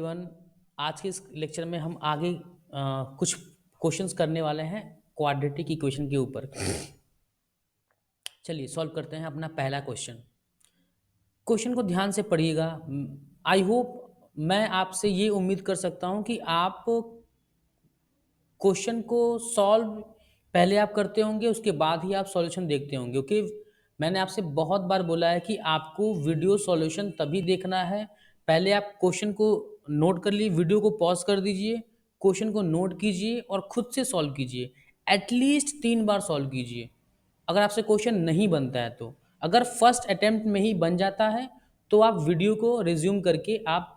Everyone. आज के इस लेक्चर में हम आगे कुछ क्वेश्चंस करने वाले हैं क्वाड्रेटिक इक्वेशन के ऊपर। चलिए सॉल्व करते हैं अपना पहला क्वेश्चन। क्वेश्चन को ध्यान से पढ़िएगा। आई होप मैं आपसे ये उम्मीद कर सकता हूँ कि आप क्वेश्चन को सॉल्व पहले आप करते होंगे, उसके बाद ही आप सॉल्यूशन देखते होंगे। ओके, मैंने आपसे बहुत बार बोला है कि आपको वीडियो सॉल्यूशन तभी देखना है, पहले आप क्वेश्चन को नोट कर लीजिए, वीडियो को पॉज कर दीजिए, क्वेश्चन को नोट कीजिए और खुद से सॉल्व कीजिए। एटलीस्ट 3 बार सॉल्व कीजिए अगर आपसे क्वेश्चन नहीं बनता है तो। अगर फर्स्ट अटेम्प्ट में ही बन जाता है तो आप वीडियो को रिज्यूम करके आप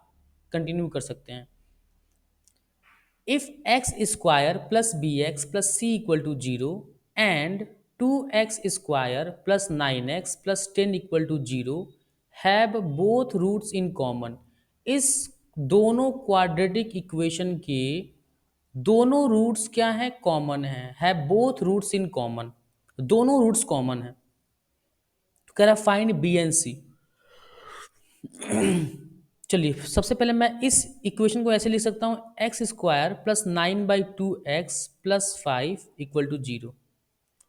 कंटिन्यू कर सकते हैं। If x square plus bx plus c equal to 0 and 2x square plus 9x plus 10 equal to 0 have both roots in common, इस दोनों क्वाड्रेटिक इक्वेशन के दोनों रूट्स क्या है? कॉमन है। Have both roots in common, दोनों roots common है। तो कह रहा फाइंड बी एंड सी। चलिए सबसे पहले मैं इस इक्वेशन को ऐसे लिख सकता हूँ, x square plus 9/2x plus 5 equal to 0।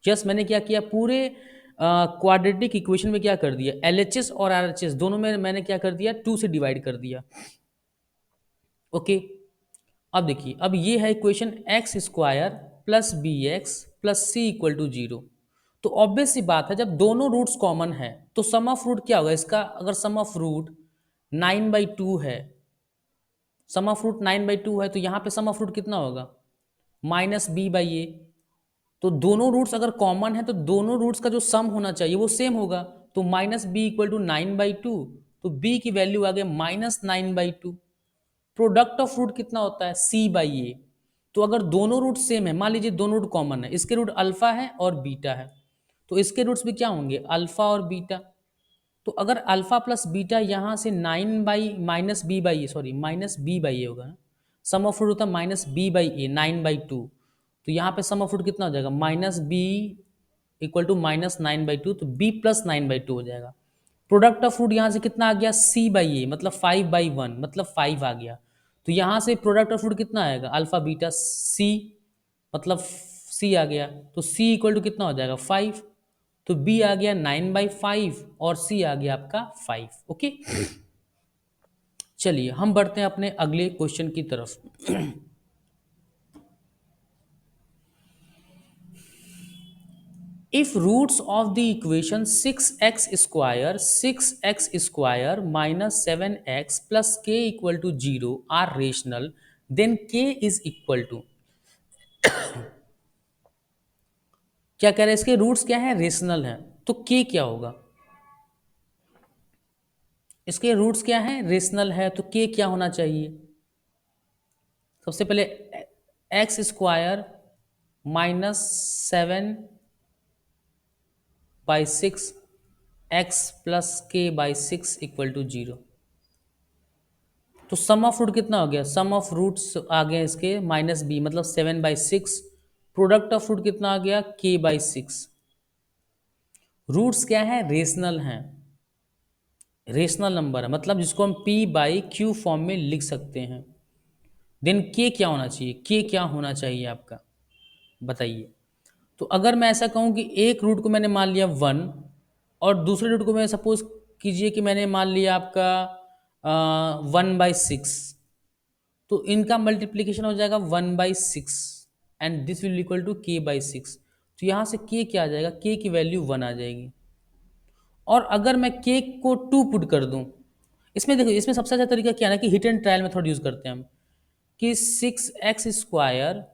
Just मैंने क्या किया, पूरे क्वाड्रेटिक इक्वेशन में क्या कर दिया, एलएचएस और आरएचएस दोनों में मैंने क्या कर दिया, 2 से डिवाइड कर दिया। ओके, अब देखिए, अब ये है equation x square plus b x plus c equal to 0। तो ऑब्वियस सी बात है, जब दोनों रूट्स कॉमन है तो सम ऑफ रूट क्या होगा इसका? अगर सम ऑफ रूट 9/2 है, सम ऑफ रूट 9/2 है तो यहाँ पे सम ऑफ रूट कितना होगा? -b/a। तो दोनों रूट्स अगर कॉमन है तो दोनों रूट्स का जो सम होना चाहिए वो सेम होगा। तो -b इक्वल टू 9/2, तो b की वैल्यू आ गया -9/2। प्रोडक्ट ऑफ रूट कितना होता है? c/a। तो अगर दोनों रूट सेम है, मान लीजिए दोनों रूट कॉमन है, इसके रूट अल्फा है और बीटा है, तो इसके रूट्स भी क्या होंगे? अल्फा और बीटा। तो अगर अल्फा प्लस बीटा यहाँ से 9/-b/a होगा ना, सम ऑफ रूट होता है -b/a 9/2। तो यहाँ पे सम ऑफ रूट कितना हो जाएगा? -b इक्वल टू -9/2, तो b प्लस 9/2 हो जाएगा। प्रोडक्ट ऑफ रूट यहाँ से कितना आ गया? c/a, मतलब 5/1, मतलब 5 आ गया। तो यहाँ से प्रोडक्ट ऑफ रूट कितना आएगा? अल्फा बीटा c, मतलब c आ गया। तो c इक्वल टू कितना हो जाएगा? 5। तो b आ गया 9/5 और c आ गया आपका 5। ओके, चलिए हम बढ़ते हैं अपने अगले क्वेश्चन की तरफ। If roots of the equation 6x square minus 7x plus k equal to 0 are rational, then k is equal to, क्या कह रहे हैं? इसके रूट्स क्या है? रेशनल है। तो k क्या होगा? इसके रूट्स क्या है? रेशनल है, तो k क्या होना चाहिए? सबसे पहले x square minus 7/6 x plus के बाई 6 इक्वल टू 0। तो सम ऑफ रूट कितना हो गया? सम ऑफ रूट्स आ गए इसके -b, मतलब 7/6। प्रोडक्ट ऑफ रूट कितना आ गया? k/6। रूट्स क्या है? रेशनल हैं, रेशनल नंबर है, मतलब जिसको हम p/q फॉर्म में लिख सकते हैं। देन k क्या होना चाहिए? k क्या होना चाहिए आपका, बताइए। तो अगर मैं ऐसा कहूँ कि एक रूट को मैंने मान लिया 1 और दूसरे रूट को मैं सपोज कीजिए कि मैंने मान लिया आपका 1/6, तो इनका मल्टीप्लीकेशन हो जाएगा 1/6 and this will equal to k/6। तो यहाँ से k क्या आ जाएगा? k की वैल्यू 1 आ जाएगी। और अगर मैं k को 2 पुट कर दूँ, इसमें देखो, इसमें सबसे अच्छा तरीका क्या है ना कि hit and trial method use करते हैं हम, कि 6x square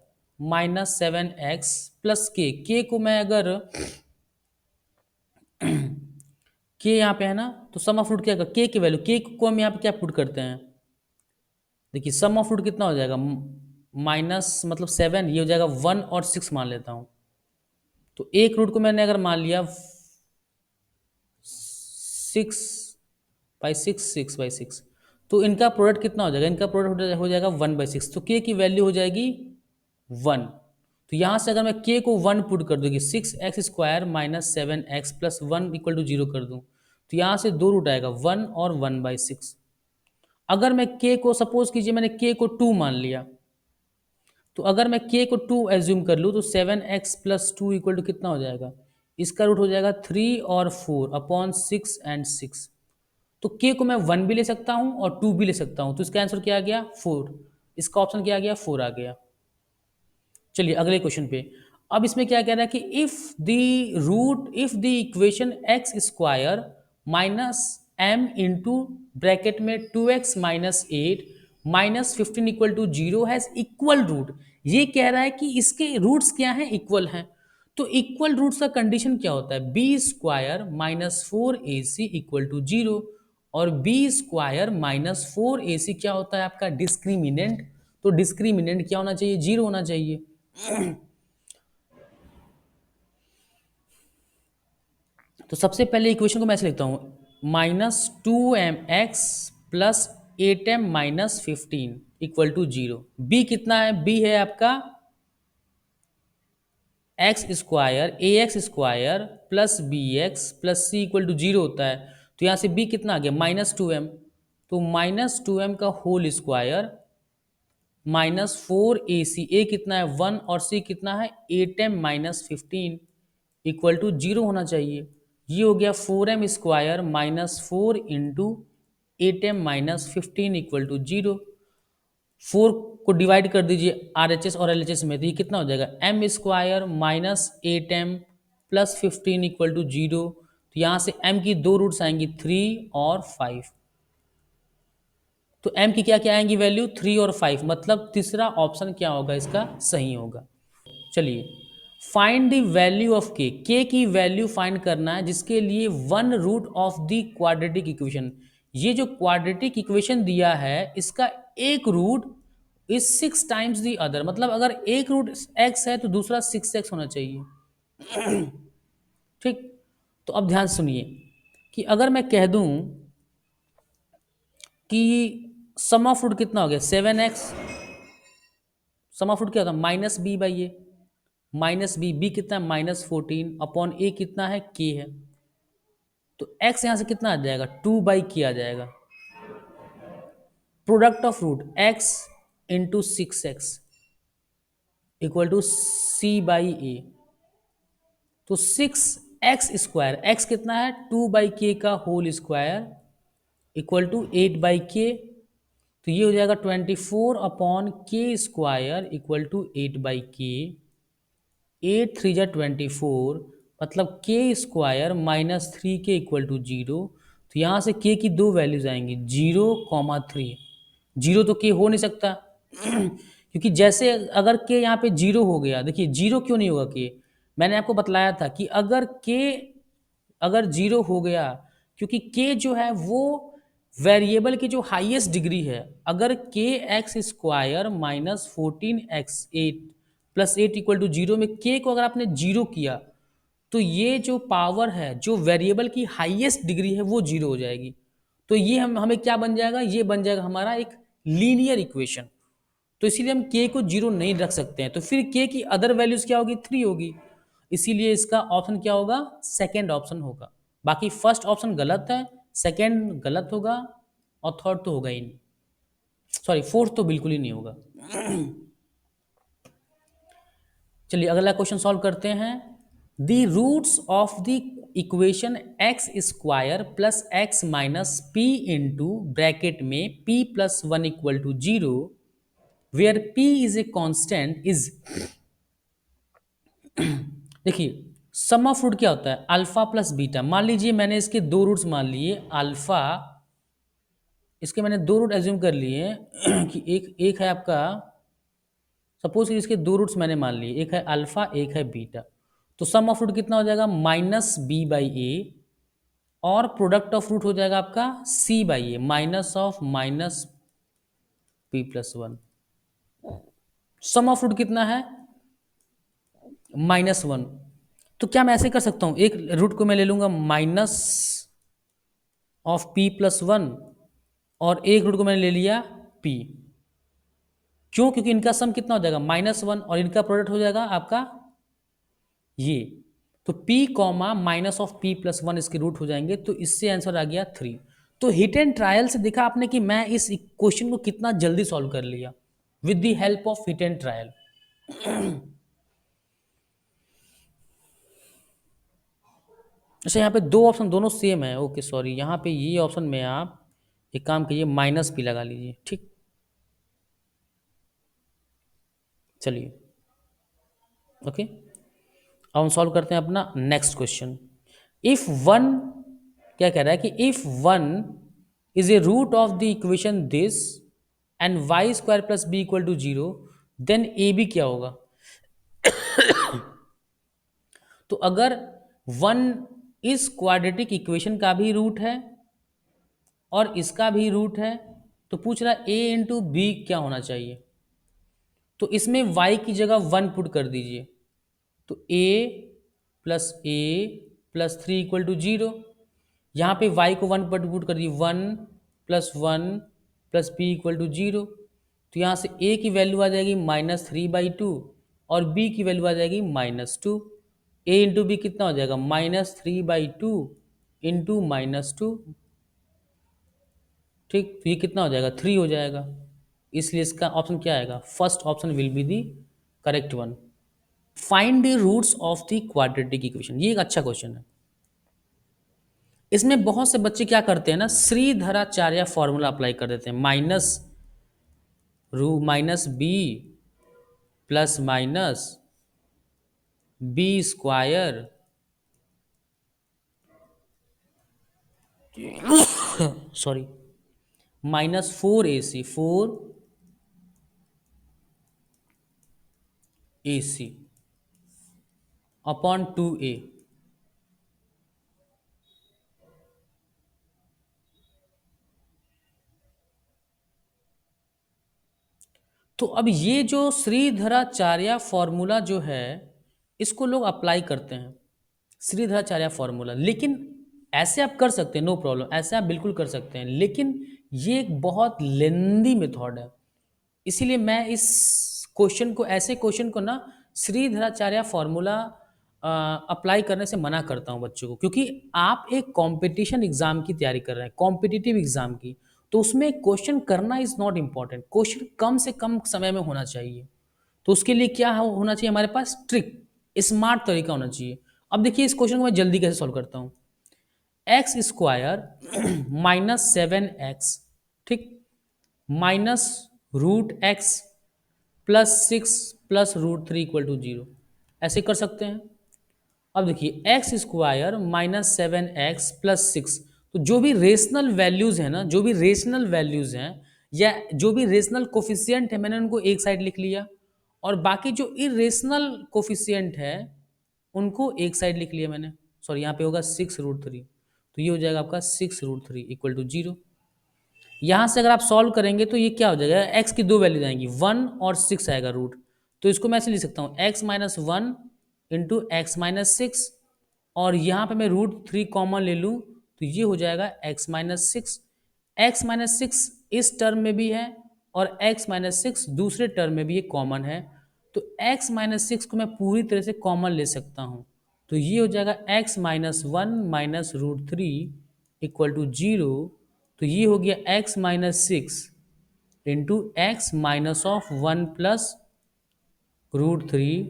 minus 7x plus के को मैं अगर के यहाँ पे है ना, तो सम ऑफ रूट क्या होगा? के की वैल्यू, के को हम यहाँ पे क्या पुट करते हैं? देखिए सम ऑफ रूट कितना हो जाएगा? माइनस मतलब 7, ये हो जाएगा 1 और 6 मान लेता हूँ। तो एक रूट को मैंने अगर मान लिया 6/6, तो इनका प्रोडक्ट कितना हो जाएगा? इनका प्रोडक्ट हो जाएगा 1/6। तो के की वैल्यू हो जाएगी 1। तो यहाँ से अगर मैं k को 1 पुट कर दूँ, 6x square minus 7x plus 1 equal to 0 कर दूँ, तो यहाँ से दो रूट आएगा 1 और 1/6। अगर मैं k को सपोज कीजिए मैंने k को 2 मान लिया, तो अगर मैं k को 2 एज्यूम कर लूँ तो 7x प्लस 2 इक्वल टू कितना हो जाएगा, इसका रूट हो जाएगा 3 और 4 अपॉन 6 एंड 6। तो k को मैं 1 भी ले सकता हूँ और 2 भी ले सकता हूँ, तो इसका आंसर क्या आ गया 4। इसका ऑप्शन क्या आ गया 4 आ गया। चलिए अगले क्वेश्चन पे। अब इसमें क्या कह रहा है कि if the equation x square minus m into bracket में 2x minus 8 minus 15 equal to 0 has equal root. ये कह रहा है कि इसके रूट्स क्या हैं, इक्वल हैं। तो इक्वल रूट्स का कंडीशन क्या होता है, b square minus 4ac equal to 0, और बी स्क्वायर माइनस 4ac क्या होता है आपका डिस्क्रिमिनेंट। तो डिस्क्रिमिनेंट क्या होना चाहिए, 0 होना चाहिए। तो सबसे पहले इक्वेशन को मैं ऐसे लिखता हूं, -2mx plus 8m minus 15 equal to 0। B कितना है, बी है आपका x square a x square plus b x plus c equal to 0 होता है। तो यहाँ से बी कितना आ गया -2m, तो -2m का होल स्क्वायर माइनस 4ac, ए कितना है 1 और सी कितना है 8m माइनस 15 इक्वल टू 0 होना चाहिए। ये हो गया 4m square minus 4 into 8m minus 15 equal to 0। 4 को डिवाइड कर दीजिए RHS और LHS में, तो ये कितना हो जाएगा m square minus 8m plus 15 equal to 0। तो यहाँ से m की दो रूट्स आएंगी 3 और 5। तो m की क्या क्या आएंगी वैल्यू 3 और 5, मतलब तीसरा ऑप्शन क्या होगा इसका सही होगा। चलिए फाइंड द वैल्यू ऑफ के की वैल्यू फाइंड करना है, जिसके लिए 1 root of the quadratic equation. ये जो क्वाड्रेटिक इक्वेशन दिया है इसका एक root is 6 times the other, मतलब अगर एक रूट x है तो दूसरा 6x होना चाहिए। ठीक, तो अब ध्यान सुनिए कि अगर मैं कह दूं कि सम ऑफ रूट कितना हो गया 7x, सम ऑफ रूट क्या होता है minus b by A, minus b, b कितना है -14 अपॉन ए कितना है के है, तो x यहां से कितना आ जाएगा 2 बाई के आ जाएगा। Product of root x into 6x equal to C by A, तो 6x स्क्वायर, x कितना है 2 बाई के का whole square equal to 8 by k, तो ये हो जाएगा 24 अपॉन के स्क्वायर इक्वल टू 8 बाई के। 8 3 जा 24, मतलब के स्क्वायर माइनस 3 के इक्वल टू 0। तो यहाँ से के की दो वैल्यूज आएंगी 0,3। 0 तो के हो नहीं सकता क्योंकि जैसे अगर के यहाँ पे 0 हो गया, देखिए 0 क्यों नहीं होगा के, मैंने आपको बतलाया था कि अगर 0 हो गया, क्योंकि के जो है वो वेरिएबल की जो हाईएस्ट डिग्री है, अगर के x square minus 14x8 plus 8 equal to 0 में के को अगर आपने 0 किया, तो ये जो पावर है जो वेरिएबल की हाईएस्ट डिग्री है वो 0 हो जाएगी। तो ये हमें क्या बन जाएगा, ये बन जाएगा हमारा एक लीनियर इक्वेशन। तो इसीलिए हम k को 0 नहीं रख सकते हैं, तो फिर k की अदर वैल्यूज क्या होगी 3 होगी। इसीलिए इसका ऑप्शन क्या होगा, सेकेंड ऑप्शन होगा। बाकी फर्स्ट ऑप्शन गलत है, सेकेंड गलत होगा, और थर्ड तो होगा ही नहीं, सॉरी फोर्थ तो बिल्कुल ही नहीं होगा। चलिए अगला क्वेश्चन सॉल्व करते हैं। The roots of the equation x square plus x minus p into bracket में p plus 1 equal to 0 where p is a constant is. देखिए सम ऑफ रूट क्या होता है, अल्फा प्लस बीटा। मान लीजिए मैंने इसके दो रूट्स मान लिए अल्फा, इसके मैंने दो रूट एज्यूम कर लिए कि एक है आपका, सपोज कि इसके दो रूट्स मैंने मान लिए, एक है अल्फा एक है बीटा। तो सम ऑफ रूट कितना हो जाएगा माइनस बी बाई ए, और प्रोडक्ट ऑफ रूट हो जाएगा आपका C by A minus of minus P plus 1। Sum of root कितना है -1। तो क्या मैं ऐसे कर सकता हूं, एक रूट को मैं ले लूंगा माइनस ऑफ p प्लस 1, और एक रूट को मैंने ले लिया p। क्यों, क्योंकि इनका सम कितना हो जाएगा -1 और इनका प्रोडक्ट हो जाएगा आपका ये, तो p comma minus of p plus 1 इसके रूट हो जाएंगे, तो इससे आंसर आ गया 3। तो हिट एंड ट्रायल से देखा आपने कि मैं इस क्वेश्चन को कितना जल्दी सॉल्व कर लिया with the help of hit and trial. अच्छा, यहाँ पे दो ऑप्शन दोनों सेम है, ओके सॉरी, यहाँ पे ये ऑप्शन में आप एक काम कीजिए, माइनस भी लगा लीजिए, ठीक। चलिए, ओके, अब हम सॉल्व करते हैं अपना नेक्स्ट क्वेश्चन। इफ वन, क्या कह रहा है कि if one is a root of the equation this and y square plus b equal to zero, then a b क्या होगा। तो अगर वन इस क्वाड्रेटिक इक्वेशन का भी रूट है और इसका भी रूट है, तो पूछ रहा है ए इंटू बी क्या होना चाहिए। तो इसमें y की जगह 1 पुट कर दीजिए, तो a plus three equal to zero. यहाँ पे y को 1 पर पुट कर दिए, 1 plus b equal to zero. तो यहाँ से a की वैल्यू आ जाएगी -3/2 और b की वैल्यू आ जाएगी -2। a इंटू बी कितना हो जाएगा, -3/2 इंटू -2, ठीक। तो ये कितना हो जाएगा, 3 हो जाएगा। इसलिए इसका ऑप्शन क्या आएगा, first option will be the correct one. Find the roots of the quadratic equation, ये एक अच्छा क्वेश्चन है। इसमें बहुत से बच्चे क्या करते हैं ना, श्रीधराचार्य फॉर्मूला अप्लाई कर देते हैं, minus b plus minus b square sorry -4ac, 4ac upon 2a। तो अब ये जो श्रीधराचार्य फॉर्मूला जो है, इसको लोग अप्लाई करते हैं, श्रीधराचार्य फॉर्मूला। लेकिन ऐसे आप कर सकते हैं, नो प्रॉब्लम, ऐसे आप बिल्कुल कर सकते हैं, लेकिन ये एक बहुत लेंदी मेथड है। इसीलिए मैं इस क्वेश्चन को, ऐसे क्वेश्चन को ना श्रीधराचार्य फॉर्मूला अप्लाई करने से मना करता हूँ बच्चों को, क्योंकि आप एक कंपटीशन एग्जाम की तैयारी कर रहे हैं, कॉम्पिटिटिव एग्जाम की, तो उसमें क्वेश्चन करना इज नॉट इम्पॉर्टेंट, क्वेश्चन कम से कम समय में होना चाहिए। तो उसके लिए क्या होना चाहिए हमारे पास, ट्रिक, स्मार्ट तरीका होना चाहिए। अब देखिए इस क्वेश्चन को मैं जल्दी कैसे सॉल्व करता हूँ। एक्स स्क्वायर -7x, ठीक, -√x +6 +√3 इक्वल टू 0, ऐसे कर सकते हैं। अब देखिए एक्स स्क्वायर -7x +6, तो जो भी रेशनल वैल्यूज है ना, जो भी रेशनल वैल्यूज हैं या जो भी रेशनल कोफिशिएंट है, मैंने उनको एक साइड लिख लिया, और बाकी जो इरेशनल कोफिशिएंट है उनको एक साइड लिख लिया मैंने। सॉरी, यहाँ पे होगा 6√3, तो ये हो जाएगा आपका 6√3 इक्वल टू 0। यहाँ से अगर आप सॉल्व करेंगे तो ये क्या हो जाएगा, एक्स की दो वैल्यूज आएंगी, 1 और 6 आएगा रूट, तो इसको मैं ऐसे लिख सकता हूँ x-1 इंटू x-6, और यहाँ पे मैं √3 कॉमन ले लूँ तो ये हो जाएगा x-6। x-6 इस टर्म में भी है और x-6 दूसरे टर्म में भी ये कॉमन है, तो x-6 को मैं पूरी तरह से कॉमन ले सकता हूँ, तो ये हो जाएगा x-1 माइनस √3 इक्वल टू 0। तो ये हो गया x-6 into x minus of 1 plus √3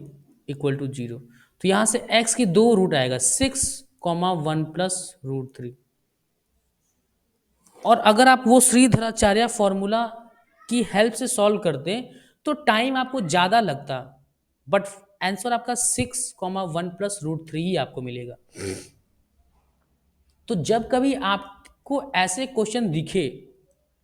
equal to 0। तो यहाँ से x की दो रूट आएगा, 6, 1 प्लस √3। और अगर आप वो श्रीधराचार्य फॉर्मूला की हेल्प से सॉल्व करते तो टाइम आपको ज़्यादा लगता, बट आंसर आपका 6, 1 प्लस √3 ही आपको मिलेगा। तो जब कभी आपको ऐसे क्वेश्चन दिखे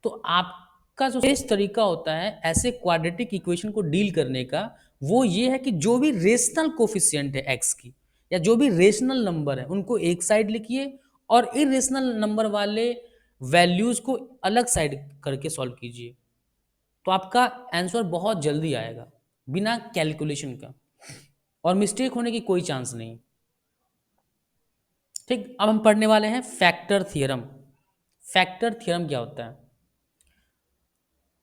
तो आपका जो बेस्ट तरीका होता है ऐसे क्वाड्रेटिक इक्वेशन को डील करने का, वो ये है कि जो भी रेशनल कोफिशिएंट है एक्स की, या जो भी रेशनल नंबर है उनको एक साइड लिखिए, और इरेशनल नंबर वाले वैल्यूज को अलग साइड करके सॉल्व कीजिए, तो आपका आंसर बहुत जल्दी आएगा बिना कैलकुलेशन का, और मिस्टेक होने की कोई चांस नहीं। ठीक, अब हम पढ़ने वाले हैं फैक्टर थियरम। फैक्टर थ्योरम क्या होता है,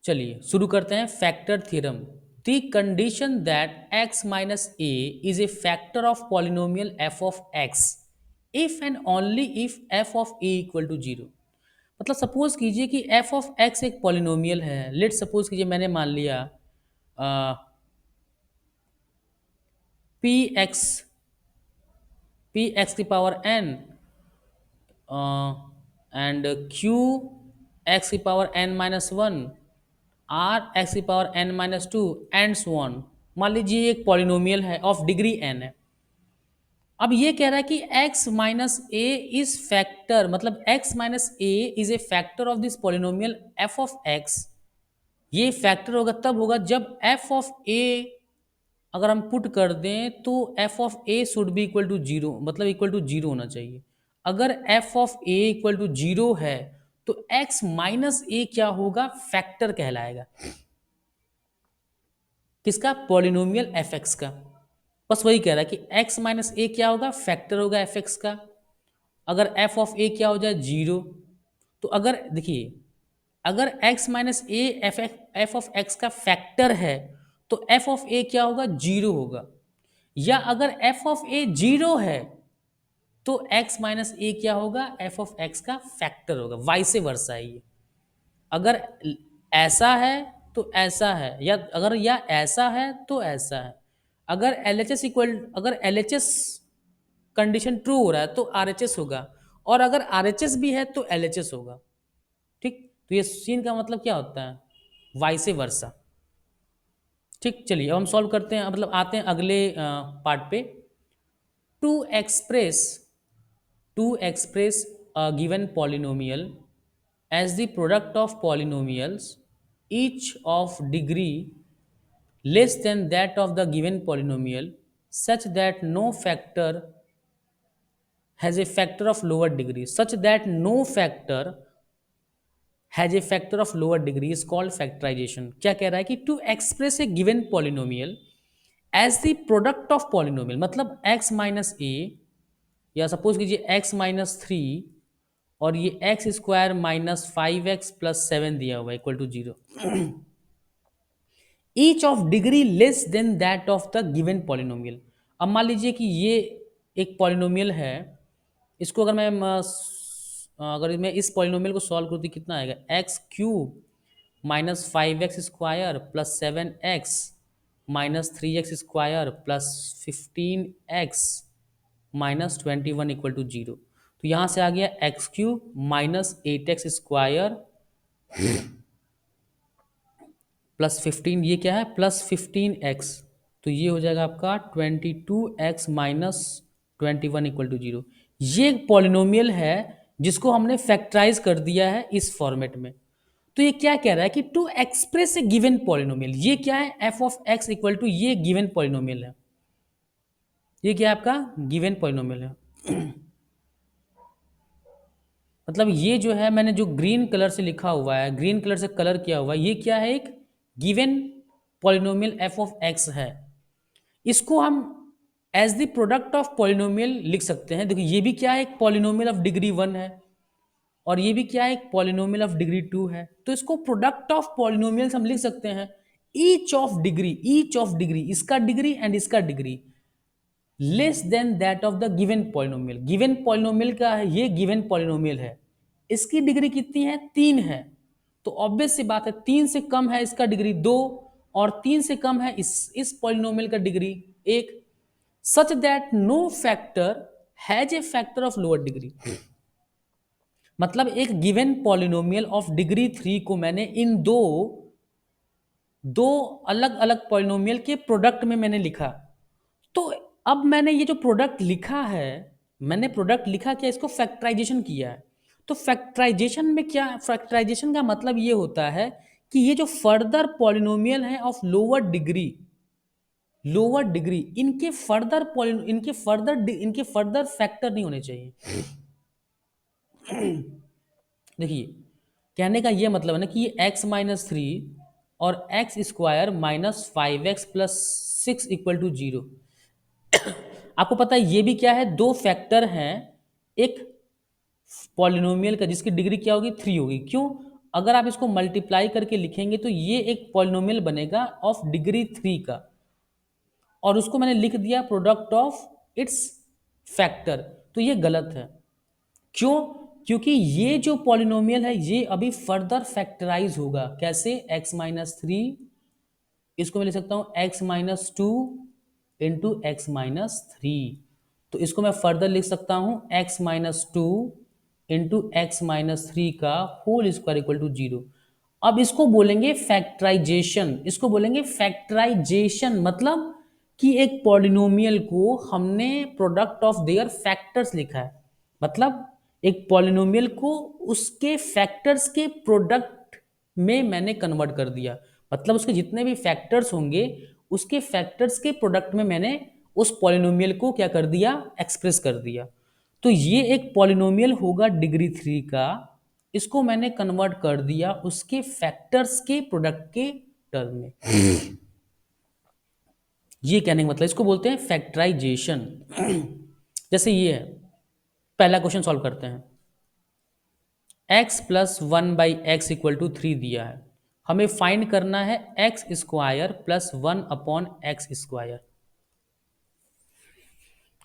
चलिए शुरू करते हैं। Factor theorem, the condition that x minus A is a factor of polynomial f of x if and only if f of a equal to 0। मतलब सपोज कीजिए कि एफ ऑफ एक्स एक पॉलिनोमियल है। लेट सपोज कीजिए मैंने मान लिया P X, P X की power N and Q X की power N minus one, R X की power N minus two and so on. मान लीजिए ये एक पॉलिनोमियल है ऑफ डिग्री एन है। अब ये कह रहा है कि x minus A is factor, मतलब x minus A is a factor of this polynomial f of x। ये फैक्टर होगा तब होगा जब f ऑफ a अगर हम पुट कर दें तो f of a should be equal to zero, मतलब इक्वल टू जीरो होना चाहिए। अगर f of a equal to zero है तो x माइनस ए क्या होगा, फैक्टर कहलाएगा। किसका, पॉलिनोमियल एफ एक्स का। बस वही कह रहा है कि x माइनस ए क्या होगा, फैक्टर होगा एफ एक्स का। अगर f ऑफ a क्या हो जाए, जीरो। तो अगर देखिए, अगर x minus A F of x का फैक्टर है तो f ऑफ a क्या होगा, जीरो होगा। या अगर f ऑफ a जीरो है तो x माइनस ए क्या होगा, f ऑफ x का फैक्टर होगा। वाइसे वर्सा है ये। अगर ऐसा है तो ऐसा है, या अगर या ऐसा है तो ऐसा है। अगर एल एच एस इक्वल, अगर L H S condition true हो रहा है तो आर एच एस होगा, और अगर आर एच एस भी है तो एल एच एस होगा। ठीक, तो ये सीन का मतलब क्या होता है, वाइसे वर्सा। ठीक, चलिए अब हम सॉल्व करते हैं, मतलब आते हैं अगले पार्ट पे। To express, to express a given polynomial as the product of polynomials each of degree less than that of the given polynomial such that no factor has a factor of lower degree, such that no factor has a factor of lower degree is called factorization। क्या कह रहा है कि to express a given polynomial as the product of polynomial, मतलब x minus a, या suppose कीजिए x minus three और ये x square minus five x plus seven दिया हुआ equal to zero, each of degree less than that of the given polynomial. अब मान लीजिए कि ये एक पॉलिनोमियल है, इसको अगर मैं अगर मैं इस पॉलिनोमियल को सॉल्व करूँ तो कितना आएगा, x cube minus five x square plus seven x minus three x square plus fifteen x minus twenty one equal to zero. तो यहाँ से आ गया x cube minus eight x square plus fifteen, ये क्या है प्लस फिफ्टीन एक्स, तो ये हो जाएगा आपका twenty two x minus twenty one equal to zero. ये एक पॉलिनोमियल है जिसको हमने फैक्टराइज कर दिया है इस फॉर्मेट में। तो ये क्या कह रहा है कि to express a given polynomial, ये क्या है f of x equal to, ये गिवन पॉलिनोमियल है, ये क्या है आपका गिवन पॉलिनोमियल है। मतलब ये जो है मैंने जो ग्रीन कलर से लिखा हुआ है, ग्रीन कलर से कलर किया हुआ है, ये क्या है, एक given polynomial f of x है। इसको हम as the product of polynomial लिख सकते हैं। देखो ये भी क्या है, एक पॉलिनोमियल ऑफ डिग्री वन है, और ये भी क्या है, एक पॉलिनोमियल ऑफ डिग्री टू है। तो इसको प्रोडक्ट ऑफ पॉलिनोमियल्स हम लिख सकते हैं। Each of degree, each of degree, इसका डिग्री एंड इसका degree less than that of the given polynomial. Given polynomial का है, ये गिवन पॉलिनोमियल है, इसकी डिग्री कितनी है, तीन है। तो ऑब्वियस सी बात है तीन से कम है इसका डिग्री दो, और तीन से कम है इस पॉलिनोमियल का डिग्री एक। Such that no factor has a factor of lower degree, मतलब एक given polynomial of degree three को मैंने इन दो दो अलग अलग पॉलिनोमियल के प्रोडक्ट में मैंने लिखा। तो अब मैंने ये जो प्रोडक्ट लिखा है, मैंने प्रोडक्ट लिखा क्या, इसको फैक्टराइजेशन किया है। तो फैक्टराइजेशन में क्या, फैक्टराइजेशन का मतलब ये होता है कि ये जो फर्दर पॉलिनोमियल है of lower degree, lower degree, इनके फर्दर फैक्टर नहीं होने चाहिए। देखिए कहने का ये मतलब है ना कि ये एक्स माइनस थ्री और x square minus five x plus six equal to zero, आपको पता है ये भी क्या है, दो फैक्टर हैं एक पॉलिनोमियल का जिसकी डिग्री क्या होगी, थ्री होगी। क्यों, अगर आप इसको मल्टीप्लाई करके लिखेंगे तो ये एक पॉलिनोमियल बनेगा ऑफ डिग्री थ्री का, और उसको मैंने लिख दिया प्रोडक्ट ऑफ इट्स फैक्टर। तो ये गलत है। क्यों, क्योंकि ये जो पॉलिनोमियल है ये अभी फर्दर फैक्टराइज होगा। कैसे? x-3, इसको मैं लिख सकता हूँ x-2 इंटू x-3। तो इसको मैं फर्दर लिख सकता हूँ x-2 इंटू x-3 का होल स्क्वायर इक्वल टू 0। अब इसको बोलेंगे फैक्टराइजेशन, इसको बोलेंगे फैक्टराइजेशन, मतलब कि एक पॉलिनोमियल को हमने प्रोडक्ट ऑफ देयर फैक्टर्स लिखा है। मतलब एक पॉलिनोमियल को उसके फैक्टर्स के प्रोडक्ट में मैंने कन्वर्ट कर दिया। मतलब उसके जितने भी फैक्टर्स होंगे उसके फैक्टर्स के प्रोडक्ट में मैंने उस पॉलिनोमियल को क्या कर दिया? एक्सप्रेस कर दिया। तो ये एक पॉलिनोमियल होगा डिग्री 3 का, इसको मैंने कन्वर्ट कर दिया उसके फैक्टर्स के प्रोडक्ट के टर्म में। ये कहने का मतलब इसको बोलते हैं फैक्टराइजेशन। जैसे ये है, पहला क्वेश्चन सॉल्व करते हैं। x plus 1/x equal to 3 दिया है, हमें फाइंड करना है एक्स स्क्वायर प्लस 1/x²।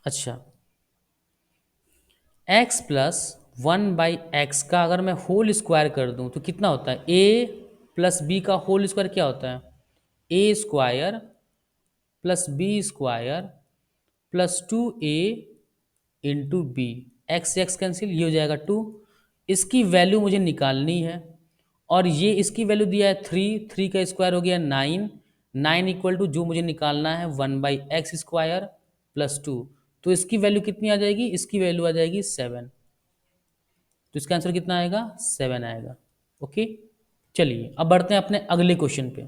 अच्छा, x प्लस 1/x का अगर मैं होल स्क्वायर कर दूं तो कितना होता है? a प्लस बी का होल स्क्वायर क्या होता है? a square plus b square plus 2a into b. X x cancel, ये हो जाएगा 2। इसकी वैल्यू मुझे निकालनी है और ये इसकी वैल्यू दिया है 3, 3 का स्क्वायर हो गया 9, 9 इक्वल टू जो मुझे निकालना है 1/x² प्लस 2। तो इसकी वैल्यू कितनी आ जाएगी? इसकी वैल्यू आ जाएगी 7। तो इसका आंसर कितना आएगा? 7 आएगा। ओके, चलिए अब बढ़ते हैं अपने अगले क्वेश्चन पे।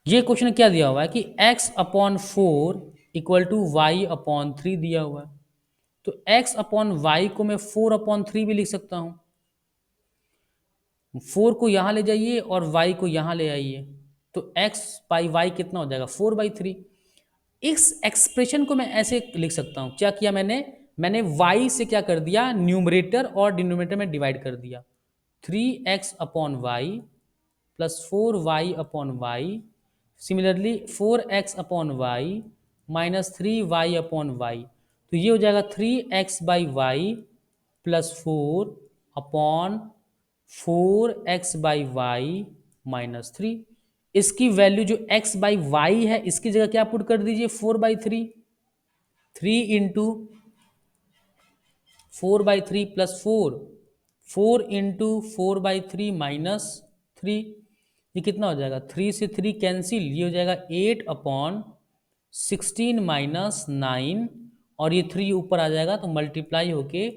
ये क्वेश्चन क्या दिया हुआ है कि x/4 इक्वल टू y/3 दिया हुआ है। तो x/y को मैं 4/3 भी लिख सकता हूं। 4 को यहां ले जाइए और y को यहां ले आइए, तो x/y कितना हो जाएगा? 4/3। इस एक्सप्रेशन को मैं ऐसे लिख सकता हूं। क्या किया मैंने y से क्या कर दिया? न्यूमरेटर और डिनोमिनेटर में डिवाइड कर दिया। 3x/y plus 4y/y, similarly 4x/y minus 3y/y। तो ये हो जाएगा 3x/y प्लस 4/4x/y माइनस 3। इसकी वैल्यू जो x/y है इसकी जगह क्या पुट कर दीजिए? 4/3। 3 इंटू 4/3 प्लस 4, 4 इंटू 4/3 माइनस 3। ये कितना हो जाएगा? 3 से 3 कैंसिल, ये हो जाएगा 8/16 माइनस 9, और ये 3 ऊपर आ जाएगा तो मल्टीप्लाई होके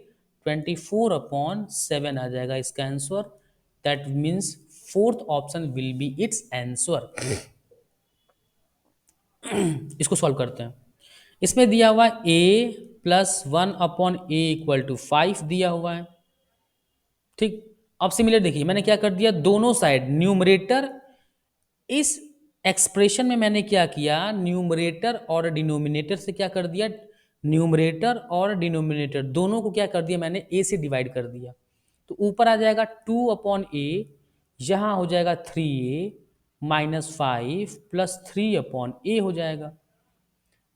24/7 आ जाएगा इसका answer. That means fourth option will B it's answer. इसको सॉल्व करते हैं। इसमें दिया हुआ a plus 1/a equal to 5 दिया हुआ है। ठीक, अब सिमिलर देखिए मैंने क्या कर दिया, दोनों साइड न्यूमरेटर, इस एक्सप्रेशन में मैंने क्या किया, न्यूमरेटर और डिनोमिनेटर से क्या कर दिया, न्यूमरेटर और डिनोमिनेटर दोनों को क्या कर दिया मैंने, a से डिवाइड कर दिया। तो ऊपर आ जाएगा 2/a, यहाँ हो जाएगा 3a माइनस 5 प्लस 3/a हो जाएगा।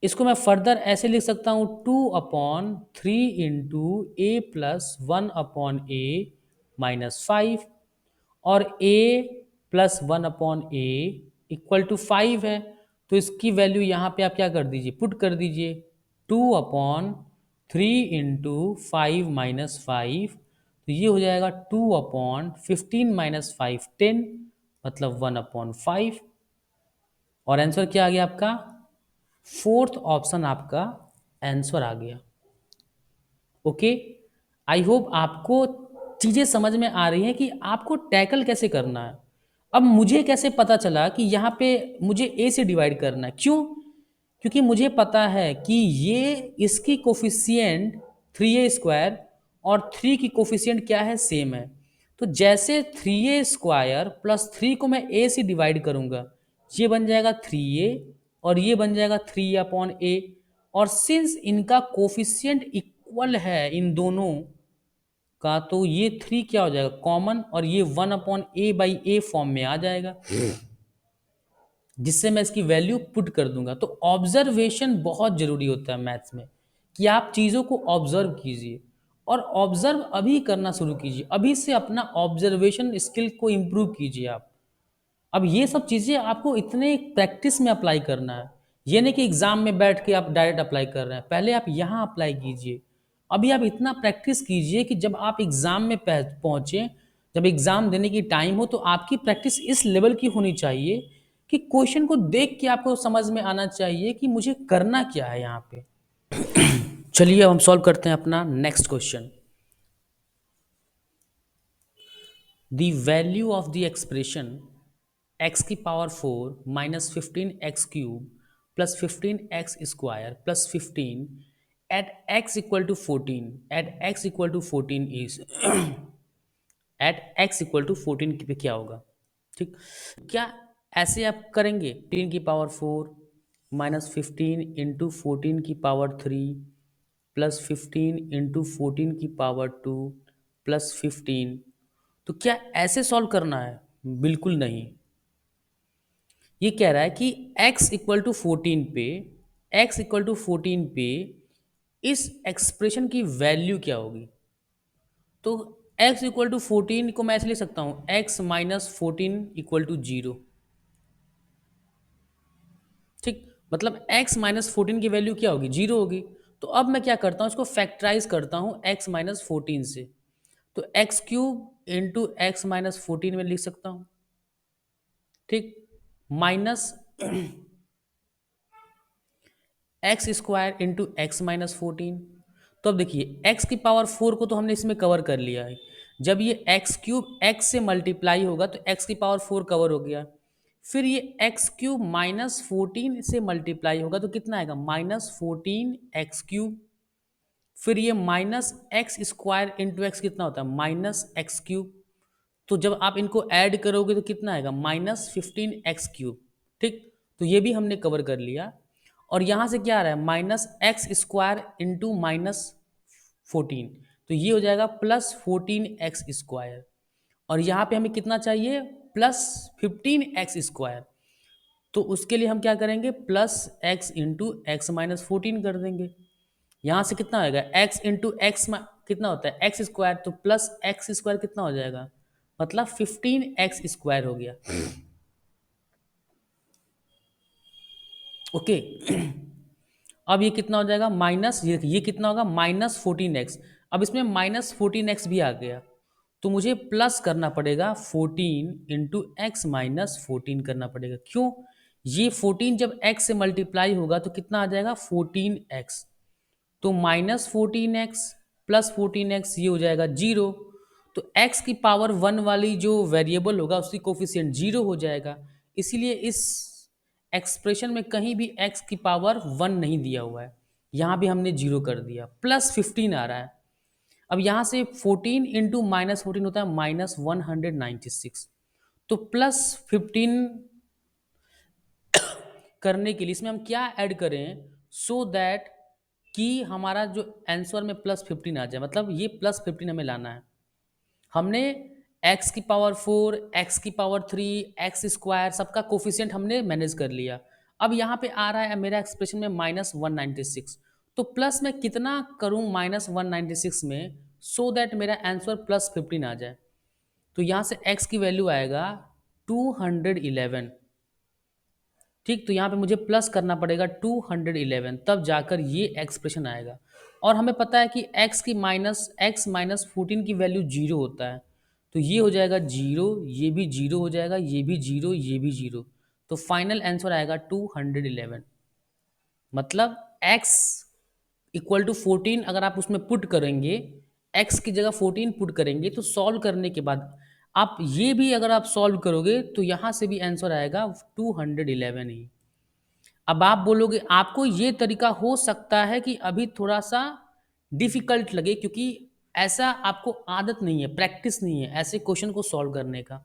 इसको मैं फर्दर ऐसे लिख सकता हूँ 2/3 into A plus 1/a minus 5, और a plus 1/a equal to 5 है। तो इसकी वैल्यू यहाँ पे आप क्या कर दीजिए, पुट कर दीजिए 2/3 इंटू 5 माइनस 5। तो ये हो जाएगा 2/15 माइनस 5 10, मतलब 1/5। और आंसर क्या आ गया आपका? फोर्थ ऑप्शन आपका आंसर आ गया। ओके, आई होप आपको चीज़ें समझ में आ रही हैं कि आपको टैकल कैसे करना है। अब मुझे कैसे पता चला कि यहाँ पे मुझे ए से डिवाइड करना है? क्यों? क्योंकि मुझे पता है कि ये इसकी कोफिशिएंट 3a² और 3 की कोफिशिएंट क्या है, सेम है। तो जैसे 3a² प्लस 3 को मैं a से डिवाइड करूंगा, ये बन जाएगा 3a और ये बन जाएगा 3/a। और सिंस इनका कोफिशिएंट इक्वल है इन दोनों का, तो ये 3 क्या हो जाएगा, कॉमन, और ये 1/a/a फॉर्म में आ जाएगा, जिससे मैं इसकी वैल्यू पुट कर दूंगा। तो ऑब्जर्वेशन बहुत जरूरी होता है मैथ्स में, कि आप चीज़ों को ऑब्जर्व कीजिए। और ऑब्जर्व अभी करना शुरू कीजिए, अभी से अपना ऑब्जर्वेशन स्किल को इम्प्रूव कीजिए आप। अब ये सब चीज़ें आपको इतने प्रैक्टिस में अप्लाई करना है, ये नहीं कि एग्ज़ाम में बैठ के आप डायरेक्ट अप्लाई कर रहे हैं, पहले आप यहाँ अप्लाई कीजिए। अभी आप इतना प्रैक्टिस कीजिए कि जब आप एग्ज़ाम में पहुँचे, जब एग्ज़ाम देने की टाइम हो तो आपकी प्रैक्टिस इस लेवल की होनी चाहिए कि क्वेश्चन को देख के आपको समझ में आना चाहिए कि मुझे करना क्या है यहाँ पे। चलिए अब हम सॉल्व करते हैं अपना next question. The value of the expression X की power 4 minus 15x³ plus 15x² plus 15 at X equal to 14 is at X equal to 14 पे क्या होगा? ठीक, क्या ऐसे आप करेंगे? 15 की पावर 4 माइनस 15 इंटू 14 की पावर 3 प्लस 15 इंटू 14 की पावर 2 प्लस 15, तो क्या ऐसे सॉल्व करना है? बिल्कुल नहीं। ये कह रहा है कि x इक्वल टू 14 पे इस एक्सप्रेशन की वैल्यू क्या होगी? तो x इक्वल टू 14 को मैं ऐसे लिख सकता हूँ, x माइनस 14 इक्वल टू 0। ठीक, मतलब x माइनस 14 की वैल्यू क्या होगी? 0 होगी। तो अब मैं क्या करता हूँ, इसको फैक्टराइज करता हूँ x माइनस 14 से। तो x³ इंटू एक्स माइनस 14 में लिख सकता हूँ। ठीक, minus x² into x minus 14। तो अब देखिए x की पावर 4 को तो हमने इसमें कवर कर लिया है। जब ये x³ x से मल्टीप्लाई होगा तो x की पावर 4 कवर हो गया। फिर ये x³ माइनस 14 से मल्टीप्लाई होगा तो कितना आएगा? Minus 14x³। फिर ये माइनस x² इंटू एक्स कितना होता है? Minus x³। तो जब आप इनको ऐड करोगे तो कितना आएगा? Minus 15x³। ठीक, तो ये भी हमने कवर कर लिया। और यहाँ से क्या आ रहा है? माइनस x² इंटू माइनस 14, तो ये हो जाएगा प्लस 14x²। और यहाँ पे हमें कितना चाहिए? Plus 15x²। तो उसके लिए हम क्या करेंगे? Plus x into x minus 14 कर देंगे। यहाँ से कितना आएगा? x इंटू एक्स कितना होता है? x², तो प्लस x² कितना हो जाएगा? मतलब 15x² हो गया। ओके, अब ये कितना हो जाएगा? माइनस ये कितना होगा? Minus 14x। अब इसमें माइनस 14x भी आ गया, तो मुझे प्लस करना पड़ेगा 14 इंटू एक्स माइनस 14 करना पड़ेगा। क्यों? ये 14 जब x से मल्टीप्लाई होगा तो कितना आ जाएगा? 14x। तो माइनस 14x प्लस 14x ये हो जाएगा 0। तो x की पावर 1 वाली जो वेरिएबल होगा उसकी कोफिशिएंट 0 हो जाएगा। इसीलिए इस एक्सप्रेशन में कहीं भी x की पावर 1 नहीं दिया हुआ है, यहाँ भी हमने 0 कर दिया। प्लस 15 आ रहा है। अब यहाँ से 14 इंटू माइनस 14 होता है माइनस 196। तो प्लस 15 करने के लिए इसमें हम क्या ऐड करें सो दैट कि हमारा जो आंसर में प्लस 15 आ जाए? मतलब ये प्लस 15 हमें लाना है। हमने x की पावर 4, x की पावर 3, x² सबका कोफिशिएंट हमने मैनेज कर लिया। अब यहाँ पे आ रहा है मेरा एक्सप्रेशन में माइनस 196। तो प्लस में कितना करूँ माइनस 196 में सो दैट मेरा आंसर प्लस 15 आ जाए? तो यहाँ से x की वैल्यू आएगा 211। ठीक, तो यहाँ पे मुझे प्लस करना पड़ेगा 211, तब जाकर ये एक्सप्रेशन आएगा। और हमें पता है कि x माइनस 14 की वैल्यू 0 होता है, तो ये हो जाएगा 0, ये भी 0 हो जाएगा, ये भी 0, ये भी 0। तो फाइनल आंसर आएगा 211। मतलब x इक्वल टू 14 अगर आप उसमें पुट करेंगे, x की जगह 14 पुट करेंगे तो सॉल्व करने के बाद आप ये भी अगर आप सॉल्व करोगे तो यहाँ से भी आंसर आएगा 211 ही। अब आप बोलोगे आपको ये तरीका हो सकता है कि अभी थोड़ा सा डिफिकल्ट लगे क्योंकि ऐसा आपको आदत नहीं है, प्रैक्टिस नहीं है ऐसे क्वेश्चन को सॉल्व करने का।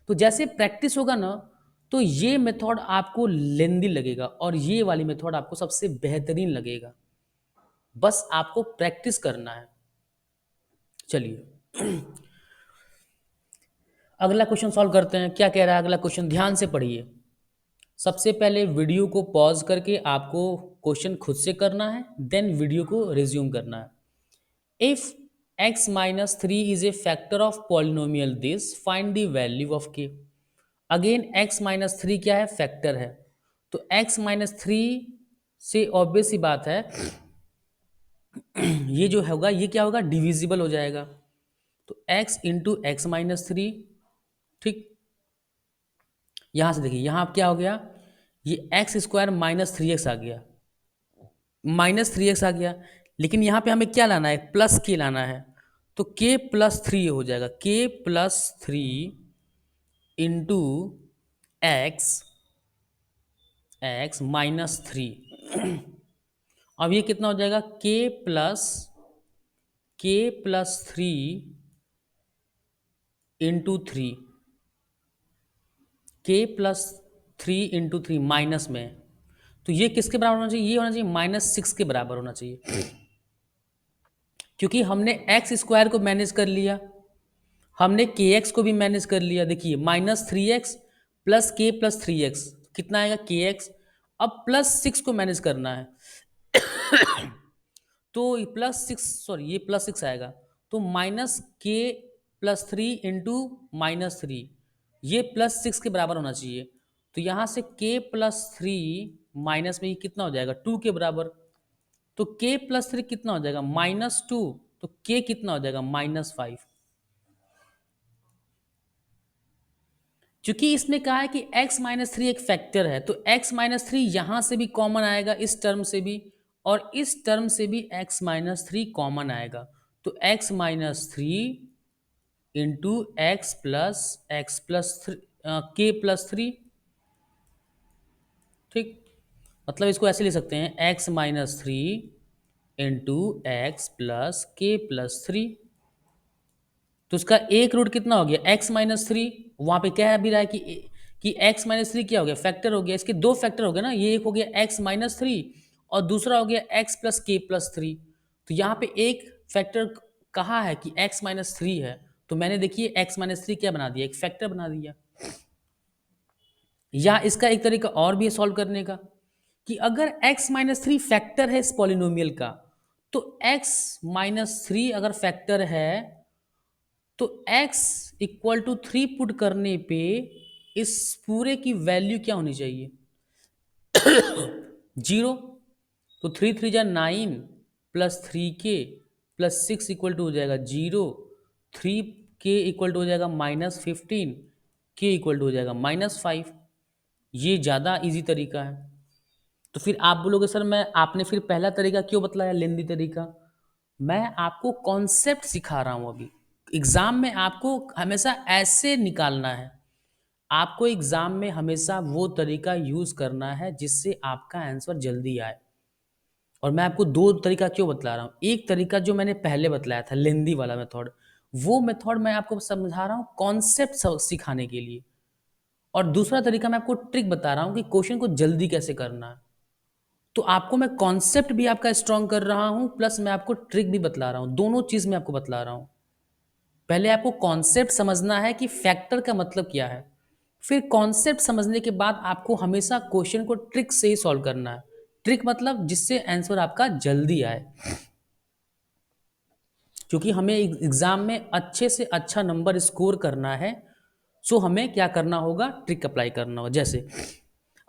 तो जैसे प्रैक्टिस होगा ना तो ये मेथड आपको लेंदी लगेगा और ये वाली मेथड आपको सबसे बेहतरीन लगेगा। बस आपको प्रैक्टिस करना है। चलिए अगला क्वेश्चन सॉल्व करते हैं। क्या कह रहा है अगला क्वेश्चन? ध्यान से पढ़िए। सबसे पहले वीडियो को पॉज करके आपको क्वेश्चन खुद से करना है, देन वीडियो को रिज्यूम करना है। If x minus three is a factor of polynomial this, find the value of k। Again x minus three क्या है, फैक्टर है, तो x माइनस थ्री से ऑब्वियस सी बात है ये जो होगा ये क्या होगा, डिविजिबल हो जाएगा। तो x into x minus three, ठीक। यहां से देखिए यहाँ क्या हो गया, ये x square minus three X आ गया, माइनस थ्री एक्स आ गया। लेकिन यहाँ पे हमें क्या लाना है, प्लस के लाना है, तो के प्लस थ्री हो जाएगा, के plus three into x, x minus three. अब ये कितना हो जाएगा, के प्लस थ्री इंटू थ्री, के plus three into three minus में, तो ये किसके बराबर होना चाहिए, ये होना चाहिए माइनस सिक्स के बराबर होना चाहिए, क्योंकि हमने एक्स स्क्वायर को मैनेज कर लिया, हमने के एक्स को भी मैनेज कर लिया। देखिए माइनस थ्री एक्स प्लस के प्लस थ्री एक्स कितना आएगा, के एक्स। अब प्लस सिक्स को मैनेज करना है तो प्लस सिक्स, सॉरी ये प्लस सिक्स आएगा, तो माइनस के plus three into minus three, ये प्लस सिक्स के बराबर होना चाहिए। तो यहाँ से के प्लस थ्री माइनस में ये कितना हो जाएगा, टू के बराबर। तो के प्लस थ्री कितना हो जाएगा, माइनस टू, तो के कितना हो जाएगा, माइनस फाइव। क्योंकि इसने कहा है कि x माइनस थ्री एक फैक्टर है, तो x माइनस थ्री यहां से भी कॉमन आएगा, इस टर्म से भी, और इस टर्म से भी x माइनस थ्री कॉमन आएगा। तो x minus three into x plus three, के प्लस थ्री, ठीक। मतलब इसको ऐसे लिख सकते हैं, x minus three into x plus के प्लस थ्री। तो उसका एक रूट कितना हो गया, x माइनस थ्री। वहां पे क्या है भी रहा है कि x माइनस थ्री क्या हो गया, फैक्टर हो गया, इसके दो फैक्टर हो गए ना, ये एक हो गया x माइनस थ्री और दूसरा हो गया x प्लस के प्लस थ्री। तो यहाँ पे एक फैक्टर कहा है कि x माइनस थ्री है, तो मैंने देखिए x माइनस थ्री क्या बना दिया, एक फैक्टर बना दिया। या इसका एक तरीका और भी है सॉल्व करने का, कि अगर x माइनस थ्री फैक्टर है इस पॉलिनोमियल का, तो x माइनस थ्री अगर फैक्टर है तो x equal to three put करने पे इस पूरे की वैल्यू क्या होनी चाहिए, जीरो। तो थ्री थ्री जा नाइन प्लस थ्री के प्लस सिक्स इक्वल टू हो जाएगा जीरो, थ्री के इक्वल टू हो जाएगा माइनस फिफ्टीन, के इक्वल टू हो जाएगा माइनस फाइव। ये ज़्यादा इजी तरीका है। तो फिर आप बोलोगे सर मैं, आपने फिर पहला तरीका क्यों बतलाया, लेंदी तरीका। मैं आपको कॉन्सेप्ट सिखा रहा हूं अभी। एग्जाम में आपको हमेशा ऐसे निकालना है, आपको एग्जाम में हमेशा वो तरीका यूज करना है जिससे आपका आंसर जल्दी आए। और मैं आपको दो तरीका क्यों बतला रहा हूँ, एक तरीका जो मैंने पहले बतलाया था लेंदी वाला मेथड, वो मेथड मैं आपको समझा रहा हूँ कॉन्सेप्ट सिखाने के लिए, और दूसरा तरीका मैं आपको ट्रिक बता रहा हूँ कि क्वेश्चन को जल्दी कैसे करना है। तो आपको मैं कॉन्सेप्ट भी आपका स्ट्रॉन्ग कर रहा हूं, प्लस मैं आपको ट्रिक भी बतला रहा हूं, दोनों चीज मैं आपको बतला रहा हूं। पहले आपको कॉन्सेप्ट समझना है कि फैक्टर का मतलब क्या है, फिर कॉन्सेप्ट समझने के बाद आपको हमेशा क्वेश्चन को ट्रिक से ही सॉल्व करना है। ट्रिक मतलब जिससे आंसर आपका जल्दी आए, क्योंकि हमें एग्जाम में अच्छे से अच्छा नंबर स्कोर करना है। सो हमें क्या करना होगा, ट्रिक अप्लाई करना होगा। जैसे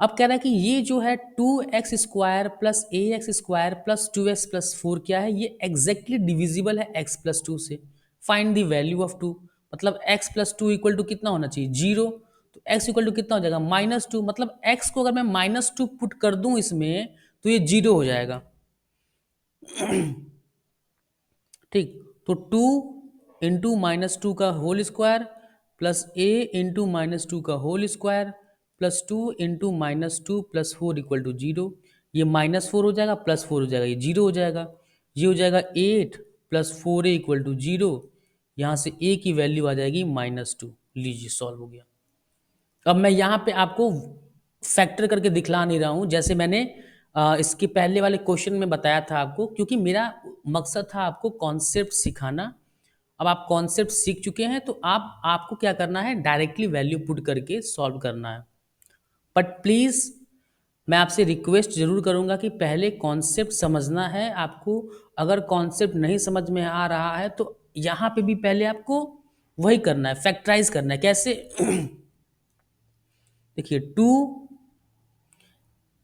अब कह रहा है कि ये जो है two X square plus A x square plus two X plus four क्या है, ये एग्जैक्टली डिविजिबल है एक्स प्लस टू से। Find the value of two, मतलब X plus two equal to कितना होना चाहिए, जीरो। तो एक्स इक्वल टू कितना हो जाएगा, माइनस टू। मतलब एक्स को अगर मैं माइनस टू पुट कर दूं इसमें तो ये जीरो हो जाएगा, ठीक। तो टू इंटू माइनस टू का whole square plus a into minus two का whole square plus two into minus two plus four equal to zero. ये माइनस फोर हो जाएगा, प्लस फोर हो जाएगा, ये जीरो हो जाएगा। ये हो जाएगा eight plus four a equal to zero. यहाँ से ए की वैल्यू आ जाएगी माइनस टू। लीजिए सॉल्व हो गया। अब मैं यहाँ पे आपको फैक्टर करके दिखला नहीं रहा हूँ, जैसे मैंने इसके पहले वाले क्वेश्चन में बताया था आपको, क्योंकि मेरा मकसद था आपको कॉन्सेप्ट सिखाना। अब आप कॉन्सेप्ट सीख चुके हैं तो आपको क्या करना है, डायरेक्टली वैल्यू पुट करके सॉल्व करना है। बट प्लीज़ मैं आपसे रिक्वेस्ट जरूर करूंगा कि पहले कॉन्सेप्ट समझना है आपको। अगर कॉन्सेप्ट नहीं समझ में आ रहा है तो यहाँ पे भी पहले आपको वही करना है, फैक्टराइज करना है। कैसे? देखिए,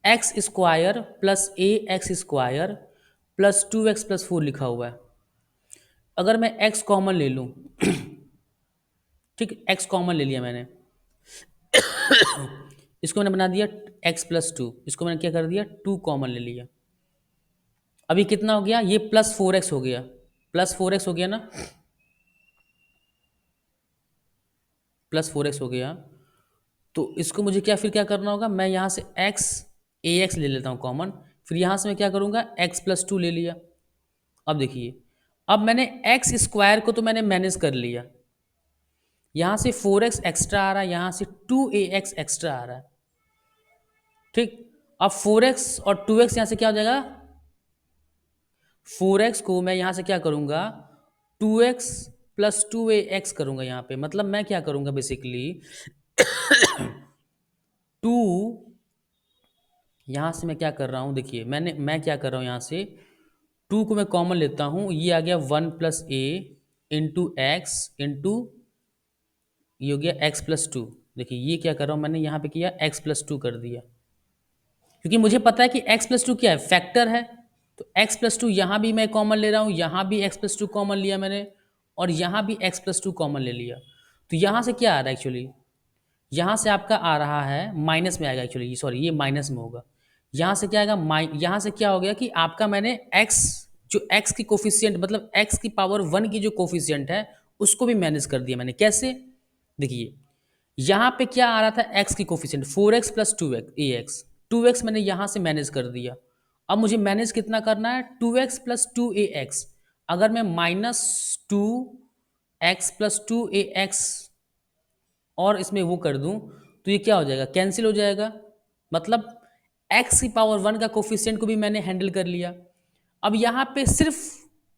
2x² plus ax² plus 2x plus 4 लिखा हुआ है। अगर मैं x कॉमन ले लूँ, ठीक, x कॉमन ले लिया मैंने, इसको मैंने बना दिया x+2, इसको मैंने क्या कर दिया, 2 कॉमन ले लिया। अभी कितना हो गया, ये +4x हो गया, +4x हो गया ना, +4x हो गया। तो इसको मुझे क्या फिर क्या करना होगा, मैं यहाँ से ax ले लेता हूँ कॉमन, फिर यहाँ से मैं क्या करूँगा, x+2 ले लिया। अब देखिए, अब मैंने x² को तो मैंने मैनेज कर लिया, यहाँ से 4x एक्स्ट्रा आ रहा है, यहाँ से 2ax एक्स्ट्रा आ रहा है, ठीक। अब 4x और 2x यहाँ से क्या हो जाएगा, 4x को मैं यहाँ से क्या करूँगा, 2x प्लस 2ax करूँगा यहाँ पे। मतलब मैं क्या करूँगा बेसिकली, 2, यहाँ से मैं क्या कर रहा हूँ, देखिए मैं क्या कर रहा हूँ, यहाँ से 2 को मैं कॉमन लेता हूँ, ये आ गया 1 + a इंटू एक्स इंटू, ये हो गया x+2। देखिए ये क्या कर रहा हूँ मैंने यहाँ पे किया, x+2 कर दिया, क्योंकि मुझे पता है कि x+2 क्या है, फैक्टर है। तो x+2 यहाँ भी मैं कॉमन ले रहा हूँ, यहाँ भी x+2 कॉमन लिया मैंने, और यहाँ भी x+2 कॉमन ले लिया। तो यहाँ से क्या आ रहा है एक्चुअली, यहाँ से आपका आ रहा है माइनस में आएगा एक्चुअली, सॉरी ये माइनस में होगा। यहाँ से क्या आएगा, यहाँ से क्या हो गया कि आपका मैंने x, जो x की कोफिशिएंट मतलब x की पावर 1 की जो कोफिशिएंट है उसको भी मैनेज कर दिया मैंने। कैसे? देखिए, यहाँ पे क्या आ रहा था, x की coefficient 4x plus 2x, 2x मैंने यहाँ से मैनेज कर दिया। अब मुझे मैनेज कितना करना है, 2x प्लस 2ax। अगर मैं -2x प्लस 2ax और इसमें वो कर दूं तो ये क्या हो जाएगा, कैंसिल हो जाएगा। मतलब x की पावर 1 का कोफिशिएंट को भी मैंने हैंडल कर लिया। अब यहाँ पे सिर्फ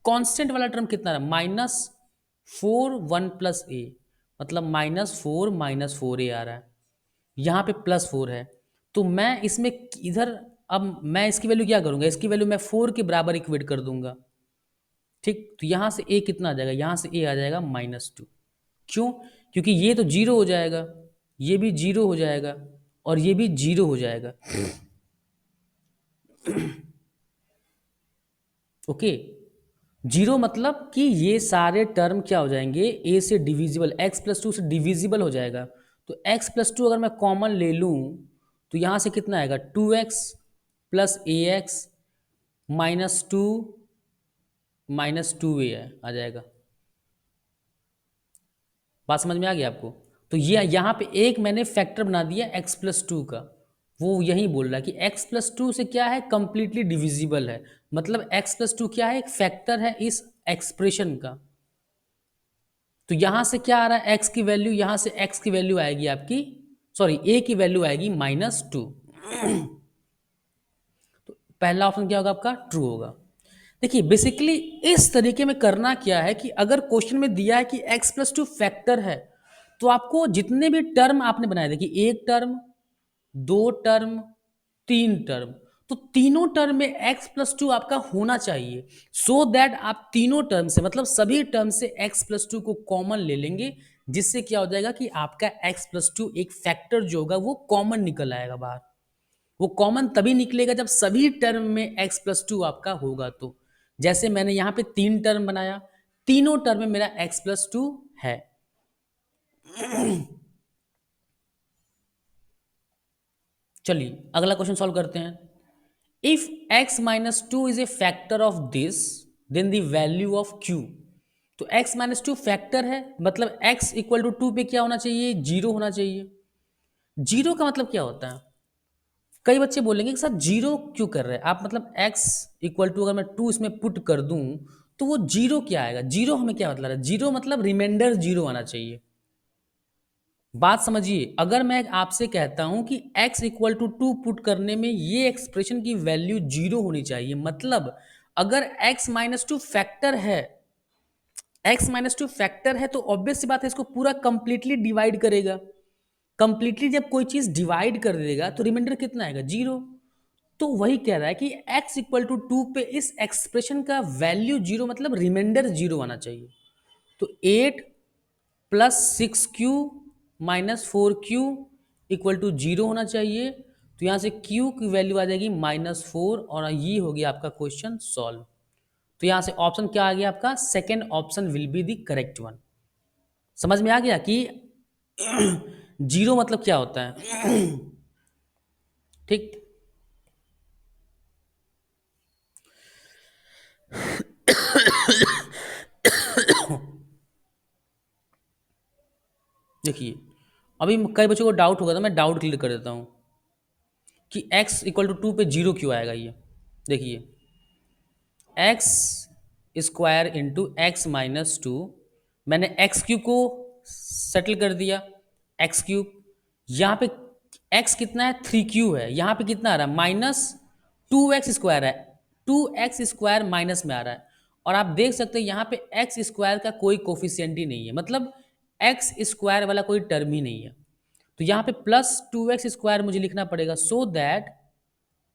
कांस्टेंट वाला टर्म कितना है, -4 1 + a, मतलब -4 -4a आ रहा है, यहाँ पे +4 है। तो मैं इसमें इधर, अब मैं इसकी वैल्यू क्या करूँगा, इसकी वैल्यू मैं 4 के बराबर इक्वेट कर दूंगा, ठीक। तो यहाँ से a कितना आ जाएगा, यहाँ से a आ जाएगा -2। क्यों? क्योंकि ये तो 0 हो जाएगा, ये भी 0 हो जाएगा, और ये भी 0 हो जाएगा। ओके, 0 मतलब कि ये सारे टर्म क्या हो जाएंगे, a से डिविजिबल, x+2 से डिविजिबल हो जाएगा। तो x+2 अगर मैं कॉमन ले लूँ तो यहाँ से कितना आएगा, 2x प्लस ax -2 -2a आ जाएगा। बात समझ में आ गई आपको? तो ये यहाँ पे एक मैंने फैक्टर बना दिया x+2 का, वो यही बोल रहा है कि x+2 से क्या है, कंप्लीटली डिविजिबल है। मतलब x+2 क्या है, एक फैक्टर है इस एक्सप्रेशन का। तो यहाँ से क्या आ रहा है, x की वैल्यू, यहाँ से x की वैल्यू आएगी आपकी, सॉरी a की वैल्यू आएगी -2। तो पहला ऑप्शन क्या होगा आपका, ट्रू होगा। देखिए बेसिकली इस तरीके में करना क्या है कि अगर क्वेश्चन में दिया है कि x+2 फैक्टर है, तो आपको जितने भी टर्म आपने बनाए, देखिए एक टर्म, दो टर्म, तीन टर्म, तो तीनों टर्म में x+2 आपका होना चाहिए, सो दैट आप तीनों टर्म से, मतलब सभी टर्म से x+2 को कॉमन ले लेंगे, जिससे क्या हो जाएगा कि आपका x+2 एक फैक्टर जो होगा वो कॉमन निकल आएगा बाहर। वो कॉमन तभी निकलेगा जब सभी टर्म में x+2 आपका होगा। तो जैसे मैंने यहाँ पे 3 टर्म बनाया, तीनों टर्म में मेरा x+2 है। चलिए अगला क्वेश्चन सॉल्व करते हैं। If x-2 is a factor of this, then the value of q। तो x-2 फैक्टर है, मतलब x = 2 पे क्या होना चाहिए, 0 होना चाहिए। 0 का मतलब क्या होता है, कई बच्चे बोलेंगे कि सर 0 क्यों कर रहे हैं आप, मतलब x = अगर मैं 2 इसमें पुट कर दूं तो वो 0 क्या आएगा, 0 हमें क्या मतलब है, 0 मतलब रिमाइंडर 0 आना चाहिए। बात समझिए, अगर मैं आपसे कहता हूं कि x = 2 पुट करने में ये एक्सप्रेशन की वैल्यू 0 होनी चाहिए, मतलब अगर x-2 फैक्टर है, x-2 फैक्टर है तो ऑब्वियस सी बात है इसको पूरा कंप्लीटली डिवाइड करेगा। कंप्लीटली जब कोई चीज डिवाइड कर देगा तो रिमाइंडर कितना आएगा, 0। तो वही कह रहा है कि x इक्वल टू 2 पे इस एक्सप्रेशन का वैल्यू 0 मतलब रिमाइंडर 0 आना चाहिए। तो 8 plus 6q minus 4q equal to 0 होना चाहिए। तो यहाँ से q की वैल्यू आ जाएगी -4 और ये हो गया आपका क्वेश्चन सॉल्व। तो यहाँ से ऑप्शन क्या आ गया आपका, second option will be the correct one. समझ में आ गया कि जीरो मतलब क्या होता है। ठीक। देखिए अभी कई बच्चों को डाउट होगा, तो मैं डाउट क्लियर कर देता हूँ कि x इक्वल टू 2 पे 0 क्यों आएगा। ये देखिए x square into x minus 2, मैंने एक्स क्यूब को सेटल कर दिया। एक्स क्यूब यहाँ पे एक्स कितना है, 3q है। यहाँ पे कितना आ रहा है, -2x² है। 2x² माइनस में आ रहा है। और आप देख सकते हैं यहाँ पे एक्स स्क्वायर का कोई कोफिशिएंट ही नहीं है, मतलब एक्स स्क्वायर वाला कोई टर्म ही नहीं है। तो यहाँ पे +2x² मुझे लिखना पड़ेगा, सो दैट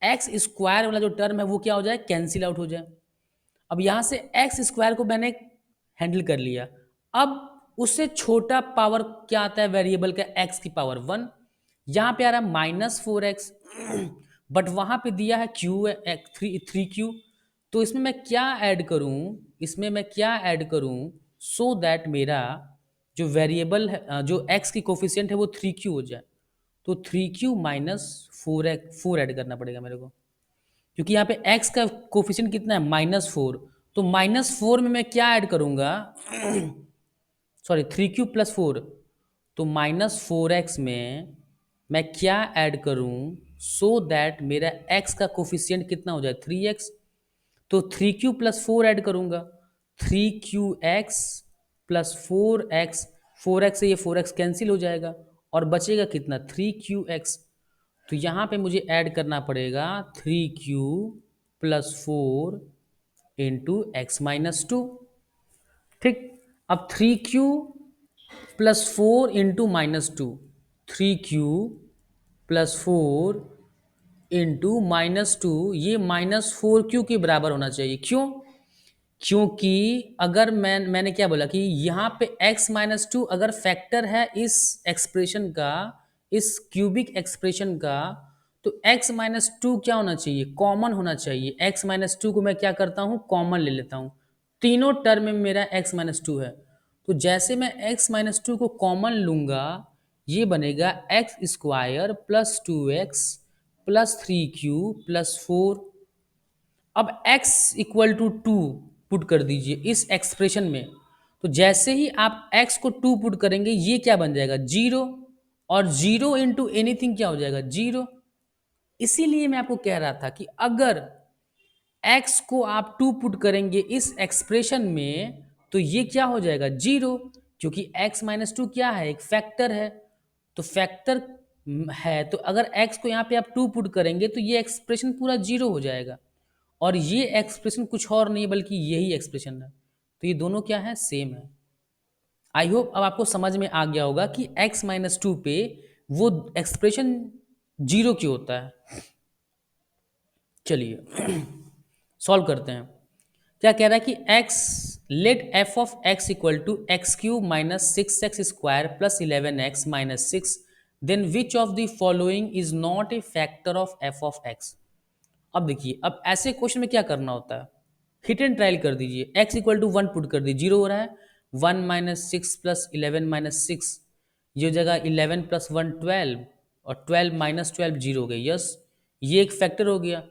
एक्स स्क्वायर वाला जो टर्म है वो क्या हो जाए, कैंसिल आउट हो जाए। अब यहाँ से एक्स स्क्वायर को मैंने हैंडल कर लिया। अब उससे छोटा पावर क्या आता है वेरिएबल का, एक्स की पावर 1। यहाँ पे आ रहा है -4x, बट वहाँ पे दिया है क्यू, 3q। तो इसमें मैं क्या ऐड करूँ, इसमें मैं क्या ऐड करूँ सो दैट मेरा जो वेरिएबल है, जो एक्स की कोफिशिएंट है वो 3q हो जाए। तो 3q माइनस 4 ऐड करना पड़ेगा मेरे को, क्योंकि यहाँ पे x का कोफिशिएंट कितना है, -4। तो -4 में मैं क्या ऐड करूंगा, सॉरी 3q + 4। तो -4x में मैं क्या ऐड करूं सो दैट मेरा x का कोफिशिएंट कितना हो जाए, 3x। तो 3q + 4 ऐड करूंगा, 3qx + 4x। 4x से ये 4x कैंसिल हो जाएगा और बचेगा कितना, 3qx। तो यहाँ पे मुझे ऐड करना पड़ेगा 3q + 4 इंटू एक्स माइनस 2। ठीक। अब 3q + 4 इंटू -2, 3q + 4 इंटू -2, ये -4q के बराबर होना चाहिए। क्यों, क्योंकि अगर मैंने क्या बोला कि यहाँ पे x-2 अगर फैक्टर है इस एक्सप्रेशन का, इस क्यूबिक एक्सप्रेशन का, तो x-2 क्या होना चाहिए, कॉमन होना चाहिए। x-2 को मैं क्या करता हूँ, कॉमन ले लेता हूँ। तीनों टर्म में मेरा x-2 है। तो जैसे मैं x-2 को कॉमन लूँगा, ये बनेगा x² + 2x + 3q + 4। अब x इक्वल टू 2 पुट कर दीजिए इस एक्सप्रेशन में। तो जैसे ही आप x को 2 पुट करेंगे, ये क्या बन जाएगा, 0। और 0 इंटू एनीथिंग क्या हो जाएगा, 0। इसीलिए मैं आपको कह रहा था कि अगर x को आप 2 पुट करेंगे इस एक्सप्रेशन में, तो ये क्या हो जाएगा, 0। क्योंकि x-2 क्या है, एक फैक्टर है। तो फैक्टर है, तो अगर x को यहाँ पे आप 2 पुट करेंगे तो ये एक्सप्रेशन पूरा 0 हो जाएगा। और ये एक्सप्रेशन कुछ और नहीं बल्कि यही एक्सप्रेशन है। तो ये दोनों क्या है, सेम है। आई होप अब आपको समझ में आ गया होगा कि x-2 पे वो एक्सप्रेशन 0 क्यों होता है। चलिए सॉल्व करते हैं। क्या कह रहा है कि x, let f of x equal to x³ - 6x² + 11x - 6, then which of the following is not a factor of f of x। अब देखिए, अब ऐसे क्वेश्चन में क्या करना होता है, हिट एंड ट्रायल कर दीजिए। x इक्वल टू 1 पुट कर दीजिए, 0 हो रहा है। 1 - 6 + 11 - 6, ये जगह 11 + 1 12, और 12 - 12 0 हो गई। यस, ये एक फैक्टर हो गया।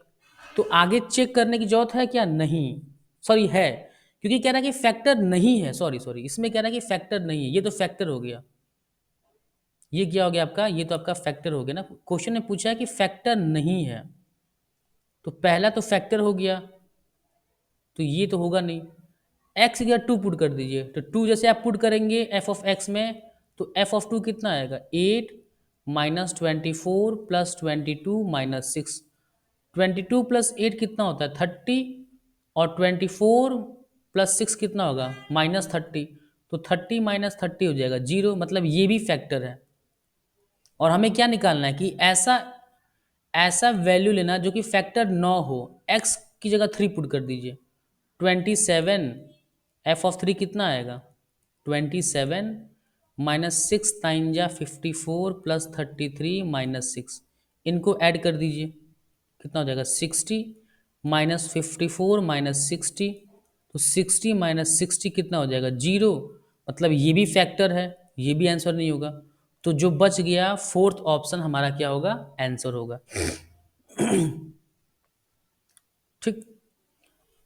तो आगे चेक करने की जरूरत है क्या, नहीं, सॉरी है, क्योंकि कह रहा है कि फैक्टर नहीं है। सॉरी सॉरी, इसमें कह रहा है कि फैक्टर नहीं है, ये तो फैक्टर हो गया। ये क्या हो गया आपका, ये तो आपका फैक्टर हो गया ना। क्वेश्चन ने पूछा है कि फैक्टर नहीं है, तो पहला तो फैक्टर हो गया, तो ये तो होगा नहीं। एक्स की जगह 2 पुट कर दीजिए, तो 2 जैसे आप पुट करेंगे एफ ऑफ एक्स में, तो एफ ऑफ 2 कितना आएगा, 8 - 24 + 22 - 6। 22 + 8 कितना होता है, 30, और 24 + 6 कितना होगा, -30। तो 30 - 30 हो जाएगा 0, मतलब ये भी फैक्टर है। और हमें क्या निकालना है कि ऐसा ऐसा वैल्यू लेना जो कि फैक्टर 9 हो। x की जगह 3 पुट कर दीजिए। 27 एफ ऑफ 3 कितना आएगा? 27 माइनस 6 नाइन जा 54 प्लस 33 माइनस 6, इनको ऐड कर दीजिए, कितना हो जाएगा? 60 माइनस 54 माइनस 60, तो 60 माइनस 60 कितना हो जाएगा? 0। मतलब ये भी फैक्टर है, ये भी आंसर नहीं होगा। तो जो बच गया फोर्थ ऑप्शन हमारा क्या होगा? आंसर होगा। ठीक।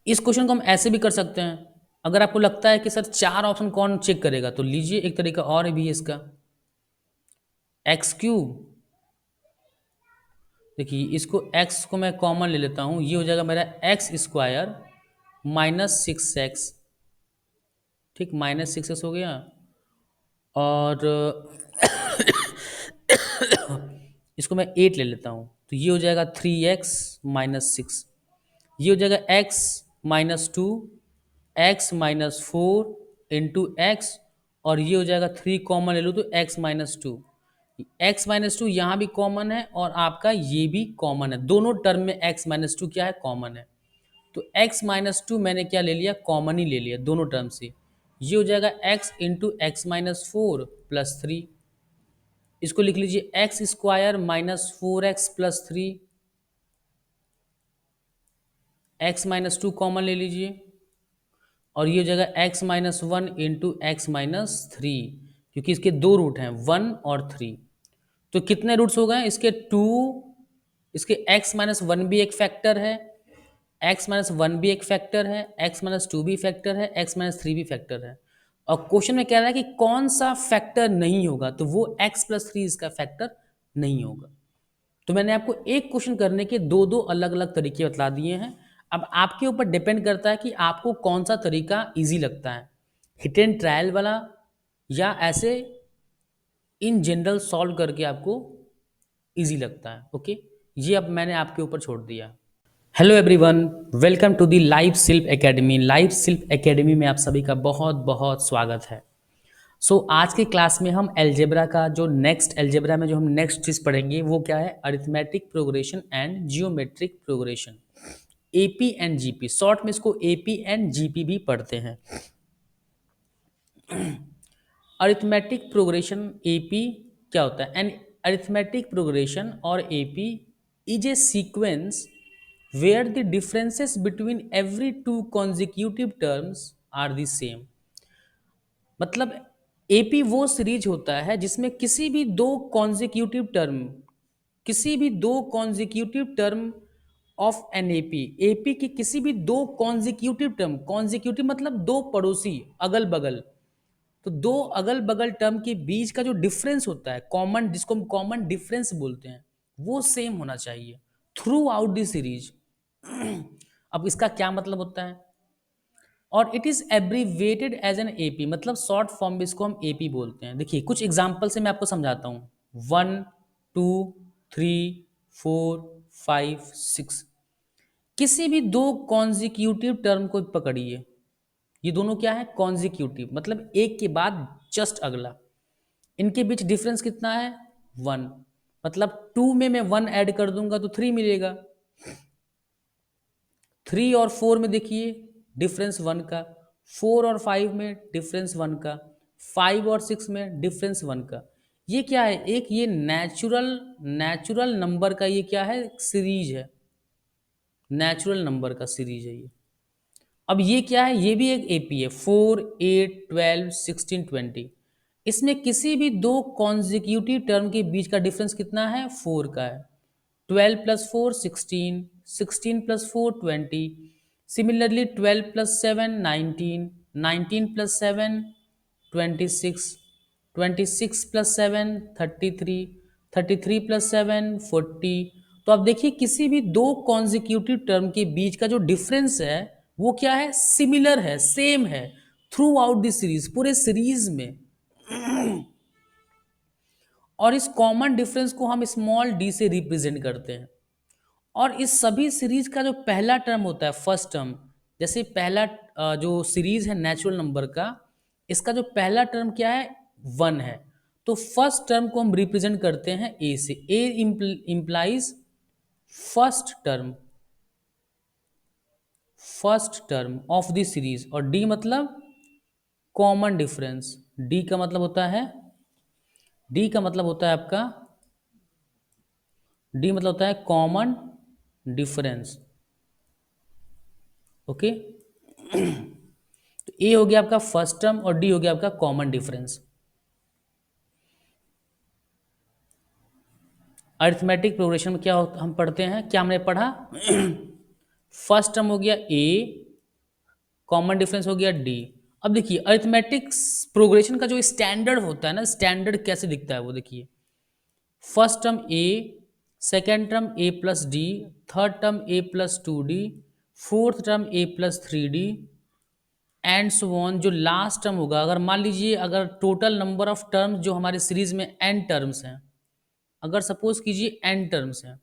इस क्वेश्चन को हम ऐसे भी कर सकते हैं। अगर आपको लगता है कि सर 4 ऑप्शन कौन चेक करेगा, तो लीजिए एक तरीका और भी है इसका। एक्स क्यूब, देखिए इसको x को मैं कॉमन ले लेता हूँ, ये हो जाएगा मेरा एक्स स्क्वायर माइनस 6x। ठीक, माइनस 6x हो गया। और इसको मैं 8 ले लेता हूँ, तो ये हो जाएगा 3x माइनस 6। ये हो जाएगा x minus 2, x minus 4 into x, और ये हो जाएगा 3 कॉमन ले लो तो x माइनस 2। x माइनस 2 यहाँ भी कॉमन है और आपका ये भी कॉमन है, दोनों टर्म में x माइनस 2 क्या है? कॉमन है। तो x माइनस 2 मैंने क्या ले लिया? कॉमन ही ले लिया दोनों टर्म से। ये हो जाएगा x into x minus 4 plus 3। इसको लिख लीजिए x square minus 4x plus 3। X minus 2 common ले लीजिए, और ये हो जाएगा x minus 1 into x minus 3, क्योंकि इसके दो रूट हैं 1 और 3। तो कितने रूट्स हो गए इसके? 2। इसके x माइनस 1 भी एक फैक्टर है, x माइनस 1 भी एक फैक्टर है, x माइनस 2 भी फैक्टर है, x माइनस 3 भी फैक्टर है। और क्वेश्चन में कह रहा है कि कौन सा फैक्टर नहीं होगा, तो वो x प्लस 3 इसका फैक्टर नहीं होगा। तो मैंने आपको एक क्वेश्चन करने के दो दो अलग अलग तरीके बता दिए हैं। अब आपके ऊपर डिपेंड करता है कि आपको कौन सा तरीका इजी लगता है, हिट एंड ट्रायल वाला या ऐसे इन जनरल सॉल्व करके आपको इजी लगता है। ओके, ये अब मैंने आपके ऊपर छोड़ दिया। Hello everyone, welcome to the live Silp academy. Live Silp academy में आप सभी का बहुत बहुत स्वागत है। आज की क्लास में हम एल्जेब्रा का जो नेक्स्ट एल्जेब्रा में जो हम नेक्स्ट चीज़ पढ़ेंगे वो क्या है? Arithmetic progression and geometric progression, AP and GP. Short में इसको एपी एंड जीपी भी पढ़ते हैं। अरिथमेटिक प्रोग्रेशन एपी क्या होता है? एन अरिथमेटिक प्रोग्रेशन और AP is a sequence where the differences between every two consecutive terms are the same। मतलब एपी वो सीरीज होता है जिसमें किसी भी दो consecutive term of an AP, AP की किसी भी दो कॉन्जिक्यूटिव टर्म, कॉन्जिक्यूटिव मतलब दो पड़ोसी अगल बगल, तो दो अगल बगल टर्म के बीच का जो डिफरेंस होता है कॉमन, जिसको हम कॉमन डिफरेंस बोलते हैं, वो सेम होना चाहिए थ्रू आउट द सीरीज। अब इसका क्या मतलब होता है? और it is abbreviated as an AP, मतलब शॉर्ट फॉर्म में इसको हम एपी बोलते हैं। देखिए कुछ एग्जांपल से मैं आपको समझाता हूँ। 1 2 3 4 5 6, किसी भी दो कॉन्जिक्यूटिव टर्म को पकड़िए, ये दोनों क्या है? कॉन्जिक्यूटिव, मतलब एक के बाद जस्ट अगला। इनके बीच डिफरेंस कितना है? 1। मतलब 2 में मैं 1 ऐड कर दूंगा तो 3 मिलेगा। 3 और 4 में देखिए डिफरेंस 1 का, 4 और 5 में डिफरेंस 1 का, 5 और 6 में डिफरेंस 1 का। ये क्या है? एक ये नेचुरल नंबर का ये क्या है? सीरीज है, नेचुरल नंबर का सीरीज है ये। अब ये क्या है? ये भी एक एपी है। 4 8 12 16 20, इसमें किसी भी दो कॉन्जिक्यूटिव टर्म के बीच का डिफरेंस कितना है? 4 का है। 12 plus 4 16, 16 plus 4 20, similarly 12 plus 7 19, 19 plus 7 26, 26 plus 7 33, 33 plus 7 40। तो अब देखिए किसी भी दो कॉन्जिक्यूटिव टर्म के बीच का जो डिफरेंस है वो क्या है? सिमिलर है, सेम है थ्रू आउट द सीरीज, पूरे सीरीज में। और इस कॉमन डिफरेंस को हम स्मॉल डी से रिप्रेजेंट करते हैं। और इस सभी सीरीज का जो पहला टर्म होता है, फर्स्ट टर्म, जैसे पहला जो सीरीज है नेचुरल नंबर का, इसका जो पहला टर्म क्या है? 1 है। तो फर्स्ट टर्म को हम रिप्रेजेंट करते हैं ए से। A implies first term of the series, और डी मतलब कॉमन डिफरेंस। डी का मतलब होता है, डी का मतलब होता है आपका, डी मतलब होता है कॉमन डिफरेंस। ओके, तो ए हो गया आपका फर्स्ट टर्म और डी हो गया आपका कॉमन डिफरेंस। अरिथमेटिक प्रोग्रेशन में क्या हम पढ़ते हैं, क्या हमने पढ़ा? फर्स्ट टर्म हो गया ए, कॉमन डिफरेंस हो गया डी। अब देखिए अरिथमेटिक्स प्रोग्रेशन का जो स्टैंडर्ड होता है ना, स्टैंडर्ड कैसे दिखता है वो देखिए। First term A, second term A plus D, third term A plus two D, fourth term A plus three D, and so on. जो लास्ट टर्म होगा, अगर मान लीजिए अगर टोटल नंबर ऑफ टर्म्स जो हमारे सीरीज में एन टर्म्स हैं, अगर सपोज कीजिए एन टर्म्स हैं,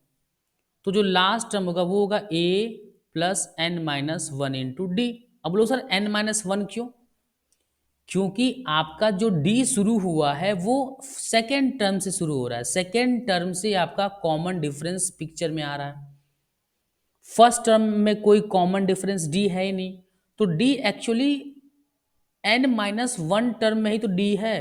तो जो लास्ट टर्म होगा वो होगा A plus N minus one into D. अब बोलो सर एन माइनस वन क्यों? क्योंकि आपका जो डी शुरू हुआ है वो सेकेंड टर्म से शुरू हो रहा है, सेकेंड टर्म से आपका कॉमन डिफरेंस पिक्चर में आ रहा है। फर्स्ट टर्म में कोई कॉमन डिफरेंस डी है ही नहीं, तो d actually n minus one term में ही तो डी है,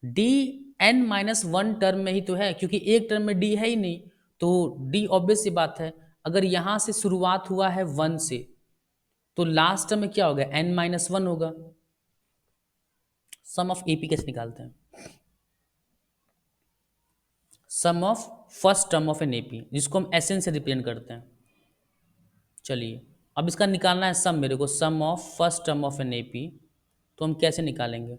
d n minus one term में ही तो है, क्योंकि एक टर्म में डी है ही नहीं, तो डी ऑब्वियस सी बात है। अगर यहां से शुरुआत हुआ है वन से, तो लास्ट टर्म में क्या होगा, एन माइनस वन होगा। सम ऑफ एपी कैसे निकालते हैं? Sum of first term of an AP, जिसको हम एस एन से रिप्रेजेंट करते हैं। चलिए अब इसका निकालना है सम, मेरे को sum of first term of an AP, तो हम कैसे निकालेंगे?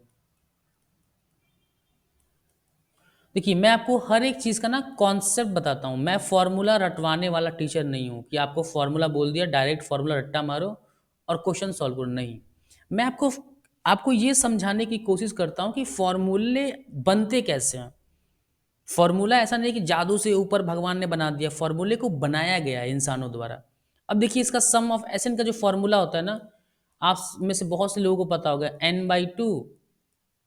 देखिए मैं आपको हर एक चीज़ का ना कॉन्सेप्ट बताता हूँ, मैं फॉर्मूला रटवाने वाला टीचर नहीं हूँ कि आपको फॉर्मूला बोल दिया डायरेक्ट फॉर्मूला रट्टा मारो और क्वेश्चन सॉल्व करो, नहीं। मैं आपको आपको ये समझाने की कोशिश करता हूँ कि फॉर्मूले बनते कैसे हैं। फॉर्मूला ऐसा नहीं कि जादू से ऊपर भगवान ने बना दिया, फॉर्मूले को बनाया गया है इंसानों द्वारा। अब देखिए इसका सम ऑफ एस एन का जो फॉर्मूला होता है ना, आप में से बहुत से लोगों को पता होगा, n by two,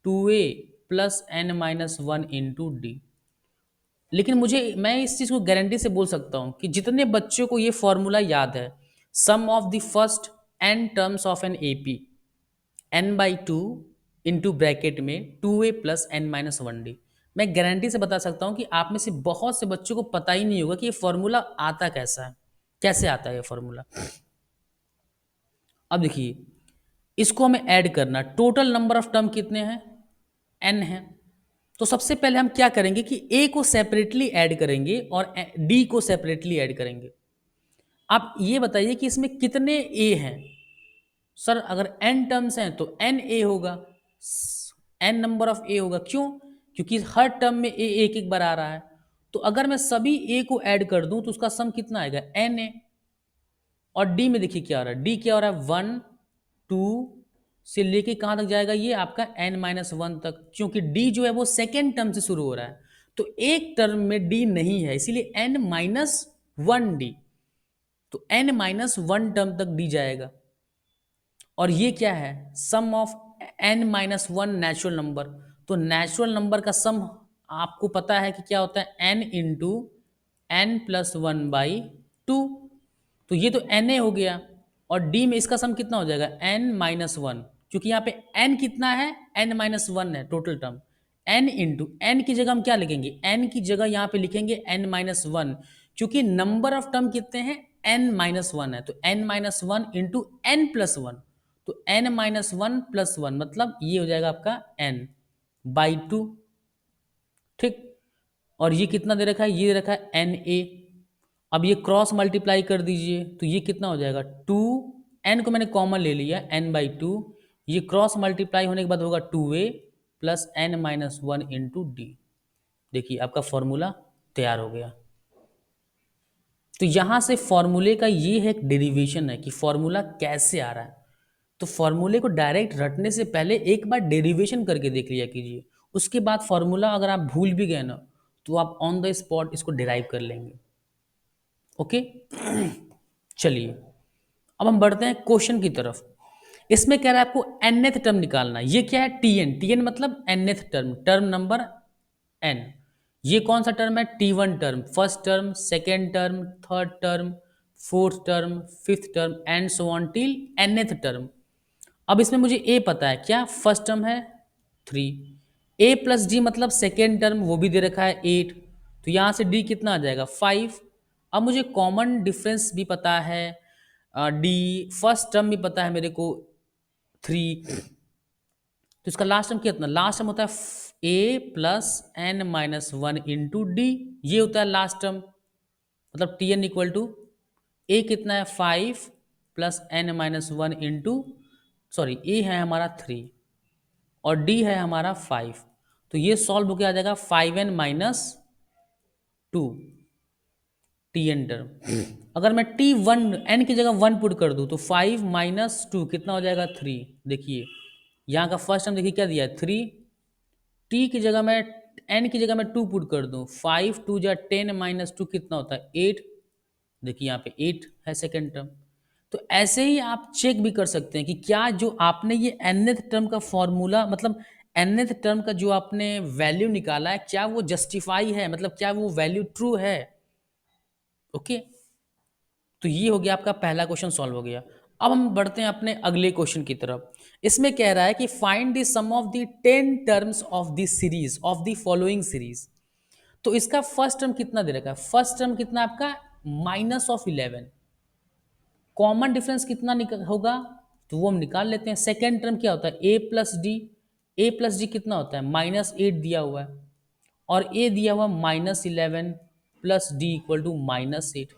two A plus N minus one into d. लेकिन मैं इस चीज़ को गारंटी से बोल सकता हूँ कि जितने बच्चों को ये फॉर्मूला याद है, sum of the first N terms of an A P, N by two into bracket में टू ए plus N minus one D, मैं गारंटी से बता सकता हूँ कि आप में से बहुत से बच्चों को पता ही नहीं होगा कि ये फॉर्मूला आता कैसा है, कैसे आता है ये फॉर्मूला। अब देखिए इसको हमें ऐड करना, टोटल नंबर ऑफ टर्म कितने हैं, एन है। तो सबसे पहले हम क्या करेंगे कि ए को सेपरेटली ऐड करेंगे और डी को सेपरेटली ऐड करेंगे। आप ये बताइए कि इसमें कितने ए हैं? सर अगर एन टर्म्स हैं तो एन ए होगा, एन नंबर ऑफ ए होगा। क्यों? क्योंकि हर टर्म में ए एक एक बार आ रहा है। तो अगर मैं सभी ए को ऐड कर दूं तो उसका सम कितना आएगा, एन ए। और डी में देखिए क्या हो रहा है, डी क्या हो रहा है, वन टू से लेके कहाँ तक जाएगा, ये आपका एन माइनस वन तक, क्योंकि डी जो है वो सेकेंड टर्म से शुरू हो रहा है, तो एक टर्म में डी नहीं है, इसीलिए एन माइनस वन डी, तो एन माइनस वन टर्म तक डी जाएगा। और ये क्या है, sum of N minus one natural number. तो नेचुरल नंबर का सम आपको पता है कि क्या होता है, N into N plus one by two. तो ये तो एन ए हो गया, और डी में इसका सम कितना हो जाएगा, एन माइनस वन, क्योंकि यहाँ पे एन कितना है, एन माइनस वन है total term. N into n की जगह हम क्या लिखेंगे, एन की जगह यहाँ पे लिखेंगे एन माइनस वन, क्योंकि नंबर ऑफ टर्म कितने हैं, एन माइनस वन है, तो N minus one into N plus one, तो N minus one plus one मतलब ये हो जाएगा आपका एन बाई टू। ठीक, और ये कितना दे रखा है, ये दे रखा है एन ए। अब ये क्रॉस मल्टीप्लाई कर दीजिए तो ये कितना हो जाएगा, टू, एन को मैंने कॉमन ले लिया, एन बाई टू, ये क्रॉस मल्टीप्लाई होने के बाद होगा टू ए plus N minus one into d. देखिए आपका फॉर्मूला तैयार हो गया। तो यहाँ से फॉर्मूले का ये है एक डेरिवेशन है कि फॉर्मूला कैसे आ रहा है। तो फॉर्मूले को डायरेक्ट रटने से पहले एक बार डेरिवेशन करके देख लिया कीजिए, उसके बाद फॉर्मूला अगर आप भूल भी गए ना तो आप ऑन द स्पॉट इसको डिराइव कर लेंगे। ओके, चलिए अब हम बढ़ते हैं क्वेश्चन की तरफ। इसमें कह रहा है आपको nth टर्म निकालना है। ये क्या है, टी एन, टी एन मतलब nth term, term number n। ये कौन सा टर्म है? T1 term, first term, second term, third term, fourth term, fifth term and so on till nth term. अब इसमें मुझे ए पता है, क्या फर्स्ट टर्म है 3, ए प्लस डी मतलब सेकेंड टर्म वो भी दे रखा है 8, तो यहाँ से डी कितना आ जाएगा 5। अब मुझे कॉमन डिफरेंस भी पता है, डी फर्स्ट टर्म भी पता है मेरे को 3, तो इसका लास्ट टर्म कितना? लास्ट टर्म होता है A plus N minus one into D, ये होता है लास्ट टर्म। मतलब T N equal to A कितना है 5 plus N minus one into, sorry A है हमारा 3 और डी है हमारा 5, तो ये सॉल्व होकर आ जाएगा 5n-2 टी एन टर्म। अगर मैं टी वन एन की जगह 1 पुट कर दूं तो 5 - 2 कितना हो जाएगा 3। देखिए यहाँ का फर्स्ट टर्म देखिए क्या दिया है 3, टी की जगह मैं एन की जगह मैं 2 पुट कर दूं, 5 × 2 = 10 - 2 कितना होता है 8। देखिए यहाँ पे 8 है सेकेंड टर्म। तो ऐसे ही आप चेक भी कर सकते हैं कि क्या जो आपने ये nth टर्म का फॉर्मूला, मतलब nth टर्म का जो आपने वैल्यू निकाला है, क्या वो जस्टिफाई है, मतलब क्या वो वैल्यू ट्रू है। ओके, तो ये हो गया आपका पहला क्वेश्चन सॉल्व हो गया। अब हम बढ़ते हैं अपने अगले क्वेश्चन की तरफ। इसमें कह रहा है कि find the sum of the 10 terms of the series of the following series. तो इसका फर्स्ट टर्म कितना दे रखा है? फर्स्ट टर्म कितना आपका -11। कॉमन डिफरेंस कितना होगा तो वो हम निकाल लेते हैं। सेकेंड टर्म क्या होता है A plus D, A plus D कितना होता है -8 दिया हुआ है और ए दिया हुआ -11 प्लस डी इक्वल टू -8,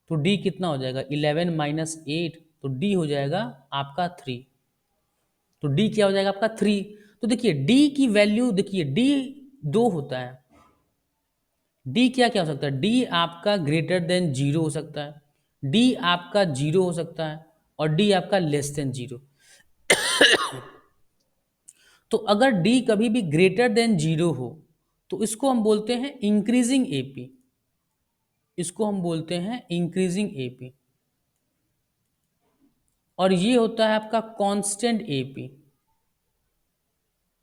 तो डी कितना हो जाएगा 11 - 8, तो डी हो जाएगा आपका 3। तो डी क्या हो जाएगा आपका 3। तो देखिए डी की वैल्यू, देखिए डी 2 होता है, डी क्या क्या हो सकता है, डी आपका ग्रेटर देन 0 हो सकता है, डी आपका 0 हो सकता है और डी आपका लेस देन 0। तो अगर डी कभी भी ग्रेटर देन 0 हो तो इसको हम बोलते हैं इंक्रीजिंग एपी, इसको हम बोलते हैं इंक्रीजिंग एपी। और ये होता है आपका कांस्टेंट एपी,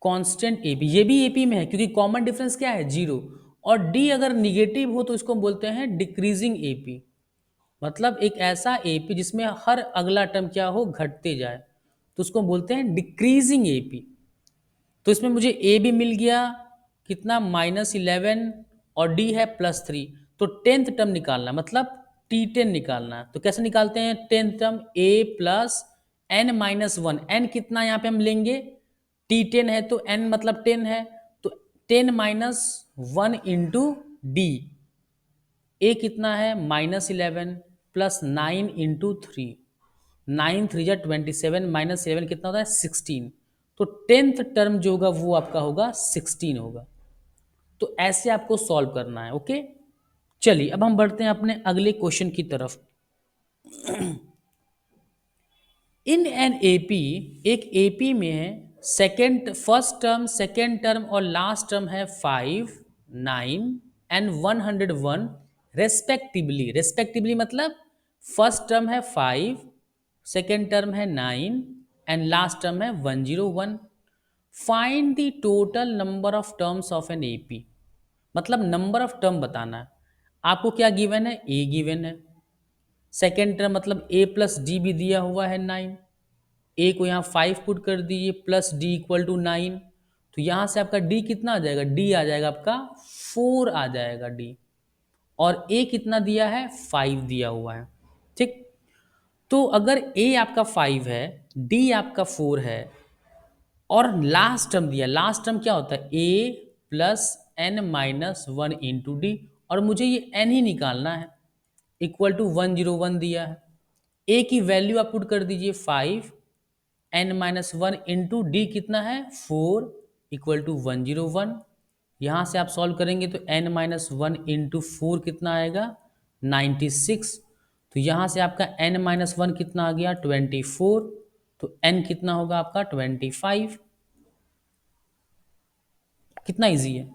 कांस्टेंट एपी, ये भी एपी में है क्योंकि कॉमन डिफरेंस क्या है 0। और डी अगर निगेटिव हो तो इसको हम बोलते हैं डिक्रीजिंग एपी, मतलब एक ऐसा एपी जिसमें हर अगला टर्म क्या हो घटते जाए, तो उसको बोलते हैं डिक्रीजिंग एपी। तो इसमें मुझे ए भी मिल गया कितना -11 और डी है +3, तो 10th टर्म निकालना मतलब T10 निकालना है। तो कैसे निकालते हैं 10th term? a plus N minus one, n कितना यहाँ पे हम लेंगे T10 है तो n मतलब 10 है, तो 10 - 1 इंटू डी, ए कितना है -11 प्लस 9 इंटू 3, 9 3 जा 27 -7 कितना होता है 16, तो 10th टर्म जो होगा वो आपका होगा 16 होगा। तो ऐसे आपको सॉल्व करना है। ओके, चलिए अब हम बढ़ते हैं अपने अगले क्वेश्चन की तरफ। इन एन एपी, एक एपी में है second first term, second term और लास्ट टर्म है 5 9 एंड 101 रेस्पेक्टिवली। रेस्पेक्टिवली मतलब फर्स्ट टर्म है 5, सेकेंड टर्म है 9 एंड लास्ट टर्म है 101। Find the total number of terms of an AP, मतलब नंबर ऑफ टर्म बताना है। आपको क्या गिवन है? ए गिवन है, सेकेंड टर्म मतलब ए प्लस डी भी दिया हुआ है 9, ए को यहाँ 5 पुट कर दीजिए प्लस डी इक्वल टू 9, तो यहाँ से आपका डी कितना आ जाएगा? डी आ जाएगा आपका 4 आ जाएगा डी, और ए कितना दिया है 5 दिया हुआ है। ठीक, तो अगर ए आपका 5 है, डी आपका 4 है और लास्ट टर्म दिया, लास्ट टर्म क्या होता है A plus N minus one into D, और मुझे ये एन ही निकालना है, इक्वल टू 101 दिया है। ए की वैल्यू आप पुट कर दीजिए 5, n minus one into d कितना है 4 इक्वल टू 101। यहाँ से आप सॉल्व करेंगे तो N minus one into four कितना आएगा 96, तो यहाँ से आपका एन माइनस वन कितना आ गया 24, तो एन कितना होगा आपका 25। कितना इजी है।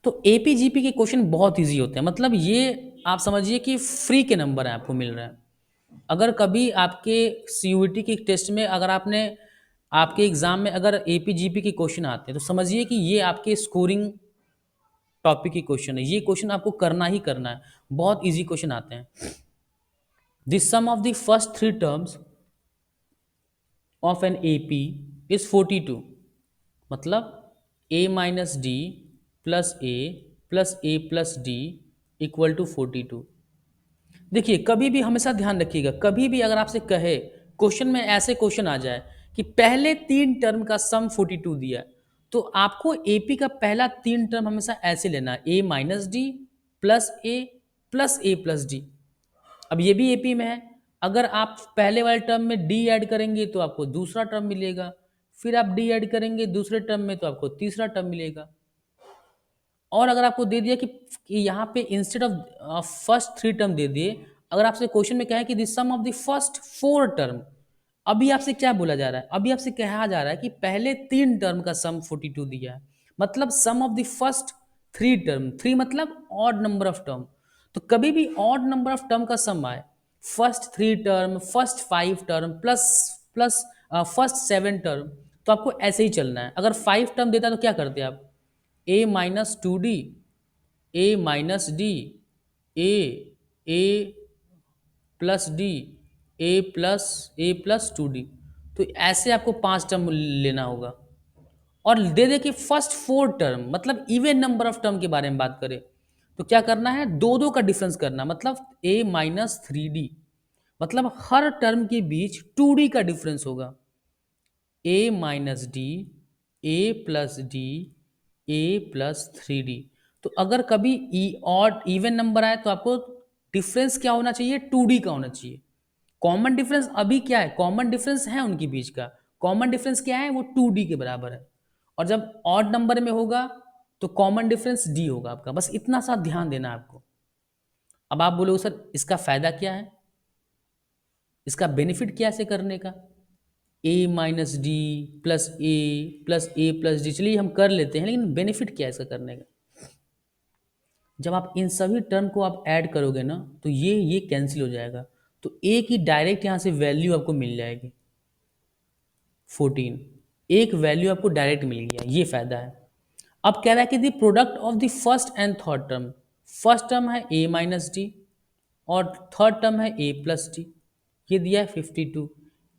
तो एपीजीपी के क्वेश्चन बहुत इजी होते हैं, मतलब ये आप समझिए कि फ्री के नंबर हैं आपको मिल रहे हैं। अगर कभी आपके सीयूईटी के टेस्ट में अगर आपने आपके एग्जाम में अगर एपीजीपी के क्वेश्चन आते हैं तो समझिए कि ये आपके स्कोरिंग टॉपिक की क्वेश्चन है, ये क्वेश्चन आपको करना ही करना है, बहुत इजी क्वेश्चन आते हैं। The sum of the first three terms of an AP is 42, मतलब a minus d plus a plus d equal to 42। देखिए कभी भी हमेशा ध्यान रखिएगा, कभी भी अगर आपसे कहे क्वेश्चन में ऐसे क्वेश्चन आ जाए कि पहले तीन टर्म का सम 42 दिया है, तो आपको एपी का पहला तीन टर्म हमेशा ऐसे लेना है, A minus d plus a plus D. अब ये भी एपी में है, अगर आप पहले वाले टर्म में डी ऐड करेंगे तो आपको दूसरा टर्म मिलेगा, फिर आप डी ऐड करेंगे दूसरे टर्म में तो आपको तीसरा टर्म मिलेगा। और अगर आपको दे दिया कि यहाँ पे instead of first three term दे दिए, अगर आपसे क्वेश्चन में कहा है कि the sum of the first four term, अभी आपसे क्या बोला जा रहा है, अभी आपसे कहा जा रहा है कि पहले तीन टर्म का सम 42 दिया है, मतलब sum of the first three term, three मतलब ऑड नंबर ऑफ टर्म। तो कभी भी ऑड नंबर ऑफ टर्म का सम आए, first three term, first five term plus plus first seven term, तो आपको ऐसे ही चलना है। अगर फाइव टर्म देता है तो क्या करते हैं आप, ए माइनस टू डी, ए माइनस डी, ए प्लस डी, ए प्लस टू डी, तो ऐसे आपको पांच टर्म लेना होगा। और दे दे कि फर्स्ट फोर टर्म मतलब इवन नंबर ऑफ टर्म के बारे में बात करें तो क्या करना है, दो दो का डिफरेंस करना, मतलब ए माइनस थ्री डी, मतलब हर टर्म के बीच टू डी का डिफरेंस होगा, ए माइनस डी, ए प्लस डी, ए प्लस थ्री डी। तो अगर कभी ई ऑड इवन नंबर आए तो आपको डिफरेंस क्या होना चाहिए, टू डी का होना चाहिए। कॉमन डिफरेंस अभी क्या है, कॉमन डिफरेंस है उनके बीच का, कॉमन डिफरेंस क्या है, वो टू डी के बराबर है। और जब ऑड नंबर में होगा तो कॉमन डिफरेंस डी होगा आपका, बस इतना सा ध्यान देना है आपको। अब आप बोलोगे सर इसका फायदा क्या है, इसका बेनिफिट क्या है ऐसे करने का, ए minus d plus a plus D, चलिए हम कर लेते हैं, लेकिन बेनिफिट क्या है इसका करने का। जब आप इन सभी टर्म को आप ऐड करोगे ना तो ये कैंसिल हो जाएगा, तो ए की डायरेक्ट यहाँ से वैल्यू आपको मिल जाएगी 14, एक वैल्यू आपको डायरेक्ट मिल गया, ये फायदा है। अब कह रहा है कि the product of the first and third term, first term है ए माइनस डी और थर्ड टर्म है ए प्लस डी, ये दिया है 52।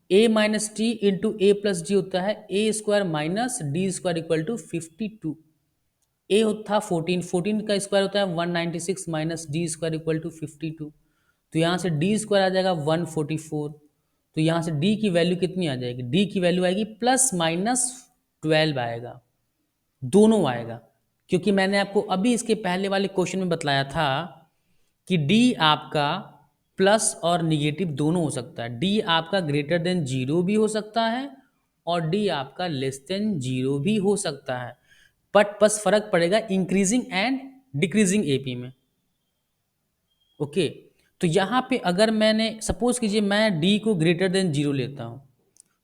A minus D into A plus D होता है A square minus D square equal to 52। A था 14, 14 का स्क्वायर होता है 196 minus D square equal to 52, तो यहाँ से डी स्क्वायर आ जाएगा 144, तो यहाँ से डी की वैल्यू कितनी आ जाएगी, डी की वैल्यू आएगी प्लस माइनस 12 आएगा, दोनों आएगा, क्योंकि मैंने आपको अभी इसके पहले वाले क्वेश्चन में बतलाया था कि डी आपका प्लस और निगेटिव दोनों हो सकता है, डी आपका ग्रेटर देन जीरो भी हो सकता है और डी आपका लेस देन जीरो भी हो सकता है, बट बस फर्क पड़ेगा इंक्रीजिंग एंड डिक्रीजिंग एपी में। ओके, तो यहाँ पे अगर मैंने सपोज कीजिए मैं डी को ग्रेटर देन जीरो लेता हूँ,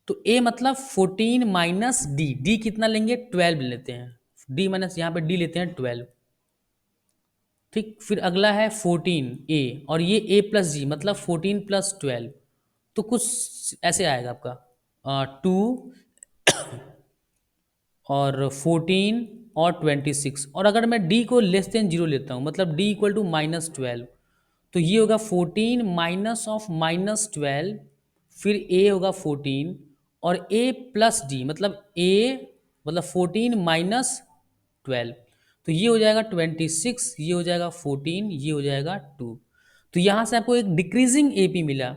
तो ए मतलब 14 माइनस डी, डी कितना लेंगे 12 लेते हैं, डी माइनस यहाँ पे डी लेते हैं 12, ठीक। फिर अगला है 14 ए और ये ए प्लस जी मतलब 14 प्लस 12, तो कुछ ऐसे आएगा आपका 2 और 14 और 26, और अगर मैं d को लेस देन जीरो लेता हूँ मतलब d इक्वल टू माइनस 12, तो ये होगा 14 माइनस ऑफ माइनस 12, फिर a होगा 14 और a प्लस डी मतलब a मतलब 14 माइनस 12, तो ये हो जाएगा 26, ये हो जाएगा 14, ये हो जाएगा 2। तो यहाँ से आपको एक डिक्रीजिंग AP मिला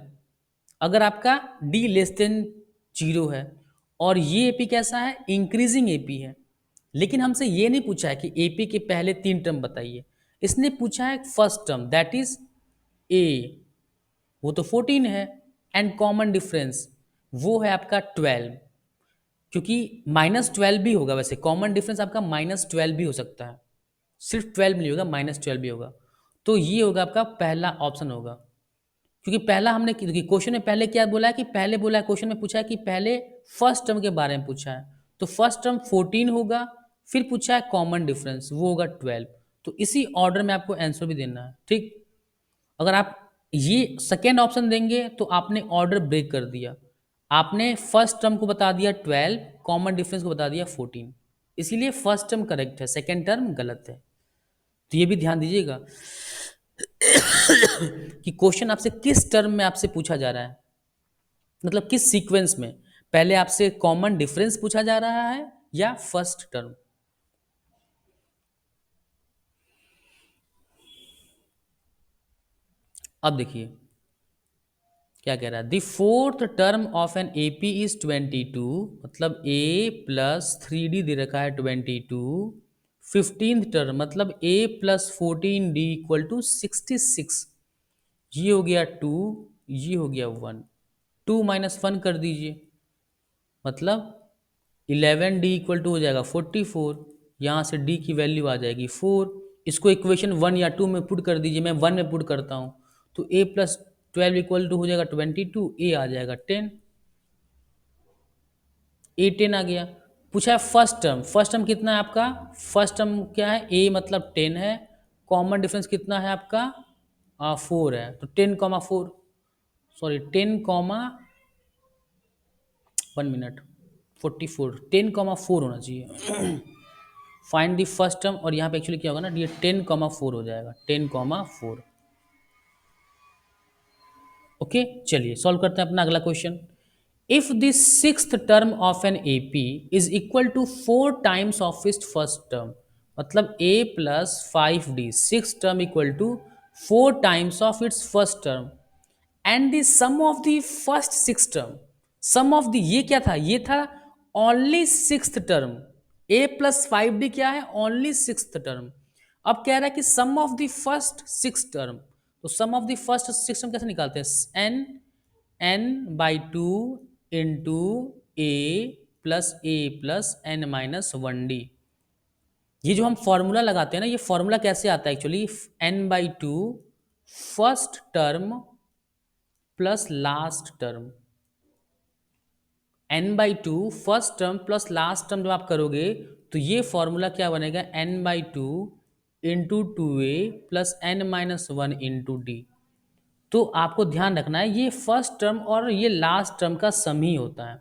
अगर आपका d लेस देन जीरो है, और ये AP कैसा है, इंक्रीजिंग AP है। लेकिन हमसे ये नहीं पूछा है कि AP के पहले तीन टर्म बताइए, इसने पूछा है first term that is A, वो तो 14 है, एंड कॉमन डिफरेंस वो है आपका 12, क्योंकि -12 भी होगा, वैसे कॉमन डिफरेंस आपका -12 भी हो सकता है, सिर्फ 12 नहीं होगा, -12 भी होगा, तो ये होगा आपका पहला ऑप्शन होगा। क्योंकि पहला हमने क्वेश्चन में पहले क्या बोला है कि पहले बोला है, क्वेश्चन में पूछा है कि पहले फर्स्ट टर्म के बारे में पूछा है, तो फर्स्ट टर्म 14 होगा, फिर पूछा है कॉमन डिफरेंस वो होगा 12, तो इसी ऑर्डर में आपको आंसर भी देना है, ठीक। अगर आप ये सेकेंड ऑप्शन देंगे तो आपने ऑर्डर ब्रेक कर दिया, आपने फर्स्ट टर्म को बता दिया 12, कॉमन डिफरेंस को बता दिया 14, इसीलिए फर्स्ट टर्म करेक्ट है, सेकेंड टर्म गलत है। तो ये भी ध्यान दीजिएगा कि क्वेश्चन आपसे किस टर्म में आपसे पूछा जा रहा है, मतलब किस सीक्वेंस में। पहले आपसे कॉमन डिफरेंस पूछा जा रहा है या फर्स्ट टर्म। अब देखिए क्या कह रहा है, the fourth term of an AP is 22, मतलब ए प्लस 3D दे रखा है 22। 15th टर्म मतलब ए प्लस 14D इक्वल टू 66। ये हो गया 2, ये हो गया 1। 2 माइनस 1 कर दीजिए, मतलब 11D इक्वल टू हो जाएगा 44। यहाँ से D की वैल्यू आ जाएगी 4। इसको इक्वेशन 1 या 2 में पुट कर दीजिए, मैं 1 में पुट करता हूँ। तो A प्लस 12 इक्वल टू हो जाएगा 22, A आ जाएगा 10। A 10 आ गया। पूछा है फर्स्ट टर्म, फर्स्ट टर्म कितना है आपका, फर्स्ट टर्म क्या है, A मतलब 10 है, कॉमन डिफरेंस कितना है आपका 4 है, तो 10,4, सॉरी 1 मिनट 44, 10,4 होना चाहिए। फाइंड दी फर्स्ट टर्म, और यहाँ पे एक्चुअली क्या होगा ना, ये 10,4 हो जाएगा, 10,4। ओके, चलिए सॉल्व करते हैं अपना अगला question. If the sixth term of an AP is equal to 4 times of its first term, मतलब a plus 5D six term equal to 4 times of its first term, and the sum of the first six term, sum of the, ये क्या था, ये था only sixth term. a plus 5D क्या है, only sixth term. अब कह रहा है कि sum of the first six term, तो sum of the first six term कैसे निकालते हैं, n/2 इंटू a+n-1d। ये जो हम फॉर्मूला लगाते हैं ना, ये फॉर्मूला कैसे आता है actually, n/2 first term plus last term, n/2 first term plus last term जब आप करोगे तो ये फॉर्मूला क्या बनेगा, n/2 into 2a plus n-1 into D. तो आपको ध्यान रखना है ये फर्स्ट टर्म और ये लास्ट टर्म का सम ही होता है।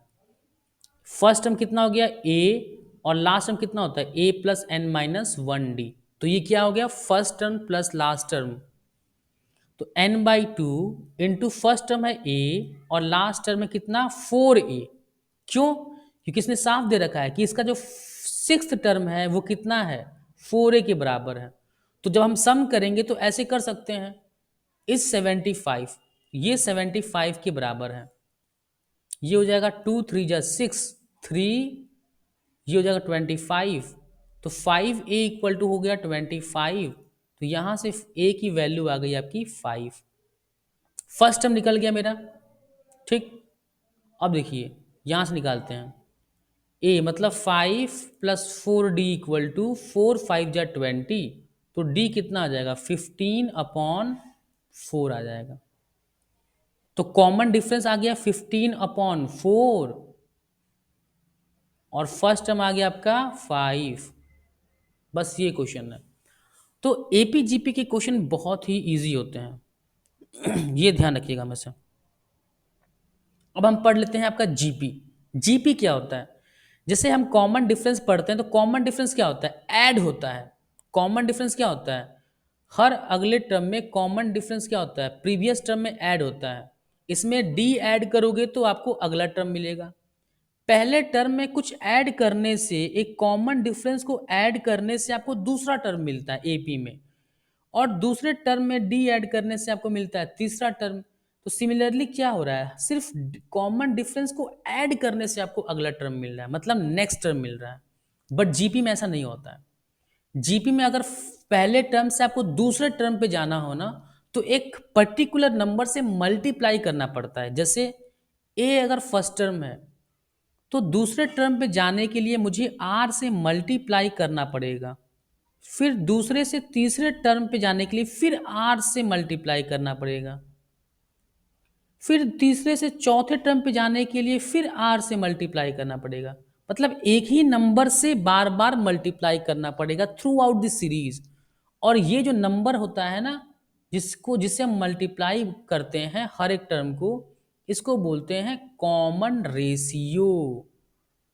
फर्स्ट टर्म कितना हो गया a, और लास्ट टर्म कितना होता है a प्लस n-1d। तो ये क्या हो गया, first term plus last term. तो n/2 इंटू फर्स्ट टर्म है a और लास्ट टर्म है कितना 4a। क्यों, क्योंकि इसने साफ दे रखा है कि इसका जो सिक्स्थ टर्म है वो कितना है 4a के बराबर है। तो जब हम सम करेंगे तो ऐसे कर सकते हैं, इस 75, ये 75 के बराबर है, ये हो जाएगा 2 3 जा 6 3, ये हो जाएगा 25। तो 5a इक्वल टू हो गया 25। तो यहाँ से a की वैल्यू आ गई आपकी 5, फर्स्ट टर्म निकल गया मेरा। ठीक, अब देखिए यहाँ से निकालते हैं, a मतलब 5 प्लस 4d इक्वल टू 4 5 जा 20, तो d कितना आ जाएगा 15/4 आ जाएगा। तो कॉमन डिफरेंस आ गया 15/4 और फर्स्ट टर्म आ गया आपका 5। बस ये क्वेश्चन है। तो एपीजीपी के क्वेश्चन बहुत ही इजी होते हैं ये ध्यान रखिएगा में से। अब हम पढ़ लेते हैं आपका जीपी। जीपी क्या होता है, जैसे हम कॉमन डिफरेंस पढ़ते हैं तो कॉमन डिफरेंस क्या होता है, ऐड होता है। कॉमन डिफरेंस क्या होता है, हर अगले टर्म में कॉमन डिफरेंस क्या होता है, प्रीवियस टर्म में ऐड होता है। इसमें डी ऐड करोगे तो आपको अगला टर्म मिलेगा। पहले टर्म में कुछ ऐड करने से, एक कॉमन डिफरेंस को ऐड करने से आपको दूसरा टर्म मिलता है एपी में, और दूसरे टर्म में डी ऐड करने से आपको मिलता है तीसरा टर्म। तो सिमिलरली क्या हो रहा है, सिर्फ कॉमन डिफरेंस को ऐड करने से आपको अगला टर्म मिल रहा है, मतलब नेक्स्ट टर्म मिल रहा है। बट जीपी में ऐसा नहीं होता है। जीपी में अगर पहले टर्म से आपको दूसरे टर्म पे जाना हो ना, तो एक पर्टिकुलर नंबर से मल्टीप्लाई करना पड़ता है। जैसे ए अगर फर्स्ट टर्म है तो दूसरे टर्म पे जाने के लिए मुझे आर से मल्टीप्लाई करना पड़ेगा, फिर दूसरे से तीसरे टर्म पे जाने के लिए फिर आर से मल्टीप्लाई करना पड़ेगा, फिर तीसरे से चौथे टर्म पे जाने के लिए फिर आर से मल्टीप्लाई करना पड़ेगा। मतलब एक ही नंबर से बार बार मल्टीप्लाई करना पड़ेगा थ्रू आउट दिस सीरीज। और ये जो नंबर होता है ना, जिससे हम मल्टीप्लाई करते हैं हर एक टर्म को, इसको बोलते हैं कॉमन रेशियो।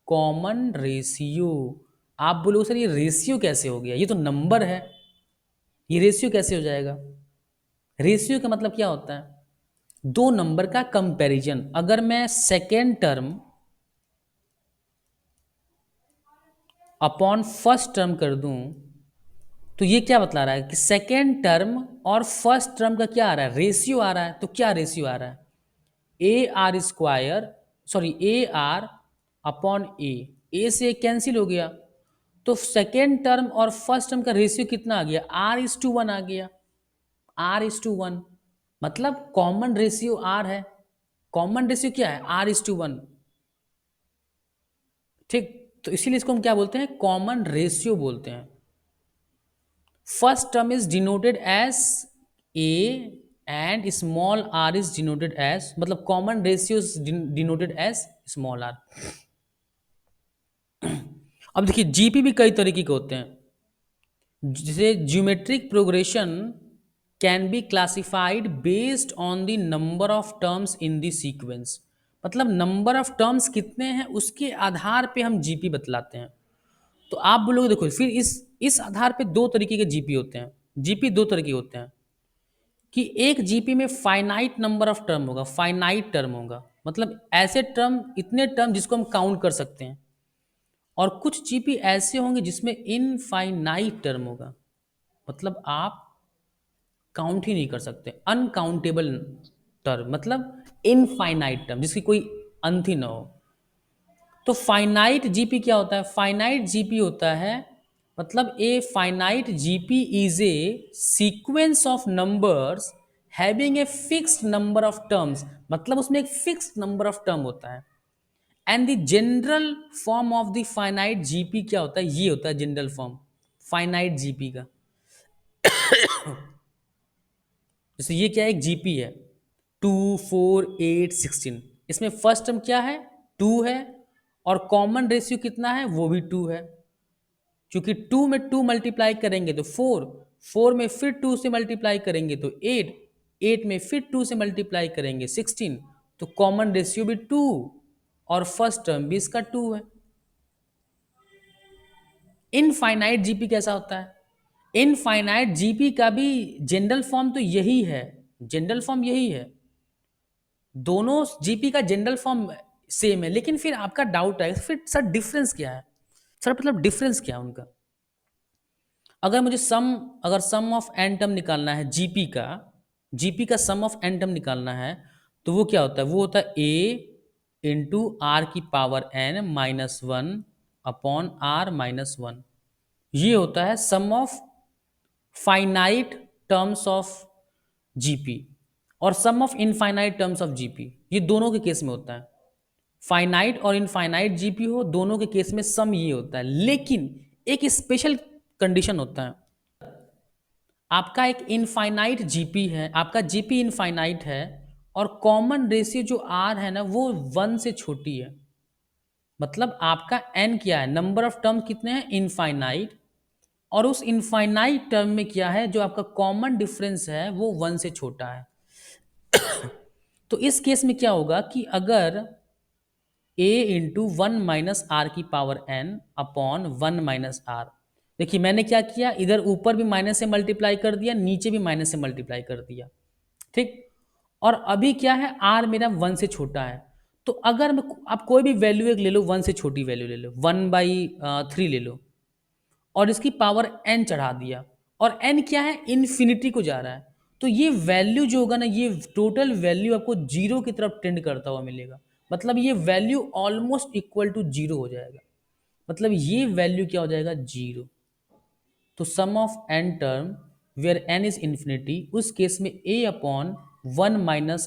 Common ratio. आप बोलोगे सर ये रेशियो कैसे हो गया, ये तो नंबर है। ये रेशियो कैसे हो जाएगा? रेशियो का मतलब क्या होता है? दो नंबर का कंपैरिजन। अगर मैं second term upon first term कर दूं, तो ये क्या बतला रहा है कि सेकेंड टर्म और फर्स्ट टर्म का क्या आ रहा है? रेशियो आ रहा है। तो क्या रेशियो आ रहा है? A R square, sorry A R upon A से कैंसिल हो गया, तो सेकेंड टर्म और फर्स्ट टर्म का रेशियो कितना आ गया? R:1 आ गया। R:1 मतलब कॉमन रेशियो आर है। कॉमन रेशियो क्या है? R:1। ठीक, तो इसीलिए इसको हम क्या बोलते हैं? कॉमन रेशियो बोलते हैं। First term is denoted as A and small R is denoted as, मतलब common ratio denoted as small R. अब देखिए जीपी भी कई तरीके के होते हैं। जैसे geometric progression can be classified based on the number of terms in the sequence, मतलब नंबर ऑफ टर्म्स कितने हैं उसके आधार पे हम जीपी बतलाते हैं। तो आप बोलोगे देखो फिर इस आधार पे दो तरीके के जीपी होते हैं। जीपी दो तरह के होते हैं कि एक जीपी में फाइनाइट नंबर ऑफ टर्म होगा, फाइनाइट टर्म होगा, मतलब ऐसे टर्म, इतने टर्म जिसको हम काउंट कर सकते हैं। और कुछ जीपी ऐसे होंगे जिसमें इनफाइनाइट टर्म होगा, मतलब आप काउंट ही नहीं कर सकते, अनकाउंटेबल टर्म, मतलब इनफाइनाइट टर्म जिसकी कोई अंत ही ना हो। तो फाइनाइट जीपी क्या होता है? फाइनाइट जीपी होता है, मतलब a finite GP is a sequence of numbers having a fixed number of terms, मतलब उसमें एक फिक्स्ड नंबर ऑफ टर्म होता है। And the general form of the finite GP क्या होता है? ये होता है जनरल फॉर्म फाइनाइट जीपी का। जैसे ये क्या है? एक जीपी है 2, 4, 8, 16। इसमें फर्स्ट टर्म क्या है? 2 है, और कॉमन रेशियो कितना है? वो भी 2 है। क्योंकि 2 में 2 मल्टीप्लाई करेंगे तो 4, 4 में फिर 2 से मल्टीप्लाई करेंगे तो 8, 8 में फिर 2 से मल्टीप्लाई करेंगे 16, तो कॉमन रेशियो भी 2 और फर्स्ट टर्म भी इसका 2 है। इनफाइनाइट जीपी कैसा होता है? इनफाइनाइट जीपी का भी जनरल फॉर्म तो यही है, जनरल फॉर्म यही है। दोनों जीपी का जनरल फॉर्म सेम है, लेकिन फिर आपका डाउट है फिर सर डिफरेंस क्या है? सर मतलब डिफरेंस क्या है उनका? अगर मुझे अगर सम ऑफ एन टर्म निकालना है जीपी का सम ऑफ एन टर्म निकालना है, तो वो क्या होता है? वो होता है A × R⁻n−1 अपॉन R−1। ये होता है sum of finite terms of GP और sum of infinite terms of GP, ये दोनों के केस में होता है। फाइनाइट और इनफाइनाइट जीपी हो, दोनों के केस में सम ये होता है। लेकिन एक स्पेशल कंडीशन होता है। आपका एक इनफाइनाइट जीपी है, आपका जीपी इनफाइनाइट है, और कॉमन रेशियो जो आर है ना वो 1 से छोटी है। मतलब आपका एन क्या है? नंबर ऑफ टर्म कितने हैं? इनफाइनाइट। और उस इनफाइनाइट टर्म में क्या है? जो आपका कॉमन डिफरेंस है वो 1 से छोटा है। तो इस केस में क्या होगा कि अगर A × 1 - R⁻n अपॉन 1 - R, देखिए मैंने क्या किया, इधर ऊपर भी माइनस से मल्टीप्लाई कर दिया, नीचे भी माइनस से मल्टीप्लाई कर दिया। ठीक, और अभी क्या है? R मेरा 1 से छोटा है। तो अगर मैं, आप कोई भी वैल्यू एक ले लो, 1 से छोटी वैल्यू ले लो, 1/3 ले लो, और इसकी पावर n चढ़ा दिया, और n क्या है? इन्फिनिटी को जा रहा है। तो ये वैल्यू जो होगा ना, ये टोटल वैल्यू आपको जीरो की तरफ टेंड करता हुआ मिलेगा। मतलब ये value almost equal to zero हो जाएगा, मतलब ये वैल्यू क्या हो जाएगा? जीरो। तो sum of N term where N is infinity, उस केस में A/1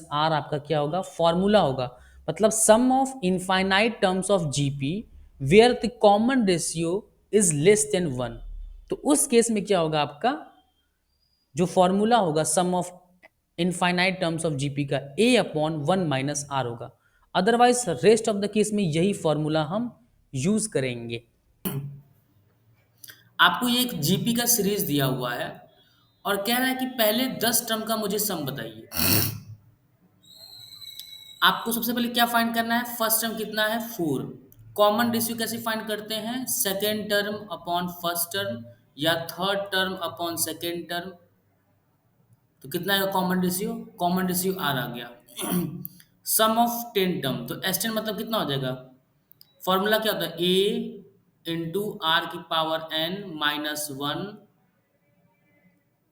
- R आपका क्या होगा? फॉर्मूला होगा। मतलब sum of infinite terms of GP where the common ratio is less than 1। तो उस केस में क्या होगा? आपका जो फॉर्मूला होगा sum of infinite terms of GP का A/1 - R होगा। Otherwise rest of the case में यही फॉर्मूला हम यूज करेंगे। आपको ये एक जीपी का सीरीज दिया हुआ है और कह रहा है कि पहले 10 टर्म का मुझे सम बताइए। आपको सबसे पहले क्या फाइंड करना है? फर्स्ट टर्म कितना है? 4। कॉमन रेशियो कैसे फाइंड करते हैं? Second term upon first term या third term upon second term, तो कितना आएगा common ratio? Common ratio R आ गया। सम ऑफ 10 टर्म, तो एस टेन मतलब कितना हो जाएगा? फॉर्मूला क्या होता है? ए इंटू आर की power N minus one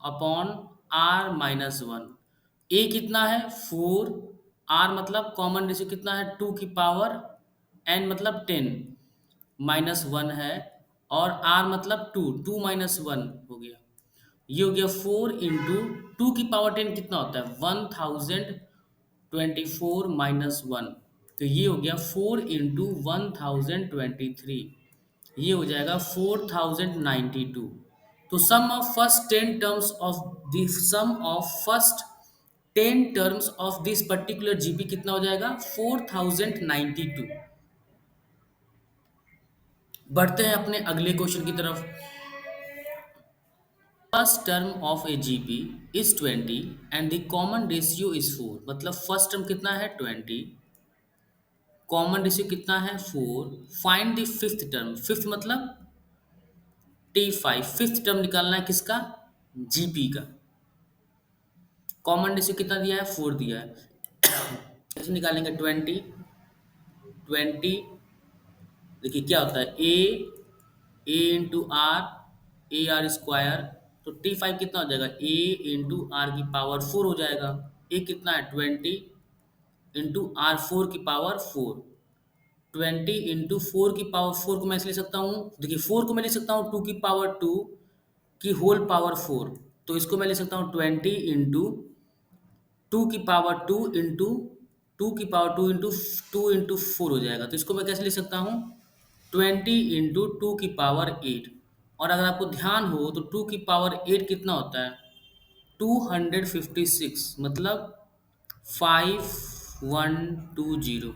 upon R minus one. A कितना है? 4। आर मतलब कॉमन रेशियो कितना है? 2 की पावर एन मतलब 10 माइनस वन है, और आर मतलब 2, 2 माइनस वन हो गया। ये हो गया 4 इंटू 2 की पावर 10 कितना होता है? 1024 माइनस वन, तो ये हो गया 4 इंटू 1023, ये हो जाएगा 4092। तो sum of first 10 terms of this sum of first 10 terms of this particular GP कितना हो जाएगा? 4092। बढ़ते हैं अपने अगले क्वेश्चन की तरफ। First term of a GP is 20 and the common ratio is 4, मतलब फर्स्ट टर्म कितना है? 20, कॉमन रेशियो कितना है? 4। Find the fifth term, fifth मतलब T5, फिफ्थ टर्म निकालना है किसका? जीपी का। कॉमन रेशियो कितना दिया है? 4 दिया है। कैसे निकालेंगे? 20 देखिए क्या होता है? A into R, A R square, तो T5 कितना हो जाएगा? ए इंटू आर की पावर 4 हो जाएगा। ए कितना है? 20 इंटू आर 4 की पावर 4। 20 इंटू 4 की पावर 4 को मैं ऐसे लिख सकता हूँ, देखिए 4 को मैं लिख सकता हूँ 2 की पावर 2 की होल पावर 4, तो इसको मैं लिख सकता हूँ 20 इंटू 2 की पावर 2 इंटू 2 की पावर 2 इंटू 4 हो जाएगा। तो इसको मैं कैसे लिख सकता हूँ? 20 इंटू 2 की पावर 8। और अगर आपको ध्यान हो तो 2 की पावर 8 कितना होता है? 256, मतलब 5120,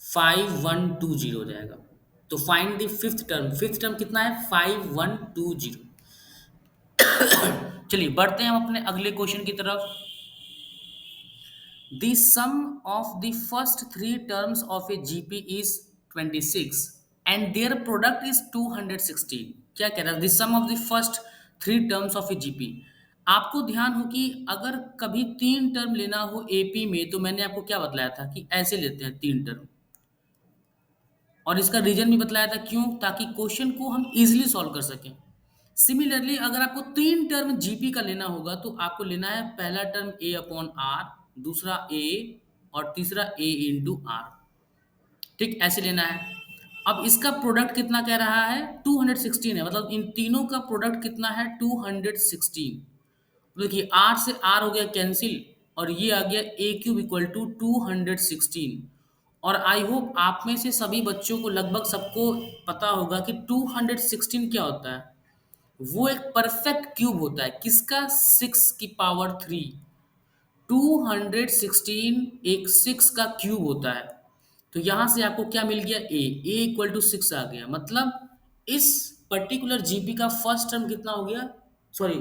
5120 हो जाएगा। तो find the fifth term, fifth term कितना है? 5120। चलिए बढ़ते हैं हम अपने अगले क्वेश्चन की तरफ। The sum of the first three terms of a GP is 26 and their product is 216। क्या कह रहा है? The sum of the first three terms of a GP. आपको ध्यान हो कि अगर कभी तीन टर्म लेना हो एपी में, तो मैंने आपको क्या बतलाया था कि ऐसे लेते हैं तीन टर्म, और इसका रीजन भी बतलाया था क्यों, ताकि क्वेश्चन को हम इजीली सॉल्व कर सकें। सिमिलरली अगर आपको तीन टर्म जीपी का लेना होगा, तो आपको लेना है पहला टर्म ए अपॉन आर, दूसरा ए, और तीसरा ए इंटू आर। ठीक, ऐसे लेना है। अब इसका प्रोडक्ट कितना कह रहा है? 216 है, मतलब इन तीनों का प्रोडक्ट कितना है? 216। देखिए आर से आर हो गया कैंसिल, और ये आ गया ए क्यूब इक्वल टू 216। और आई होप आप में से सभी बच्चों को लगभग सबको पता होगा कि 216 क्या होता है। वो एक परफेक्ट क्यूब होता है, किसका? 6 की पावर 3। 216 एक 6 का क्यूब होता है। तो यहां से आपको क्या मिल गया? ए इक्वल टू 6 आ गया, मतलब इस पर्टिकुलर जीपी का फर्स्ट टर्म कितना हो गया? सॉरी,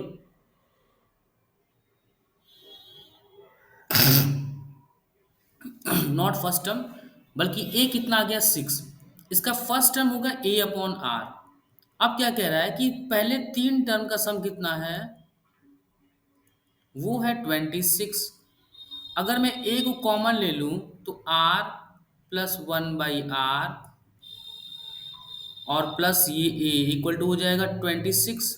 नॉट फर्स्ट टर्म, बल्कि ए कितना आ गया? 6। इसका फर्स्ट टर्म होगा ए अपॉन आर। अब क्या कह रहा है कि पहले तीन टर्म का सम कितना है? वो है 26। अगर मैं ए को कॉमन ले लूं, तो R plus one by R और प्लस ये ए इक्वल टू हो जाएगा 26।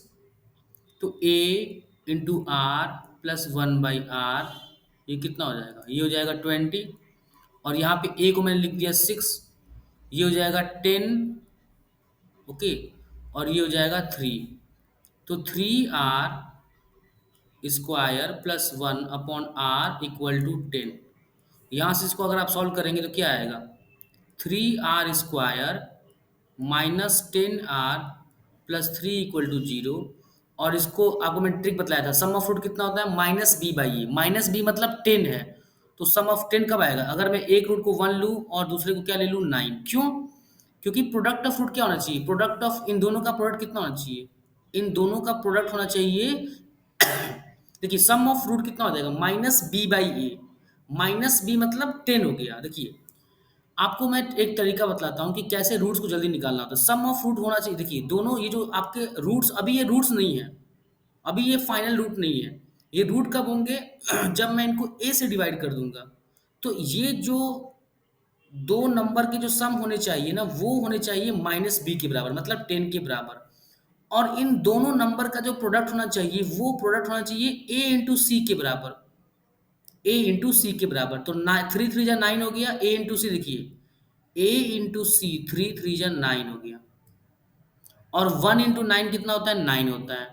तो A into R plus one by R, ये कितना हो जाएगा? ये हो जाएगा 20, और यहाँ पे ए को मैंने लिख दिया 6, ये हो जाएगा 10। ओके, और ये हो जाएगा 3। तो 3r square plus one upon r equal to 10। यहाँ से इसको अगर आप सॉल्व करेंगे तो क्या आएगा? 3r square minus 10r plus 3 equal to 0। और इसको आपको मैं ट्रिक बतलाया था, सम ऑफ रूट कितना होता है? Minus b by A. Minus b मतलब 10 है, तो सम ऑफ 10 कब आएगा? अगर मैं एक रूट को 1 लूँ और दूसरे को क्या ले लूँ? 9। क्यों? क्योंकि प्रोडक्ट ऑफ रूट क्या होना चाहिए? प्रोडक्ट ऑफ इन दोनों का प्रोडक्ट कितना होना चाहिए? इन दोनों का प्रोडक्ट होना चाहिए। देखिए सम ऑफ रूट कितना हो जाएगा? Minus b by A. Minus b मतलब 10 हो गया। देखिए आपको मैं एक तरीका बतलाता हूँ कि कैसे रूट्स को जल्दी निकालना होता है। सम ऑफ रूट होना चाहिए। देखिए दोनों ये जो आपके रूट्स, अभी ये रूट्स नहीं है, अभी ये फाइनल रूट नहीं है। ये रूट कब होंगे? जब मैं इनको ए से डिवाइड कर दूंगा। तो ये जो दो नंबर के जो सम होने चाहिए ना, वो होने चाहिए माइनस बी के बराबर, मतलब 10 के बराबर। और इन दोनों नंबर का जो प्रोडक्ट होना चाहिए, वो प्रोडक्ट होना चाहिए ए इंटू सी के बराबर। ए इंटू सी के बराबर। तो थ्री थ्री जा नाइन हो गया, ए इंटू सी देखिए, ए इंटू सी, थ्री थ्री जा नाइन हो गया। और वन इंटू नाइन कितना होता है? नाइन होता है।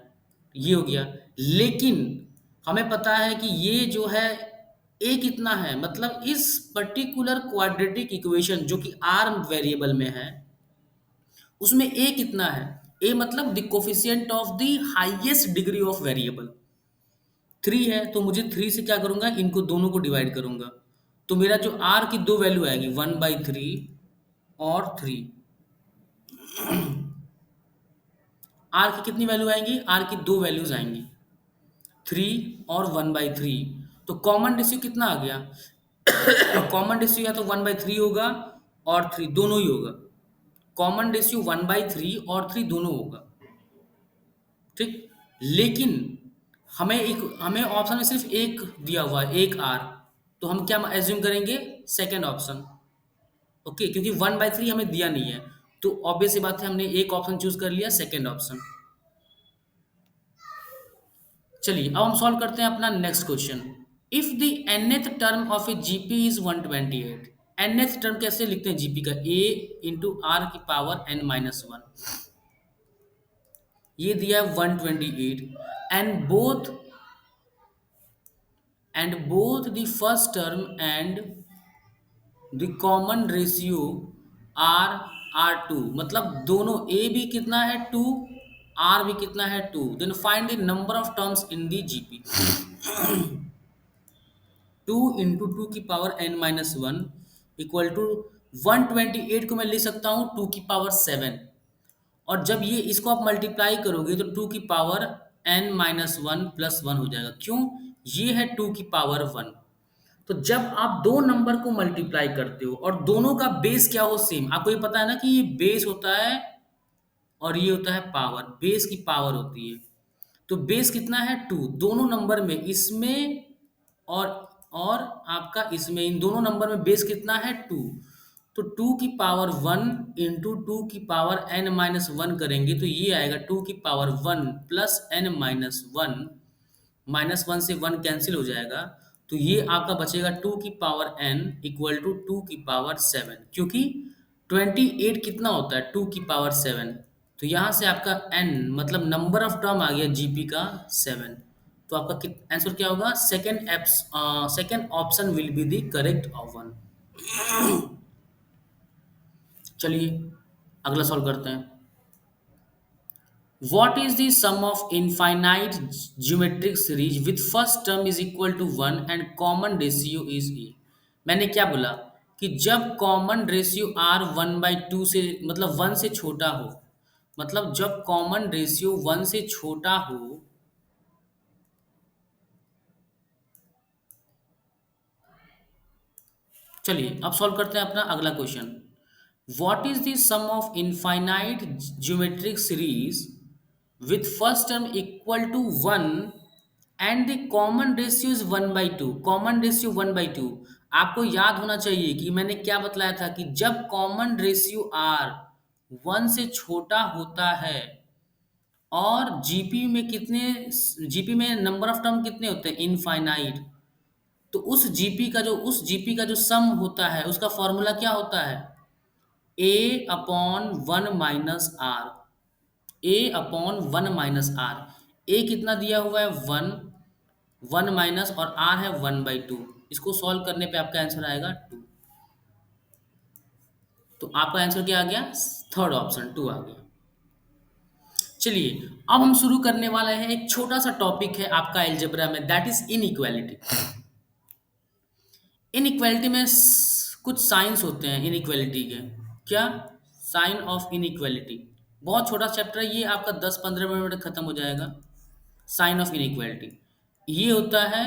ये हो गया। लेकिन हमें पता है कि ये जो है ए कितना है, मतलब इस पर्टिकुलर क्वाड्रेटिक इक्वेशन जो कि आर वेरिएबल में है, उसमें ए कितना है? ए मतलब the coefficient of the highest degree of variable three है। तो मुझे थ्री से क्या करूंगा, इनको दोनों को डिवाइड करूंगा। तो मेरा जो आर की दो वैल्यू आएगी, वन बाई थ्री और थ्री। आर की कितनी वैल्यू आएंगी? आर की दो वैल्यूज आएंगी, थ्री और वन बाई थ्री। तो कॉमन रेशियो कितना आ गया? कॉमन रेशियो या तो वन बाई थ्री होगा और थ्री, दोनों ही होगा। Common ratio one by three और थ्री दोनों होगा, ठीक। लेकिन हमें ऑप्शन में सिर्फ एक दिया हुआ है, एक आर। तो हम क्या एज्यूम करेंगे? Second option. ओके, क्योंकि वन बाई थ्री हमें दिया नहीं है। तो ऑब्वियस सी बात है, हमने एक ऑप्शन चूज कर लिया, सेकेंड ऑप्शन। चलिए अब हम सॉल्व करते हैं अपना next question. If the nth term of a GP is 128, nth term कैसे लिखते हैं जीपी का? a इंटू आर की पावर n माइनस वन। ये दिया है 128। And both the first term and the common ratio r are two, मतलब दोनों ए भी कितना है? टू। आर भी कितना है? Two. Then find the number of terms in the GP. Two into two की power N minus one equal to 128 को मैं लिख सकता हूँ टू की पावर सेवन। और जब ये इसको आप मल्टीप्लाई करोगे तो टू की power N minus one plus one हो जाएगा। क्यों? ये है टू की पावर वन। तो जब आप दो नंबर को मल्टीप्लाई करते हो और दोनों का बेस क्या हो? सेम। आपको ये पता है ना कि ये बेस होता है और ये होता है पावर, बेस की पावर होती है। तो बेस कितना है? टू। दोनों नंबर में, इसमें और और आपका इसमें, इन दोनों नंबर में बेस कितना है? टू। तो टू की पावर वन इंटू टू की पावर एन माइनस वन करेंगे तो ये आएगा टू की power one plus N minus one. Minus one से वन कैंसिल हो जाएगा। तो ये आपका बचेगा टू की power n equal to two की पावर सेवन, क्योंकि 28 कितना होता है? टू की पावर सेवन। तो यहाँ से आपका एन मतलब नंबर ऑफ टर्म आ गया जीपी का सेवन। तो आपका आंसर क्या होगा? Second option will be the correct one. चलिए अगला सॉल्व करते हैं। What is the sum of infinite geometric series with first term is equal to 1 and common ratio is e? मैंने क्या बोला कि जब कॉमन रेशियो r 1/2 से, मतलब 1 से छोटा हो, मतलब जब कॉमन रेशियो 1 से छोटा हो। चलिए अब सॉल्व करते हैं अपना अगला question. What is the sum of infinite geometric series with first term equal to 1 and the common ratio is 1/2? Common ratio 1/2। आपको याद होना चाहिए कि मैंने क्या बतलाया था कि जब कॉमन रेशियो r 1 से छोटा होता है और जीपी में नंबर ऑफ टर्म कितने होते हैं? इनफाइनाइट। तो उस जीपी का जो सम होता है उसका फॉर्मूला क्या होता है? A upon one minus R. A upon one minus R. A कितना दिया हुआ है? वन। वन माइनस और आर है 1/2। इसको सॉल्व करने पे आपका आंसर आएगा टू। तो आपका आंसर क्या आ गया? थर्ड ऑप्शन टू आ गया। चलिए अब हम शुरू करने वाले हैं, एक छोटा सा टॉपिक है आपका एल्जेब्रा में, दैट इज इनइक्वालिटी। इनइक्वालिटी में कुछ साइंस होते हैं इनइक्वालिटी के। क्या? Sign of inequality. बहुत छोटा चैप्टर है ये, आपका 10-15 मिनट में खत्म हो जाएगा। साइन ऑफ इनइक्वालिटी ये होता है,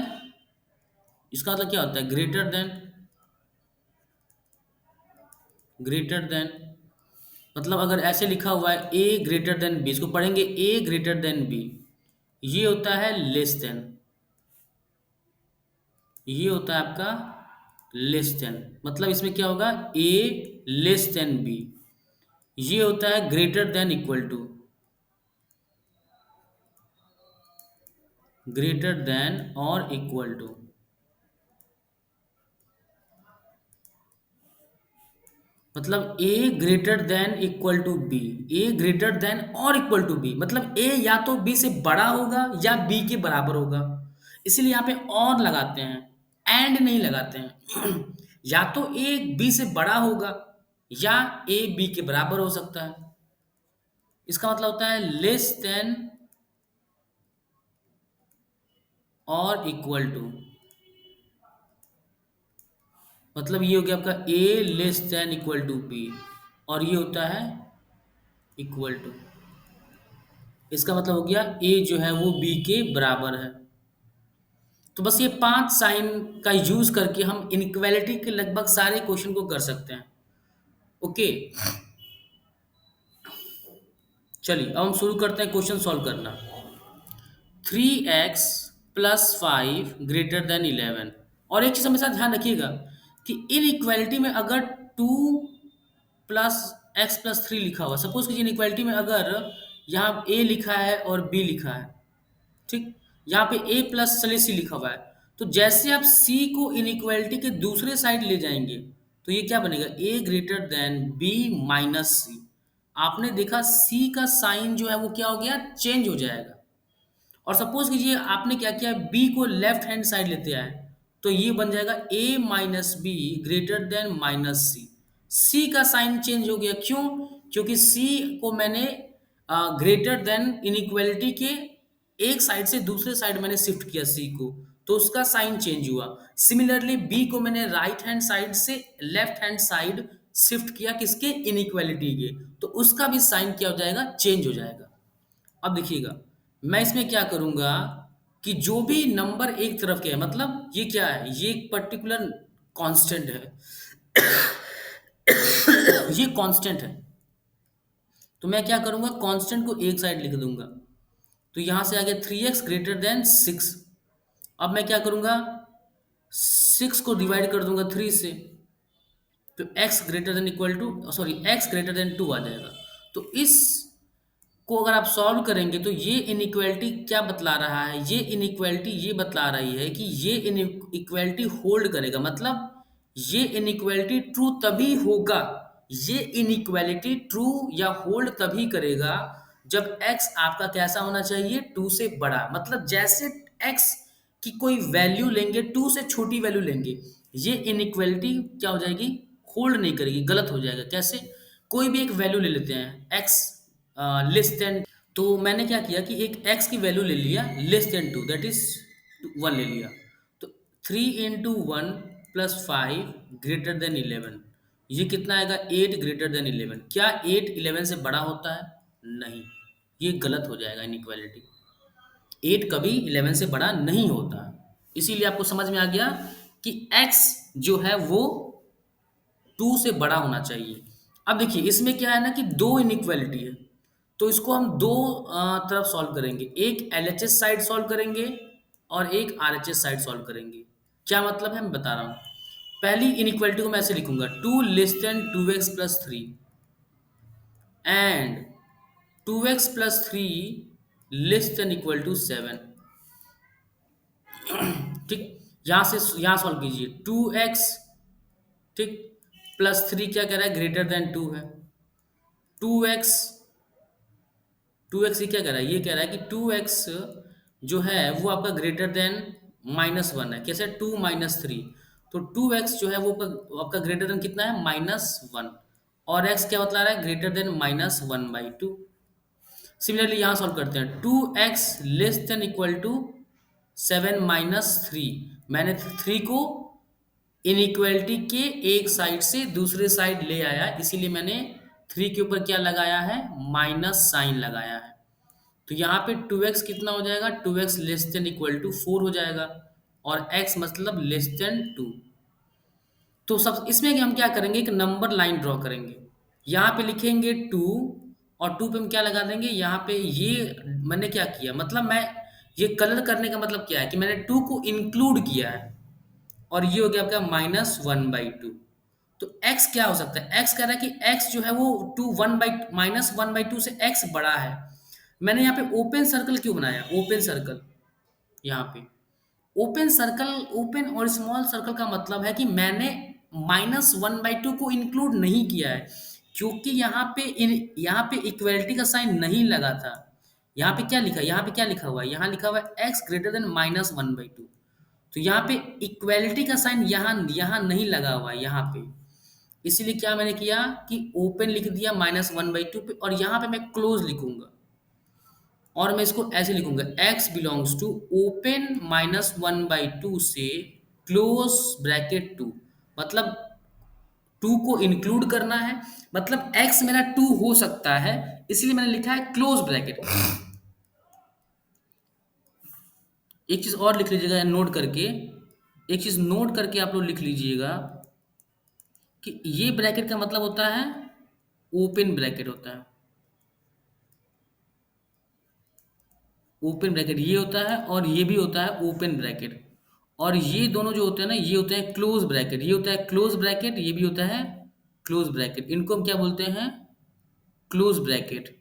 इसका मतलब क्या होता है? ग्रेटर देन ग्रेटर देन, मतलब अगर ऐसे लिखा हुआ है ए ग्रेटर देन बी, इसको पढ़ेंगे ए ग्रेटर देन बी, ये होता है लेस देन, ये होता है आपका लेस देन, मतलब इसमें क्या होगा ए लेस देन बी, ये होता है greater than equal to, greater than और इक्वल टू, मतलब A greater than equal to B, A greater than और इक्वल टू बी, मतलब ए या तो बी से बड़ा होगा या बी के बराबर होगा, इसीलिए यहाँ पे और लगाते हैं, एंड नहीं लगाते हैं। या तो ए बी से बड़ा होगा या ए बी के बराबर हो सकता है, इसका मतलब होता है लेस देन और इक्वल टू, मतलब ये हो गया आपका A less than equal to B, और ये होता है इक्वल टू, इसका मतलब हो गया ए जो है वो बी के बराबर है। तो बस ये 5 साइन का यूज करके हम इनइक्वालिटी के लगभग सारे क्वेश्चन को कर सकते हैं। ओके, चलिए अब हम शुरू करते हैं क्वेश्चन सॉल्व करना। 3x प्लस 5 ग्रेटर देन 11, और एक चीज हमेशा ध्यान रखिएगा कि इनइक्वालिटी में अगर 2 प्लस एक्स प्लस 3 लिखा हुआ, सपोज कीजिए इनइक्वालिटी में अगर यहाँ ए लिखा है और बी लिखा है, ठीक, यहाँ पे ए प्लस चलिए सी लिखा हुआ है, तो जैसे आप सी को इनइक्वालिटी के दूसरे साइड ले जाएंगे तो ये क्या बनेगा ए ग्रेटर देन बी माइनस सी, आपने देखा सी का साइन जो है वो क्या हो गया चेंज हो जाएगा। और सपोज कीजिए आपने क्या किया बी को लेफ्ट हैंड साइड लेते आए, तो ये बन जाएगा A minus B greater than minus C, C का साइन चेंज हो गया, क्यों, क्योंकि सी को मैंने ग्रेटर देन इनइक्वालिटी के एक साइड से दूसरे साइड मैंने शिफ्ट किया सी को, तो उसका साइन चेंज हुआ। सिमिलरली बी को मैंने राइट हैंड साइड से लेफ्ट हैंड साइड शिफ्ट किया किसके इनइक्वालिटी के, तो उसका भी साइन क्या हो जाएगा चेंज हो जाएगा। अब देखिएगा मैं इसमें क्या करूंगा कि जो भी नंबर एक तरफ के है, मतलब ये क्या है ये एक पर्टिकुलर कांस्टेंट है, ये कांस्टेंट है, तो मैं क्या करूंगा कांस्टेंट को एक साइड लिख दूंगा, तो यहां से आ गया 3x ग्रेटर देन 6, अब मैं क्या करूंगा 6 को डिवाइड कर दूंगा 3 से, तो x greater than equal to sorry x greater than 2 आ जाएगा। तो इस को अगर आप सॉल्व करेंगे तो ये इनइक्वालिटी क्या बतला रहा है, ये इनइक्वालिटी ये बतला रही है कि ये इनइक्वालिटी होल्ड करेगा, मतलब ये इनइक्वालिटी ट्रू तभी होगा, ये इनइक्वालिटी ट्रू या होल्ड तभी करेगा जब x आपका कैसा होना चाहिए 2 से बड़ा, मतलब जैसे x की कोई वैल्यू लेंगे 2 से छोटी वैल्यू लेंगे, ये इनइक्वालिटी क्या हो जाएगी होल्ड नहीं करेगी, गलत हो जाएगा। कैसे, कोई भी एक वैल्यू ले लेते हैं x लेस देन, तो मैंने क्या किया कि एक x की वैल्यू ले लिया लेस देन 2 दैट इज 1 ले लिया, तो 3 इंटू 1 प्लस 5 ग्रेटर देन 11, ये कितना आएगा 8 ग्रेटर देन 11, क्या 8 11 से बड़ा होता है, नहीं, ये गलत हो जाएगा इनइक्वालिटी, 8 कभी 11 से बड़ा नहीं होता है, इसीलिए आपको समझ में आ गया कि x जो है वो 2 से बड़ा होना चाहिए। अब देखिए इसमें क्या है ना कि दो इनइक्वालिटी है, तो इसको हम दो तरफ सॉल्व करेंगे, एक एलएचएस साइड सॉल्व करेंगे और एक आरएचएस साइड सॉल्व करेंगे। क्या मतलब है मैं बता रहा हूँ, पहली इनइक्वालिटी को मैं ऐसे लिखूंगा 2 less than 2x plus 3 and 2x plus 3 less than equal to 7, ठीक, यहाँ से यहाँ सॉल्व कीजिए 2x, ठीक, प्लस 3 क्या कह रहा है ग्रेटर देन 2 है, 2x, 2x ये क्या कह रहा है, ये कह रहा है कि 2x जो है वो आपका ग्रेटर देन -1 है, कैसे 2 माइनस 3, तो 2x जो है वो आपका ग्रेटर देन कितना है -1, और x क्या बतला रहा है ग्रेटर देन -1/2। सिमिलरली यहाँ सॉल्व करते हैं 2x less than equal to 7 minus 3, मैंने 3 को इनइक्वालिटी के एक साइड से दूसरे साइड ले आया, इसीलिए मैंने 3 के ऊपर क्या लगाया है माइनस साइन लगाया है, तो यहाँ पे 2x कितना हो जाएगा 2x less than equal to 4 हो जाएगा, और x मतलब लेस देन 2, तो सब इसमें कि हम क्या करेंगे, एक नंबर लाइन ड्रॉ करेंगे। यहाँ पे लिखेंगे 2 और 2 पे हम क्या लगा देंगे, यहाँ पे ये मैंने क्या किया, मतलब मैं ये कलर करने का मतलब क्या है कि मैंने 2 को इंक्लूड किया है और ये हो गया आपका -1/2। तो x क्या हो सकता है, x कह रहा है कि x जो है वो 2 1 बाई -1/2 से x बड़ा है। मैंने यहाँ पे ओपन सर्कल क्यों बनाया, ओपन सर्कल यहाँ पे ओपन सर्कल, ओपन और स्मॉल सर्कल का मतलब है कि मैंने -1/2 को इंक्लूड नहीं किया है, क्योंकि यहाँ पे इक्वलिटी का साइन नहीं लगा था। यहाँ पे क्या लिखा है, यहाँ पे क्या लिखा हुआ है, यहाँ लिखा हुआ है x ग्रेटर देन -1/2। तो यहाँ पे इक्वलिटी का साइन यहाँ यहाँ नहीं लगा हुआ है यहाँ पे, इसीलिए क्या मैंने किया कि ओपन लिख दिया -1/2 पे, और यहाँ पे मैं क्लोज लिखूंगा और मैं इसको ऐसे लिखूंगा, x बिलोंग्स टू ओपन -1/2 से क्लोज ब्रैकेट 2। मतलब 2 को इंक्लूड करना है, मतलब x मेरा 2 हो सकता है, इसलिए मैंने लिखा है क्लोज ब्रैकेट। एक चीज और लिख लीजिएगा नोट करके, एक चीज नोट करके आप लोग लिख लीजिएगा कि ये ब्रैकेट का मतलब होता है ओपन ब्रैकेट होता है। ओपन ब्रैकेट ये होता है और ये भी होता है ओपन ब्रैकेट, और ये दोनों जो होते हैं ना ये होते हैं क्लोज ब्रैकेट, ये होता है क्लोज ब्रैकेट, ये भी होता है क्लोज ब्रैकेट। इनको हम क्या बोलते हैं, क्लोज ब्रैकेट।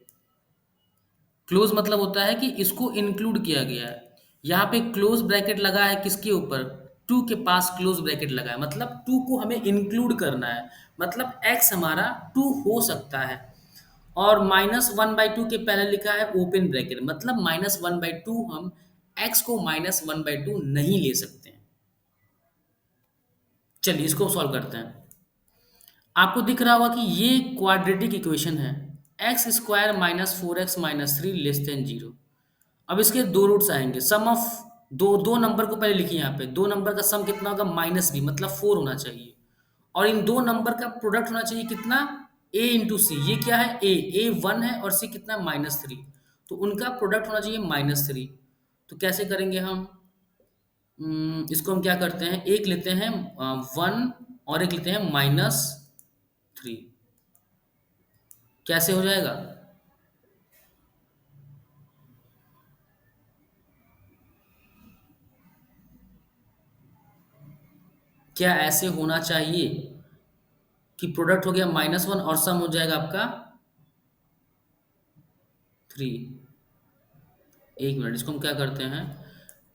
क्लोज मतलब होता है कि इसको इंक्लूड किया गया है। यहाँ पे क्लोज ब्रैकेट लगा है किसके ऊपर, 2 के पास क्लोज ब्रैकेट लगा है, मतलब 2 को हमें इंक्लूड करना है, मतलब x हमारा 2 हो सकता है। और -1/2 के पहले लिखा है ओपन ब्रैकेट, मतलब -1/2 हम x को -1/2 नहीं ले सकते हैं। चलिए इसको सॉल्व करते हैं। आपको दिख रहा होगा कि ये क्वाड्रेटिक इक्वेशन है, x square -4x-3 less than 0। अब इसके दो रूट्स आएंगे, सम ऑफ दो दो नंबर को पहले लिखिए, यहाँ पे दो नंबर का सम कितना होगा, -b, मतलब 4 होना चाहिए, और इन दो नंबर का प्रोडक्ट होना चाहिए कितना, a इंटू सी। ये क्या है, a 1 है और c कितना, -3, तो उनका प्रोडक्ट होना चाहिए -3। तो कैसे करेंगे हम, इसको हम क्या करते हैं, एक लेते हैं 1 और एक लेते हैं -3, कैसे हो जाएगा, क्या ऐसे होना चाहिए कि प्रोडक्ट हो गया -1 और सम हो जाएगा आपका 3। एक मिनट, इसको हम क्या करते हैं,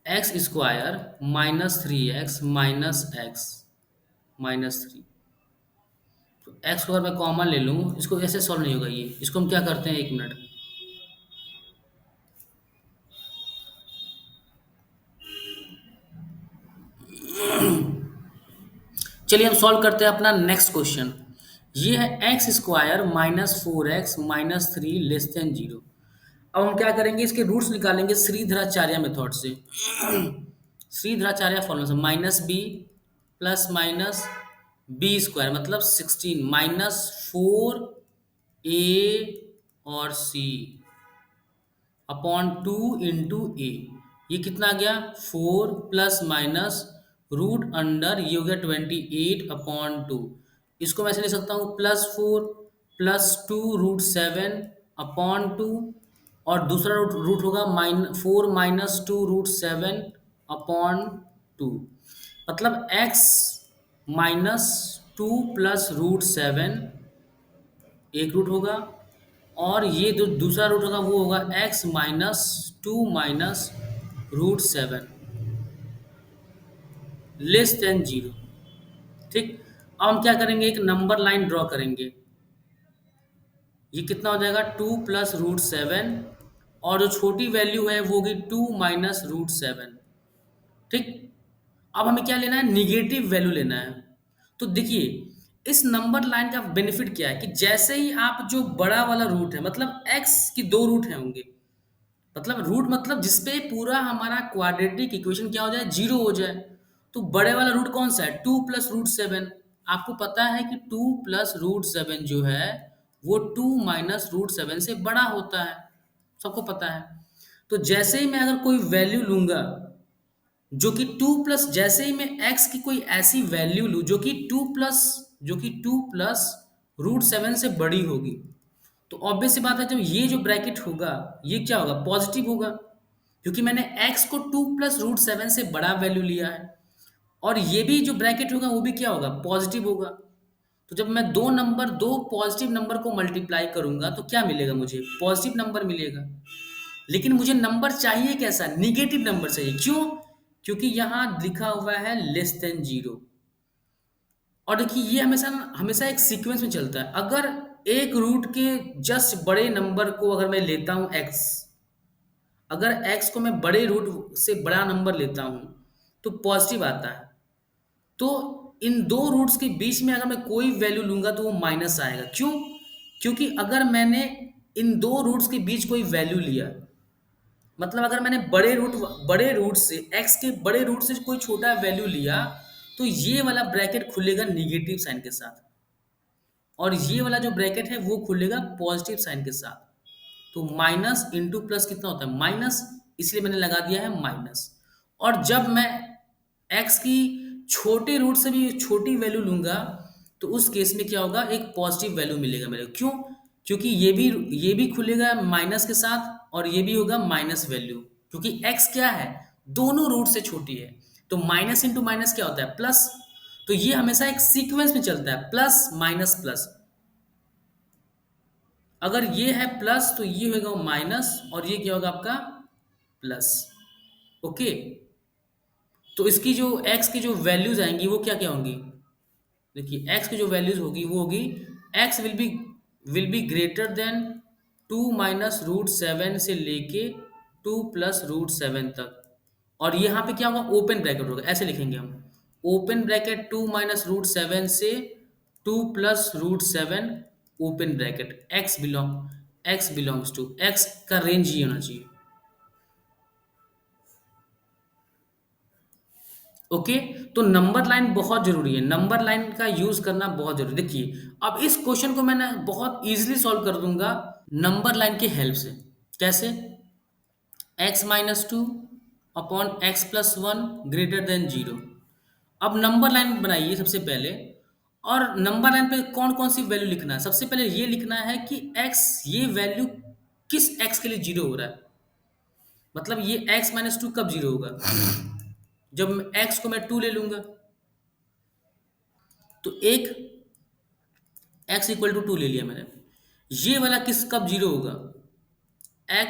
एक्स स्क्वायर -3x -x -3, तो एक्स को अगर मैं कॉमन ले लूँ, इसको ऐसे सॉल्व नहीं होगा ये, इसको हम क्या करते हैं, एक मिनट, चलिए हम सॉल्व करते हैं अपना नेक्स्ट क्वेश्चन। ये है x square -4x -3 less then 0। अब हम क्या करेंगे, इसके रूट्स निकालेंगे श्रीधराचार्य मेथड से। श्रीधराचार्य फॉर्मूला से -b plus minus b square मतलब 16 -4a और c अपॉन 2 इंटू ए, ये कितना आ गया 4 प्लस माइनस रूट अंडर, ये हो गया 28/2। इसको मैं ऐसे लिख सकता हूँ +4 +2 √7 अपॉन 2, और दूसरा रूट होगा -4 -2 √7 अपॉन 2, मतलब x -2 प्लस √7 एक रूट होगा, और ये जो दूसरा रूट होगा वो होगा x -2 माइनस √7 लेस देन 0। ठीक, अब हम क्या करेंगे, एक नंबर लाइन ड्रॉ करेंगे। ये कितना हो जाएगा 2 प्लस √7, और जो छोटी वैल्यू है वो होगी 2 माइनस √7। ठीक, अब हमें क्या लेना है, निगेटिव वैल्यू लेना है। तो देखिए इस नंबर लाइन का बेनिफिट क्या है कि जैसे ही आप जो बड़ा वाला रूट है, मतलब x की दो रूट है होंगे, मतलब रूट मतलब जिसपे पूरा हमारा क्वाड्रेटिक इक्वेशन क्या हो जाए, 0 हो जाए, तो बड़े वाला रूट कौन सा है, 2 प्लस √7। आपको पता है कि 2 प्लस √7 जो है वो 2 माइनस √7 से बड़ा होता है, सबको पता है। तो जैसे ही मैं अगर कोई वैल्यू लूंगा जो कि 2 प्लस, जैसे ही मैं x की कोई ऐसी वैल्यू लूँ जो कि 2 प्लस √7 से बड़ी होगी, तो ऑब्वियस सी बात है, जब ये जो ब्रैकेट होगा ये क्या होगा, पॉजिटिव होगा, क्योंकि मैंने x को 2 प्लस √7 से बड़ा वैल्यू लिया है। और ये भी जो ब्रैकेट होगा वो भी क्या होगा, पॉजिटिव होगा। तो जब मैं दो पॉजिटिव नंबर को मल्टीप्लाई करूंगा तो क्या मिलेगा, मुझे पॉजिटिव नंबर मिलेगा। लेकिन मुझे नंबर चाहिए कैसा, निगेटिव नंबर चाहिए। क्यों? क्योंकि यहाँ लिखा हुआ है <<0 और देखिए ये हमेशा हमेशा एक सीक्वेंस में चलता है। अगर एक रूट के जस्ट बड़े नंबर को अगर मैं लेता हूँ x, अगर x को मैं बड़े रूट से बड़ा नंबर लेता हूँ तो पॉजिटिव आता है। तो इन दो रूट्स के बीच में अगर मैं कोई वैल्यू लूंगा तो वो माइनस आएगा। क्यों? क्योंकि अगर मैंने इन दो रूट्स के बीच कोई वैल्यू लिया, मतलब अगर मैंने बड़े रूट से x के बड़े रूट से कोई छोटा वैल्यू लिया, तो ये वाला ब्रैकेट खुलेगा निगेटिव साइन के साथ, और ये वाला जो ब्रैकेट है वो खुलेगा पॉजिटिव साइन के साथ। तो माइनस इंटू प्लस कितना होता है, माइनस, इसलिए मैंने लगा दिया है माइनस। और जब मैं x की छोटे रूट से भी छोटी वैल्यू लूंगा तो उस केस में क्या होगा, एक पॉजिटिव वैल्यू मिलेगा मेरे को। क्यों? क्योंकि ये भी खुलेगा माइनस के साथ और ये भी होगा माइनस वैल्यू, क्योंकि x क्या है, दोनों रूट से छोटी है। तो माइनस इंटू माइनस क्या होता है, प्लस। तो ये हमेशा एक सीक्वेंस में चलता है, प्लस माइनस प्लस। अगर ये है प्लस तो ये होगा माइनस, और ये क्या होगा आपका, प्लस। ओके। तो इसकी जो x की जो वैल्यूज आएंगी वो क्या क्या होंगी, देखिए x की जो वैल्यूज होगी वो होगी, x will be greater than 2 - √7 से लेके 2 + √7 तक। और यहाँ पे क्या होगा, ओपन ब्रैकेट होगा, ऐसे लिखेंगे हम, ओपन ब्रैकेट 2 - √7 से 2 + √7 open bracket, x belongs to, x का रेंज ये होना चाहिए। ओके। तो नंबर लाइन बहुत जरूरी है, नंबर लाइन का यूज करना बहुत जरूरी। देखिए अब इस क्वेश्चन को मैंने बहुत इजीली सॉल्व कर दूंगा नंबर लाइन की हेल्प से। कैसे, x - 2 upon x + 1 greater than 0। अब नंबर लाइन बनाइए सबसे पहले, और नंबर लाइन पे कौन कौन सी वैल्यू लिखना है, सबसे पहले ये लिखना है कि x, ये वैल्यू किस x के लिए 0 हो रहा है, मतलब ये x - 2 कब 0 होगा, जब x को मैं 2 ले लूंगा। तो एक x = 2 ले लिया मैंने, ये वाला किस कब 0 होगा, x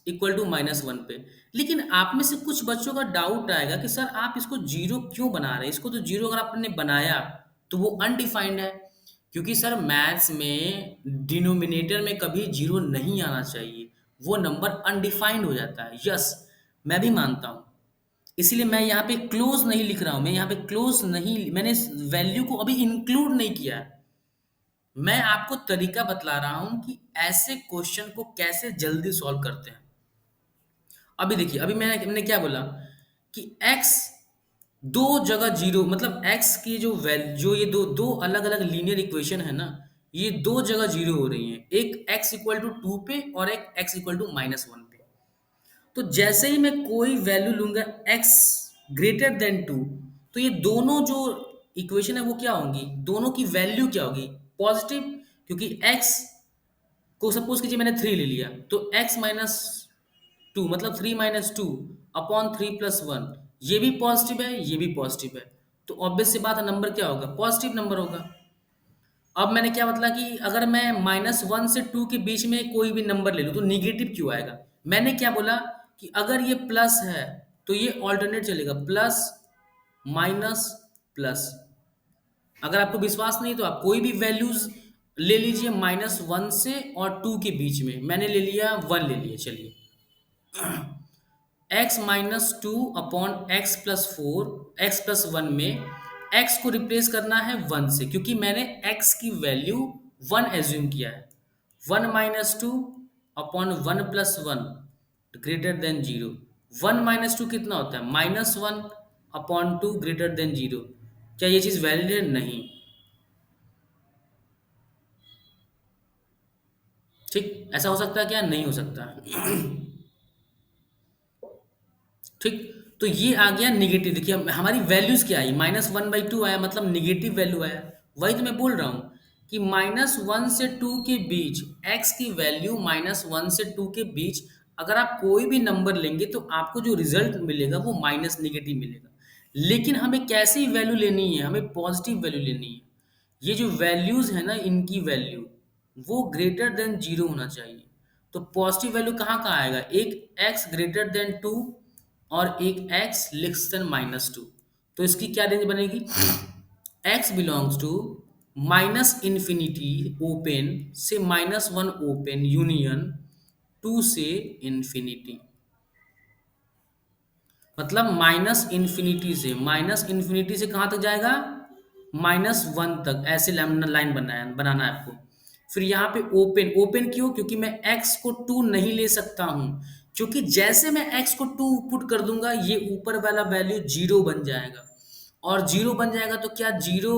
= -1 पे। लेकिन आप में से कुछ बच्चों का डाउट आएगा कि सर आप इसको 0 क्यों बना रहे हैं, इसको तो 0 अगर आपने बनाया तो वो अनडिफाइंड है। क्योंकि सर मैथ्स में डिनोमिनेटर में कभी 0 नहीं आना चाहिए, वो नंबर अनडिफाइंड हो जाता है। यस, मैं भी मानता हूँ, इसलिए मैं यहाँ पे क्लोज नहीं लिख रहा हूँ, मैं यहाँ पे क्लोज नहीं, मैंने इस वैल्यू को अभी इंक्लूड नहीं किया है। मैं आपको तरीका बतला रहा हूं कि ऐसे क्वेश्चन को कैसे जल्दी सॉल्व करते हैं। अभी देखिए, अभी मैंने क्या बोला कि x दो जगह 0, मतलब x की जो वैल्यू, जो ये दो दो अलग अलग लीनियर इक्वेशन है ना, ये दो जगह 0 हो रही हैं, एक x = 2 पे और एक x = -1 पे। तो जैसे ही मैं कोई वैल्यू लूंगा x ग्रेटर देन 2, तो ये दोनों जो इक्वेशन है वो क्या होंगी, दोनों की वैल्यू क्या होगी, पॉजिटिव। क्योंकि x को सपोज कीजिए मैंने 3 ले लिया, तो x - 2 मतलब 3 - 2 अपॉन 3 + 1, ये भी पॉजिटिव है, ये भी पॉजिटिव है। तो ऑब्वियस सी बात है, नंबर क्या होगा, पॉजिटिव नंबर होगा। अब मैंने क्या बतला कि अगर मैं -1 से 2 के बीच में कोई भी नंबर ले लूँ तो निगेटिव क्यों आएगा। मैंने क्या बोला कि अगर ये प्लस है तो ये ऑल्टरनेट चलेगा, प्लस माइनस प्लस। अगर आपको विश्वास नहीं तो आप कोई भी वैल्यूज ले लीजिए -1 से और 2 के बीच में, मैंने ले लिया 1 ले लिया, चलिए। x - 2 अपॉन x + 4, x + 1 में x को रिप्लेस करना है 1 से, क्योंकि मैंने x की वैल्यू 1 एज्यूम किया है। 1 - 2 अपॉन 1 + 1 ग्रेटर देन 0। 1 - 2 कितना होता है, -1 अपॉन 2 ग्रेटर देन 0। क्या ये चीज़ वैलिड है, नहीं। ठीक, ऐसा हो सकता है क्या, नहीं हो सकता। ठीक। तो ये आ गया निगेटिव। देखिए हमारी वैल्यूज क्या आई, -1/2 आया, मतलब निगेटिव वैल्यू आया। वही तो मैं बोल रहा हूँ कि -1 से 2 के बीच x की वैल्यू -1 से 2 के बीच अगर आप कोई भी नंबर लेंगे तो आपको जो रिजल्ट मिलेगा वो माइनस निगेटिव मिलेगा। लेकिन हमें कैसी वैल्यू लेनी है, हमें पॉजिटिव वैल्यू लेनी है। ये जो वैल्यूज है ना, इनकी वैल्यू वो ग्रेटर देन जीरो होना चाहिए। तो पॉजिटिव वैल्यू कहाँ कहाँ आएगा, एक x ग्रेटर देन 2 और एक x लेस देन -2। तो इसकी क्या रेंज बनेगी, x belongs to minus infinity open से -1 ओपन यूनियन 2 से इन्फिनिटी। मतलब माइनस इन्फिनिटी से कहाँ तक जाएगा, -1 तक। ऐसे लाइन बनाना है आपको। फिर यहाँ पे ओपन, ओपन क्यों, क्योंकि मैं x को 2 नहीं ले सकता हूँ, क्योंकि जैसे मैं x को 2 पुट कर दूंगा ये ऊपर वाला वैल्यू जीरो बन जाएगा। और जीरो बन जाएगा तो क्या जीरो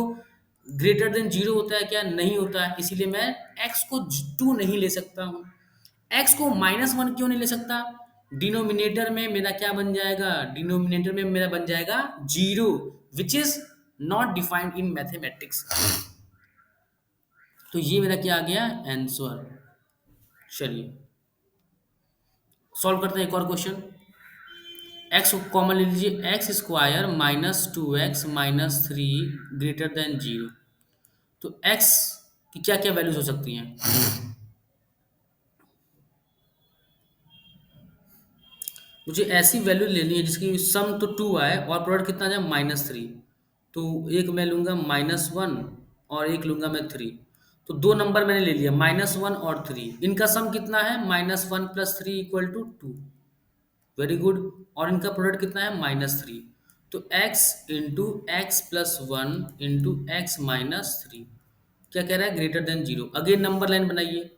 ग्रेटर देन जीरो होता है, क्या नहीं होता है, इसीलिए मैं x को 2 नहीं ले सकता हूँ। x को -1 क्यों नहीं ले सकता, डिनोमिनेटर में मेरा क्या बन जाएगा, डिनोमिनेटर में मेरा बन जाएगा zero, which is not defined in mathematics. तो ये मेरा क्या आ गया आंसर। चलिए सॉल्व करते हैं एक और क्वेश्चन। x को कॉमन ले लीजिए, x square -2x -3 greater than zero. तो x की क्या क्या वैल्यूज हो सकती हैं, मुझे ऐसी वैल्यू लेनी है जिसकी सम तो 2 आए और प्रोडक्ट कितना आ जाए -3। तो एक मैं लूँगा -1 और एक लूँगा मैं 3। तो दो नंबर मैंने ले लिया -1 और 3, इनका सम कितना है, -1 + 3 = 2। Very good. और इनका प्रोडक्ट कितना है, -3। तो x into x plus one into x minus three क्या कह रहा है, greater than zero. Again number line बनाइए।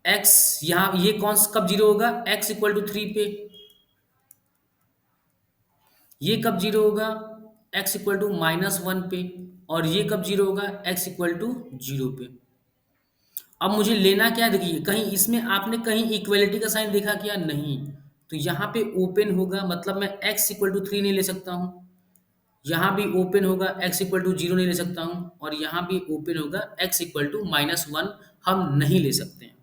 x यहाँ ये कौन कब जीरो होगा, x = 3 पे। ये कब जीरो होगा, x = -1 पे। और ये कब जीरो होगा, x = 0 पे। अब मुझे लेना क्या है, देखिए कहीं इसमें आपने कहीं इक्वलिटी का साइन देखा क्या, नहीं। तो यहाँ पे ओपन होगा, मतलब मैं x = 3 नहीं ले सकता हूँ। यहाँ भी ओपन होगा, x = 0 नहीं ले सकता हूँ। और यहाँ भी ओपन होगा, x = -1 हम नहीं ले सकते हैं।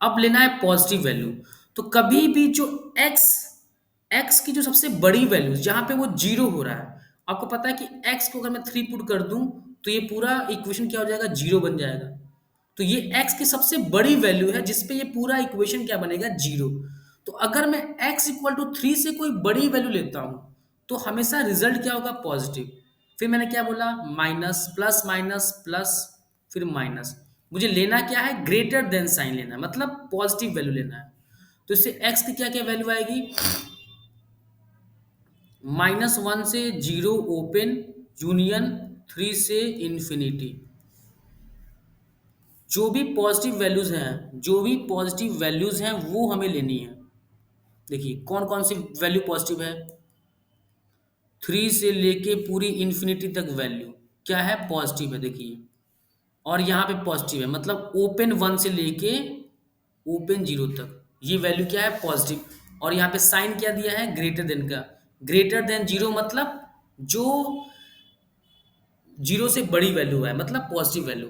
अब लेना है पॉजिटिव वैल्यू। तो कभी भी जो x x की जो सबसे बड़ी वैल्यू जहां पे वो जीरो हो रहा है, आपको पता है कि x को अगर मैं 3 पुट कर दूं तो ये पूरा इक्वेशन क्या हो जाएगा, जीरो बन जाएगा। तो ये x की सबसे बड़ी वैल्यू है जिसपे ये पूरा इक्वेशन क्या बनेगा, जीरो। तो अगर मैं x = 3 से कोई बड़ी वैल्यू लेता हूं तो हमेशा रिजल्ट क्या होगा, पॉजिटिव। फिर मैंने क्या बोला, माइनस प्लस माइनस प्लस फिर माइनस। मुझे लेना क्या है, ग्रेटर देन साइन लेना है, मतलब पॉजिटिव वैल्यू लेना है। तो इससे x की क्या क्या वैल्यू आएगी, -1 से 0 ओपन यूनियन 3 से इंफिनिटी। जो भी पॉजिटिव वैल्यूज हैं, जो भी पॉजिटिव वैल्यूज हैं वो हमें लेनी है। देखिए कौन कौन सी वैल्यू पॉजिटिव है, 3 से लेके पूरी इंफिनिटी तक वैल्यू क्या है, पॉजिटिव है। देखिए और यहाँ पे पॉजिटिव है, मतलब ओपन 1 से लेके ओपन 0 तक ये वैल्यू क्या है, पॉजिटिव। और यहाँ पे साइन क्या दिया है, ग्रेटर देन का। ग्रेटर देन जीरो मतलब जो जीरो से बड़ी वैल्यू है, मतलब पॉजिटिव वैल्यू।